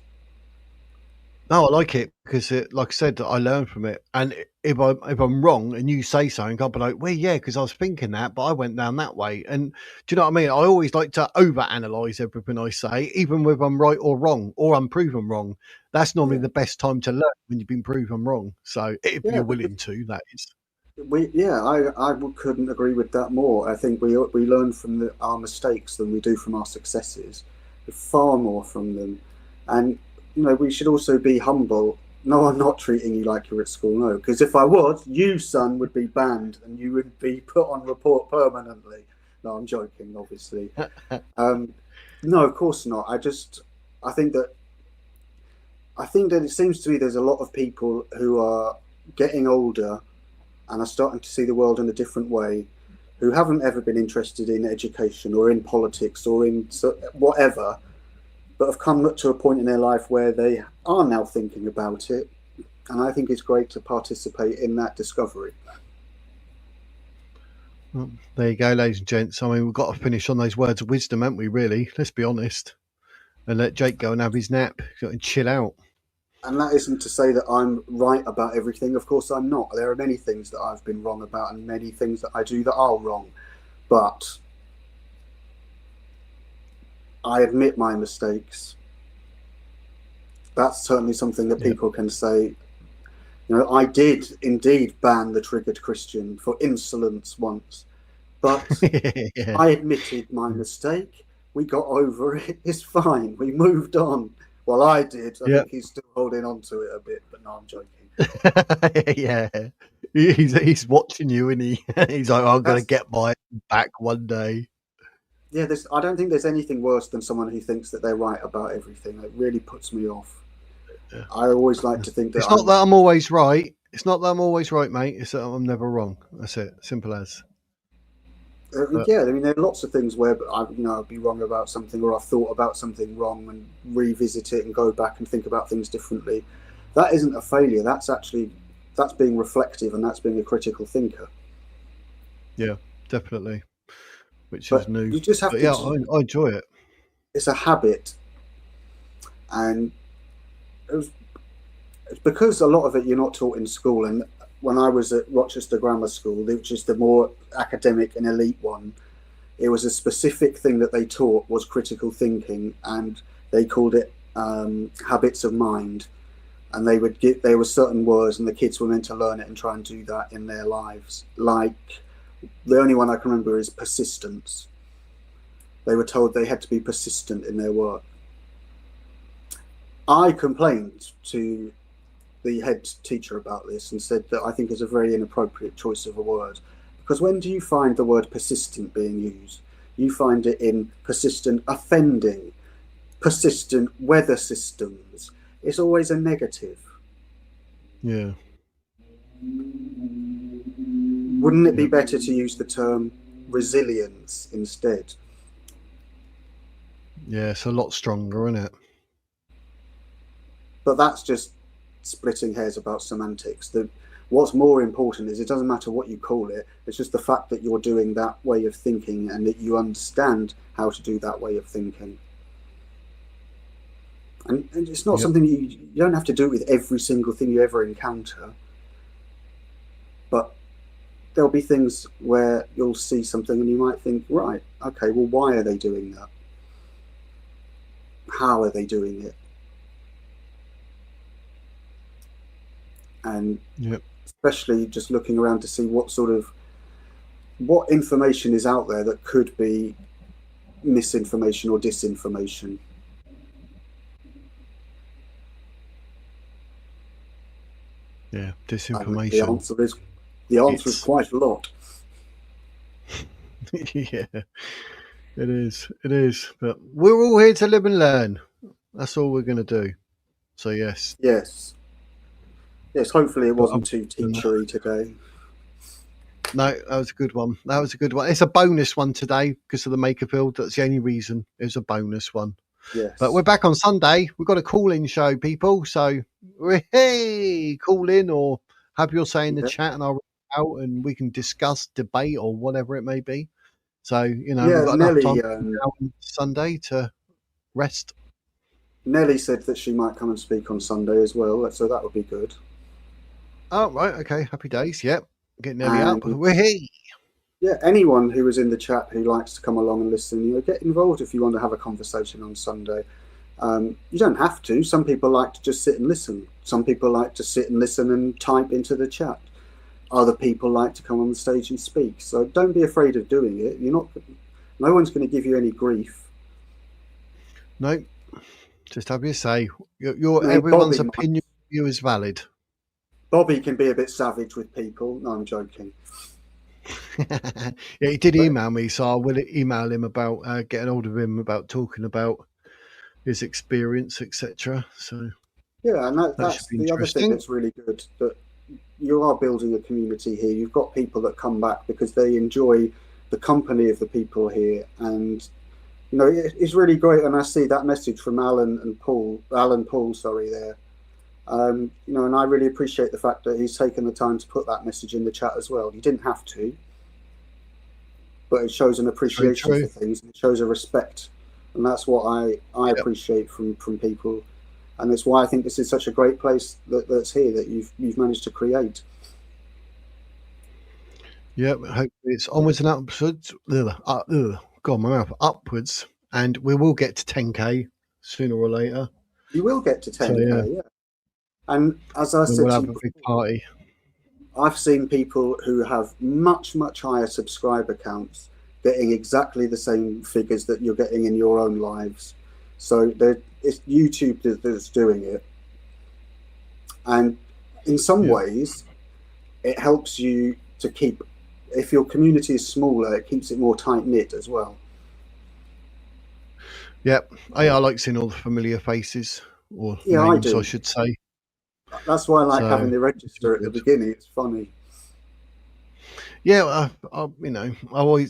No, I like it because, like I said, I learn from it. And if I'm wrong and you say something, I'll be like, well, yeah, because I was thinking that, but I went down that way. And do you know what I mean? I always like to overanalyze everything I say, even whether I'm right or wrong, or I'm proven wrong. That's normally the best time to learn, when you've been proven wrong. So if you're willing to, that is. I couldn't agree with that more. I think we learn from our mistakes than we do from our successes. Far more from them. And we should also be humble. No, I'm not treating you like you're at school, no. Because if I was, you, son, would be banned and you would be put on report permanently. No, I'm joking, obviously. No, of course not. I think that it seems to me there's a lot of people who are getting older and are starting to see the world in a different way, who haven't ever been interested in education or in politics or in whatever, but have come to a point in their life where they are now thinking about it. And I think it's great to participate in that discovery. Well, there you go, ladies and gents. I mean, we've got to finish on those words of wisdom, haven't we, really? Let's be honest. And let Jake go and have his nap and chill out. And that isn't to say that I'm right about everything. Of course I'm not. There are many things that I've been wrong about and many things that I do that are wrong. But I admit my mistakes. That's certainly something that people can say. I did indeed ban the triggered Christian for insolence once, but I admitted my mistake. We got over it. It's fine. We moved on. Well, I did. I think he's still holding on to it a bit, but no, I'm joking. Yeah. He's watching you, and he's like, I'm going to get mine back one day. Yeah, I don't think there's anything worse than someone who thinks that they're right about everything. It really puts me off. Yeah. I always like to think that it's not that I'm always right. It's not that I'm always right, mate. It's that I'm never wrong. That's it. Simple as. Yeah, I mean, there are lots of things where I'd be wrong about something, or I've thought about something wrong and revisit it and go back and think about things differently. That isn't a failure. That's being reflective, and that's being a critical thinker. Yeah, definitely. Which is new. You just have to. I enjoy it. It's a habit, and it's because a lot of it you're not taught in school. And when I was at Rochester Grammar School, which is the more academic and elite one, it was a specific thing that they taught was critical thinking, and they called it habits of mind. And there were certain words, and the kids were meant to learn it and try and do that in their lives. Like, the only one I can remember is persistence. They were told they had to be persistent in their work. I complained to the head teacher about this and said that I think it's a very inappropriate choice of a word. Because when do you find the word persistent being used? You find it in persistent offending, persistent weather systems. It's always a negative. Yeah. Wouldn't it be better to use the term resilience instead? Yeah, it's a lot stronger, isn't it? But that's just splitting hairs about semantics. What's more important is it doesn't matter what you call it. It's just the fact that you're doing that way of thinking and that you understand how to do that way of thinking. And it's not something you don't have to do with every single thing you ever encounter. But there'll be things where you'll see something and you might think, right, okay, well, why are they doing that? How are they doing it? And especially just looking around to see what information is out there that could be misinformation or disinformation. Yeah, disinformation. The answer is quite a lot. Yeah, it is. But we're all here to live and learn. That's all we're going to do. So yes. Yes. Hopefully it wasn't too teachery today. No, that was a good one. It's a bonus one today because of the Makerfield. That's the only reason. It was a bonus one. Yes. But we're back on Sunday. We've got a call-in show, people. So, hey, call in or have your say in the chat, and I'll read out and we can discuss, debate, or whatever it may be. So, we've got enough time on Sunday to rest. Nelly said that she might come and speak on Sunday as well, so that would be good. Oh, right. Okay. Happy days. Yep. Getting Nelly up. We're here. Yeah, anyone who is in the chat who likes to come along and listen, get involved if you want to have a conversation on Sunday. You don't have to. Some people like to just sit and listen. Some people like to sit and listen and type into the chat. Other people like to come on the stage and speak. So don't be afraid of doing it. No one's going to give you any grief. No. Just have your say. Your No, everyone's Bobby opinion of you is valid. Bobby can be a bit savage with people. No, I'm joking. Yeah, he did email me, so I will email him about getting hold of him about talking about his experience, etc. So Yeah, and that that's should be the other thing interesting. that's really good, that you are building a community here. You've got people that come back because they enjoy the company of the people here, and you know it's really great. And I see that message from Alan Paul, sorry, there. You know, and I really appreciate the fact that he's taken the time to put that message in the chat as well. He didn't have to, but it shows an appreciation for things, and it shows a respect, and that's what I appreciate from people. And it's why I think this is such a great place that's here, that you've managed to create. Yeah, hopefully it's onwards and upwards. God, my mouth, upwards, and we will get to 10k sooner or later. You will get to 10k, so, yeah. And as I said, we'll have a big party. I've seen people who have much higher subscriber counts getting exactly the same figures that you're getting in your own lives. So it's YouTube that's doing it, and in some ways, it helps you to keep. If your community is smaller, it keeps it more tight knit as well. Yep, I like seeing all the familiar faces, or names, I should say. That's why I like having the register at the beginning. It's funny. Yeah, you know,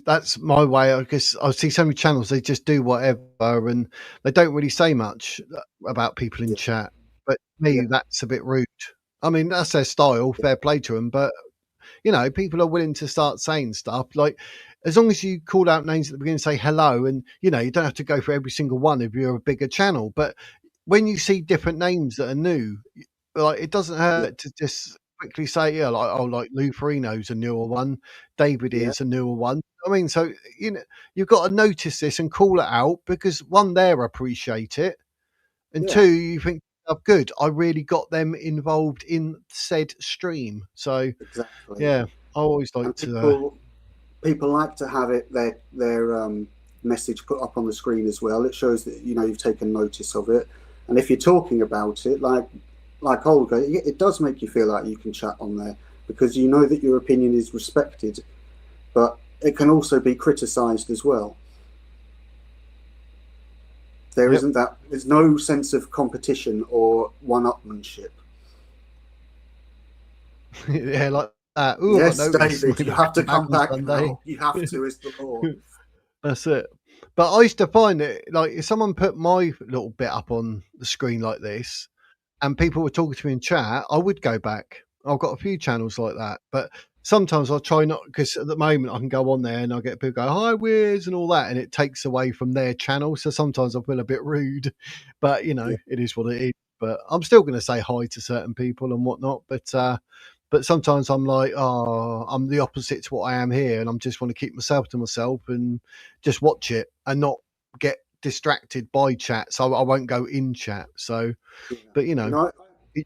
that's my way. I guess I see so many channels, they just do whatever, and they don't really say much about people in chat. But me, that's a bit rude. I mean, that's their style. Fair play to them, but you know, people are willing to start saying stuff like, as long as you call out names at the beginning, say hello, and you know, you don't have to go for every single one if you're a bigger channel. But when you see different names that are new, like it doesn't hurt to just quickly say, like Lou Ferrigno's a newer one, David is a newer one. I mean, so you know, you've got to notice this and call it out, because one, they appreciate it, and two, you think, oh, good, I really got them involved in said stream. So yeah, I always like to. People like to have their message put up on the screen as well. It shows that you know you've taken notice of it, and if you're talking about it, like Olga, it does make you feel like you can chat on there, because you know that your opinion is respected, but it can also be criticised as well. There isn't that. There's no sense of competition or one-upmanship. Yeah, like that. Ooh, yes, David, you have to come back now. You have to, is the law. That's it. But I used to find it, like, if someone put my little bit up on the screen like this, and people were talking to me in chat, I would go back. I've got a few channels like that, but sometimes I'll try not, because at the moment I can go on there and I get people go, hi, Wiz, and all that, and it takes away from their channel. So sometimes I feel a bit rude, but you know, it is what it is. But I'm still going to say hi to certain people and whatnot. But sometimes I'm like, oh, I'm the opposite to what I am here, and I'm just want to keep myself to myself and just watch it and not get distracted by chat. So I won't go in chat. So, but you know,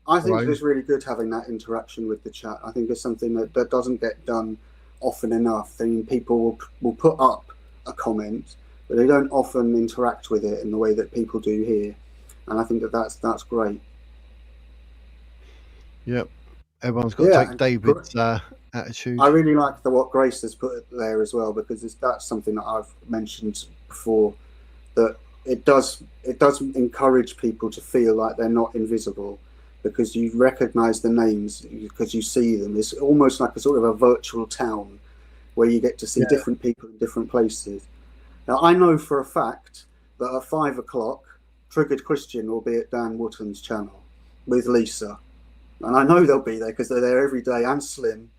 I think it's really good having that interaction with the chat. I think it's something that doesn't get done often enough. I mean, people will put up a comment, but they don't often interact with it in the way that people do here. And I think that's great. Yep. Everyone's got to take David's attitude. I really like what Grace has put there as well, because that's something that I've mentioned before, that it does encourage people to feel like they're not invisible, because you recognise the names, because you see them. It's almost like a sort of a virtual town where you get to see different people in different places. Now, I know for a fact that at 5 o'clock, Triggered Christian will be at Dan Wootton's channel with Lisa. And I know they'll be there because they're there every day, and Slim.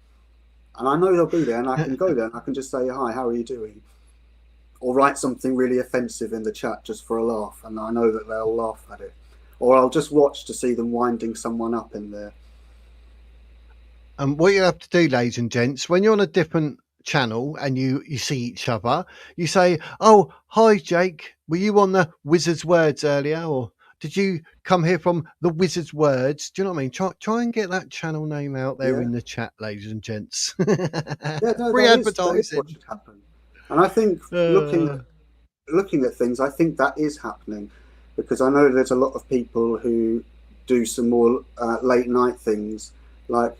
And I know they'll be there, and I can go there and I can just say, hi, how are you doing? Or write something really offensive in the chat just for a laugh, and I know that they'll laugh at it. Or I'll just watch to see them winding someone up in there. And what you have to do, ladies and gents, when you're on a different channel and you see each other, you say, oh, hi, Jake. Were you on the Wizard's Words earlier? Or did you come here from the Wizard's Words? Do you know what I mean? Try and get that channel name out there in the chat, ladies and gents. Free advertising. That is what should happen. And I think looking at things, I think that is happening. because I know there's a lot of people who do some more late night things, like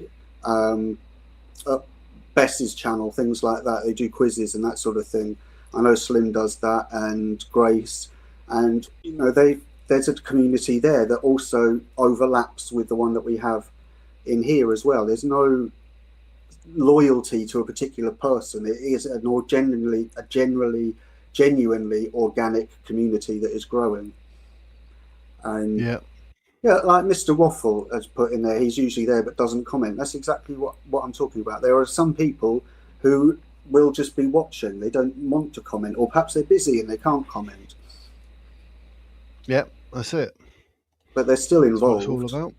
Bess's channel, things like that. They do quizzes and that sort of thing. I know Slim does that, and Grace, and you know, there's a community there that also overlaps with the one that we have in here as well. There's no loyalty to a particular person. It is a more genuinely organic community that is growing. And yeah, like Mr. Waffle has put in there, he's usually there but doesn't comment. That's exactly what I'm talking about. There are some people who will just be watching. They don't want to comment, or perhaps they're busy and they can't comment. Yeah, that's it. But they're still involved. That's what it's all about.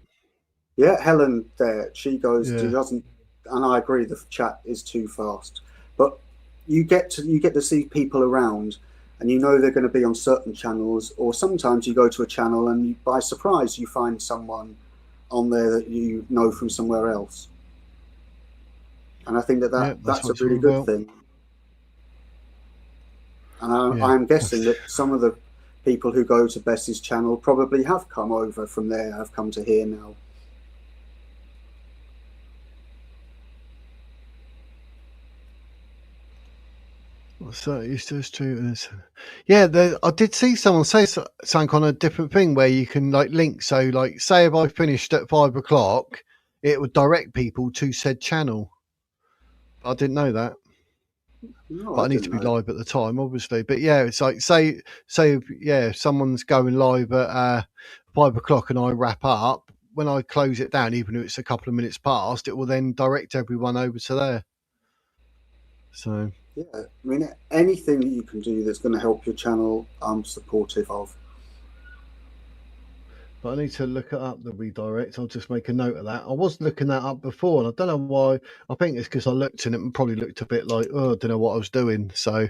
Yeah, Helen there, she goes, Yeah. she doesn't, and I agree, the chat is too fast. But you get to see people around, and you know they're going to be on certain channels, or sometimes you go to a channel and by surprise you find someone on there that you know from somewhere else. And I think that's a really good thing. And I'm guessing that some of the people who go to Bess's channel probably have come over from there, have come to here now. So it's just true. Yeah, I did see someone say something on a different thing where you can like link. So, like, say if I finished at 5 o'clock, it would direct people to said channel. I didn't know that. No, but I need to be live at the time, obviously. But yeah, it's like say if someone's going live at 5 o'clock and I wrap up. When I close it down, even if it's a couple of minutes past, it will then direct everyone over to there. So yeah, I mean, anything that you can do that's going to help your channel, I'm supportive of. But I need to look it up, the redirect. I'll just make a note of that. I was looking that up before, and I don't know why. I think it's because I looked in it and probably looked a bit like, oh, I don't know what I was doing. So,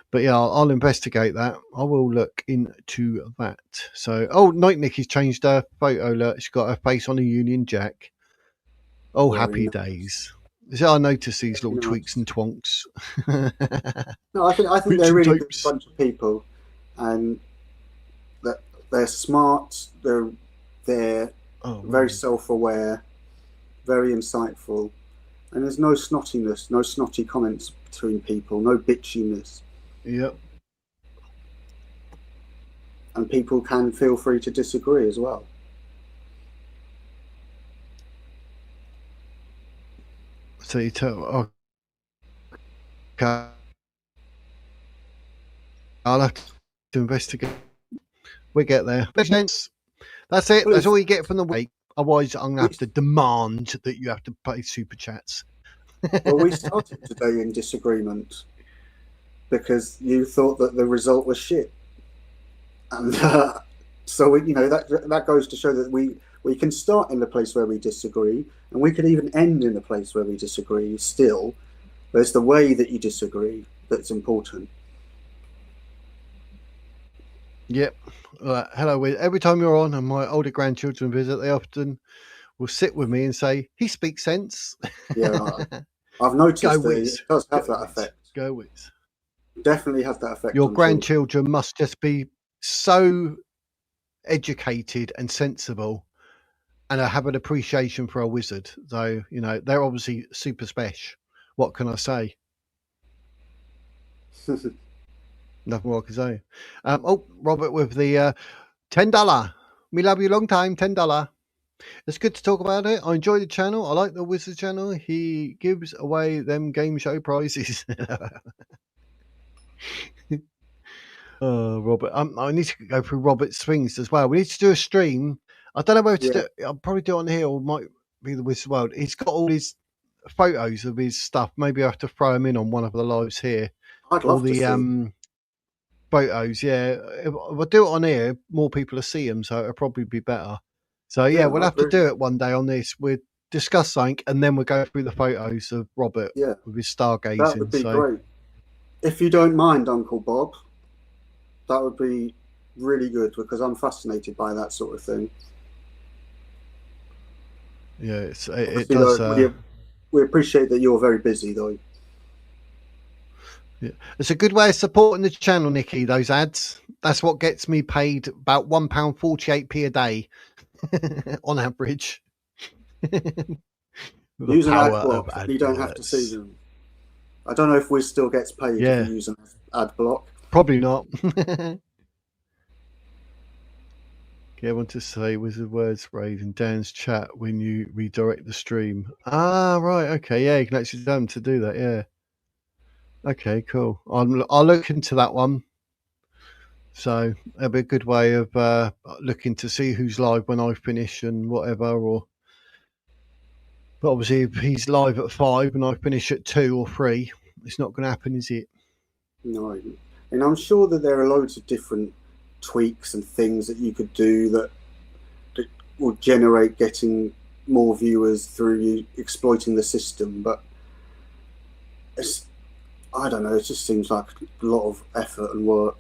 but yeah, I'll investigate that. I will look into that. So, Night Nicky's changed her photo. Look, she's got her face on a Union Jack. Oh, very happy days. So I notice these little tweaks and twonks. No, I think they're really good bunch of people, and that they're smart. They're very self-aware, very insightful, and there's no snottiness, no snotty comments between people, no bitchiness. Yep. And people can feel free to disagree as well. So you tell, okay, I'll have to investigate. We get there. That's it. That's all you get from the week. Otherwise, I'm going to have to demand that you have to pay super chats. Well, we started today in disagreement because you thought that the result was shit. And so, that goes to show that we can start in the place where we disagree, and we could even end in the place where we disagree still. But it's the way that you disagree that's important. Yep. Hello. Every time you're on and my older grandchildren visit, they often will sit with me and say, he speaks sense. Yeah, I've noticed that it does have that effect. Go Wiz. Definitely have that effect. Your grandchildren must just be so educated and sensible and have an appreciation for a wizard. So, they're obviously super special. What can I say? Nothing more I can say. Robert with the $10. We love you long time, $10. It's good to talk about it. I enjoy the channel. I like the wizard channel. He gives away them game show prizes. Robert. I need to go through Robert's things as well. We need to do a stream. I don't know whether to do it. I'll probably do it on here, or might be the Wizard World. He's got all his photos of his stuff. Maybe I have to throw him in on one of the lives here. I'd love to see photos. Yeah, if I do it on here, more people will see them, so it'll probably be better. So yeah, we'll have to do it one day on this. We'll discuss something, and then we'll go through the photos of Robert with his stargazing. That would be great. If you don't mind, Uncle Bob, that would be really good, because I'm fascinated by that sort of thing. Yeah, it does. We appreciate that you're very busy, though. Yeah. It's a good way of supporting the channel, Nikki, those ads. That's what gets me paid about £1.48p a day on average. The Use an ad power of block. You don't have to see adverts. them. I don't know if Wiz still gets paid if you use an ad block. Probably not. I want to say Wizard Words phrase in Dan's chat when you redirect the stream. Ah, right. Okay. Yeah, you can actually tell them to do that. Yeah. Okay, cool. I'll look into that one. So it'll be a good way of looking to see who's live when I finish and whatever. But obviously, if he's live at 5 and I finish at 2 or 3, it's not going to happen, is it? No. And I'm sure that there are loads of different tweaks and things that you could do that will generate getting more viewers through you exploiting the system. But I don't know, it just seems like a lot of effort and work.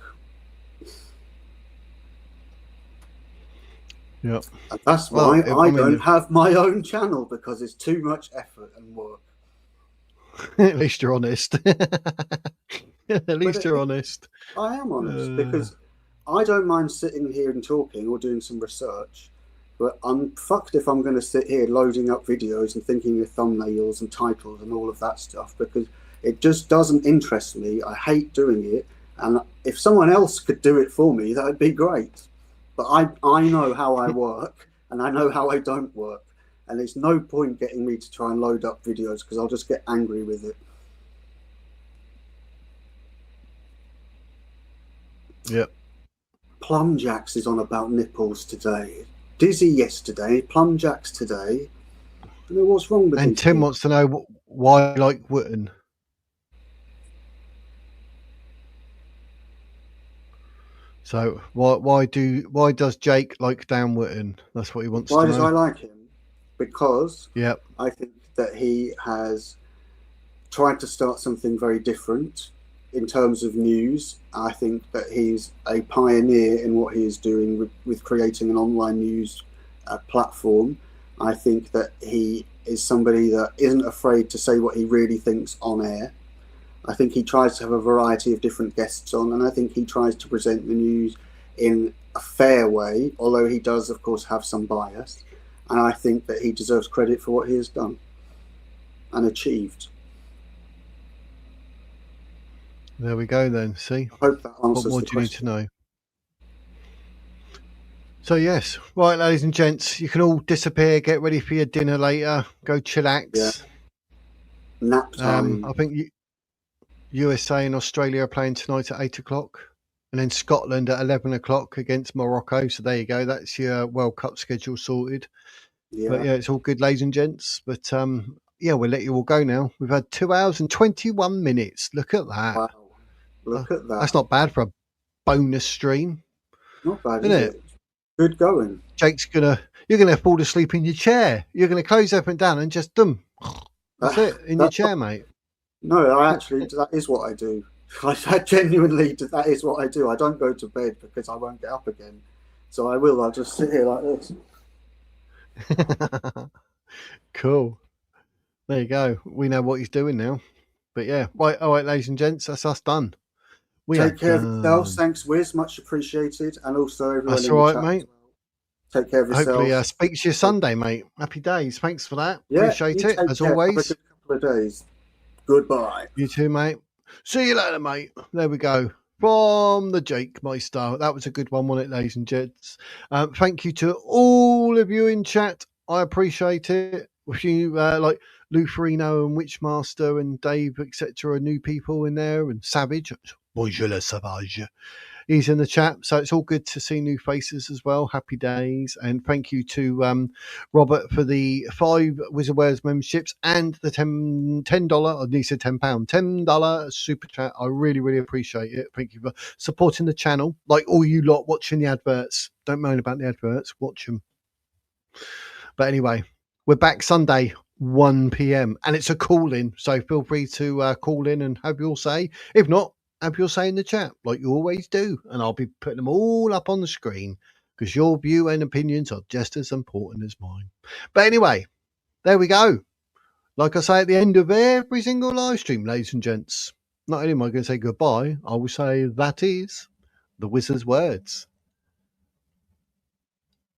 Yeah. And that's why I don't have my own channel, because it's too much effort and work. At least you're honest. At least you're honest. I am honest, because I don't mind sitting here and talking or doing some research, but I'm fucked if I'm going to sit here loading up videos and thinking of thumbnails and titles and all of that stuff, because it just doesn't interest me. I hate doing it, and if someone else could do it for me, that would be great. But I know how I work, and I know how I don't work, and there's no point getting me to try and load up videos, because I'll just get angry with it. Yep. Plumjacks is on about nipples today. Dizzy yesterday, Plumjacks today. I don't know what's wrong with And Tim wants to know why I like Wootton. So why does Jake like Dan Wootton? That's what he wants to know. Why does I like him? Because yep. I think that he has tried to start something very different in terms of news. I think that he's a pioneer in what he is doing with creating an online news platform. I think that he is somebody that isn't afraid to say what he really thinks on air. I think he tries to have a variety of different guests on, and I think he tries to present the news in a fair way, although he does, of course, have some bias. And I think that he deserves credit for what he has done and achieved. There we go then, see? I hope that answers what more the do you question. need to know? So yes, right, ladies and gents, you can all disappear, get ready for your dinner later, go chillax. Yeah. Nap time. I think USA and Australia are playing tonight at 8 o'clock, and then Scotland at 11 o'clock against Morocco. So there you go. That's your World Cup schedule sorted. Yeah. But yeah, it's all good, ladies and gents. But yeah, we'll let you all go now. We've had 2 hours and 21 minutes. Look at that. Wow. Look at that. That's not bad for a bonus stream. Not bad, is it? Good going. Jake's you're gonna fall asleep in your chair. You're gonna close up and down and just that's it in your chair, mate. No, that is what I do. I genuinely, that is what I do. I don't go to bed because I won't get up again. So I'll just sit here like this. Cool. There you go. We know what he's doing now. But yeah, right. All right, ladies and gents, that's us done. Take care of yourselves. Thanks, Wiz. Much appreciated. And also everyone that's in all the right, chat mate. Take care of yourselves. Hopefully speak to you Sunday, mate. Happy days. Thanks for that. Yeah, appreciate it, as always. Have a good couple of days. Goodbye. You too, mate. See you later, mate. There we go. From the Jake Meister. That was a good one, wasn't it, ladies and gents? Thank you to all of you in chat. I appreciate it. If you like Luferino and Witchmaster and Dave, etc., new people in there, and Savage. Bonjour le Savage. He's in the chat, so it's all good to see new faces as well. Happy days. And thank you to Robert for the 5 Wizard Wears memberships and the $10, I need to say £10, $10 super chat. I really, really appreciate it. Thank you for supporting the channel. Like all you lot watching the adverts. Don't moan about the adverts. Watch them. But anyway, we're back Sunday, 1 p.m. And it's a call-in, so feel free to call in and have your say. If not, have your say in the chat like you always do, and I'll be putting them all up on the screen because your view and opinions are just as important as mine. But anyway, there we go. Like I say at the end of every single live stream, ladies and gents, not only am I going to say goodbye, I will say that is the wizard's words.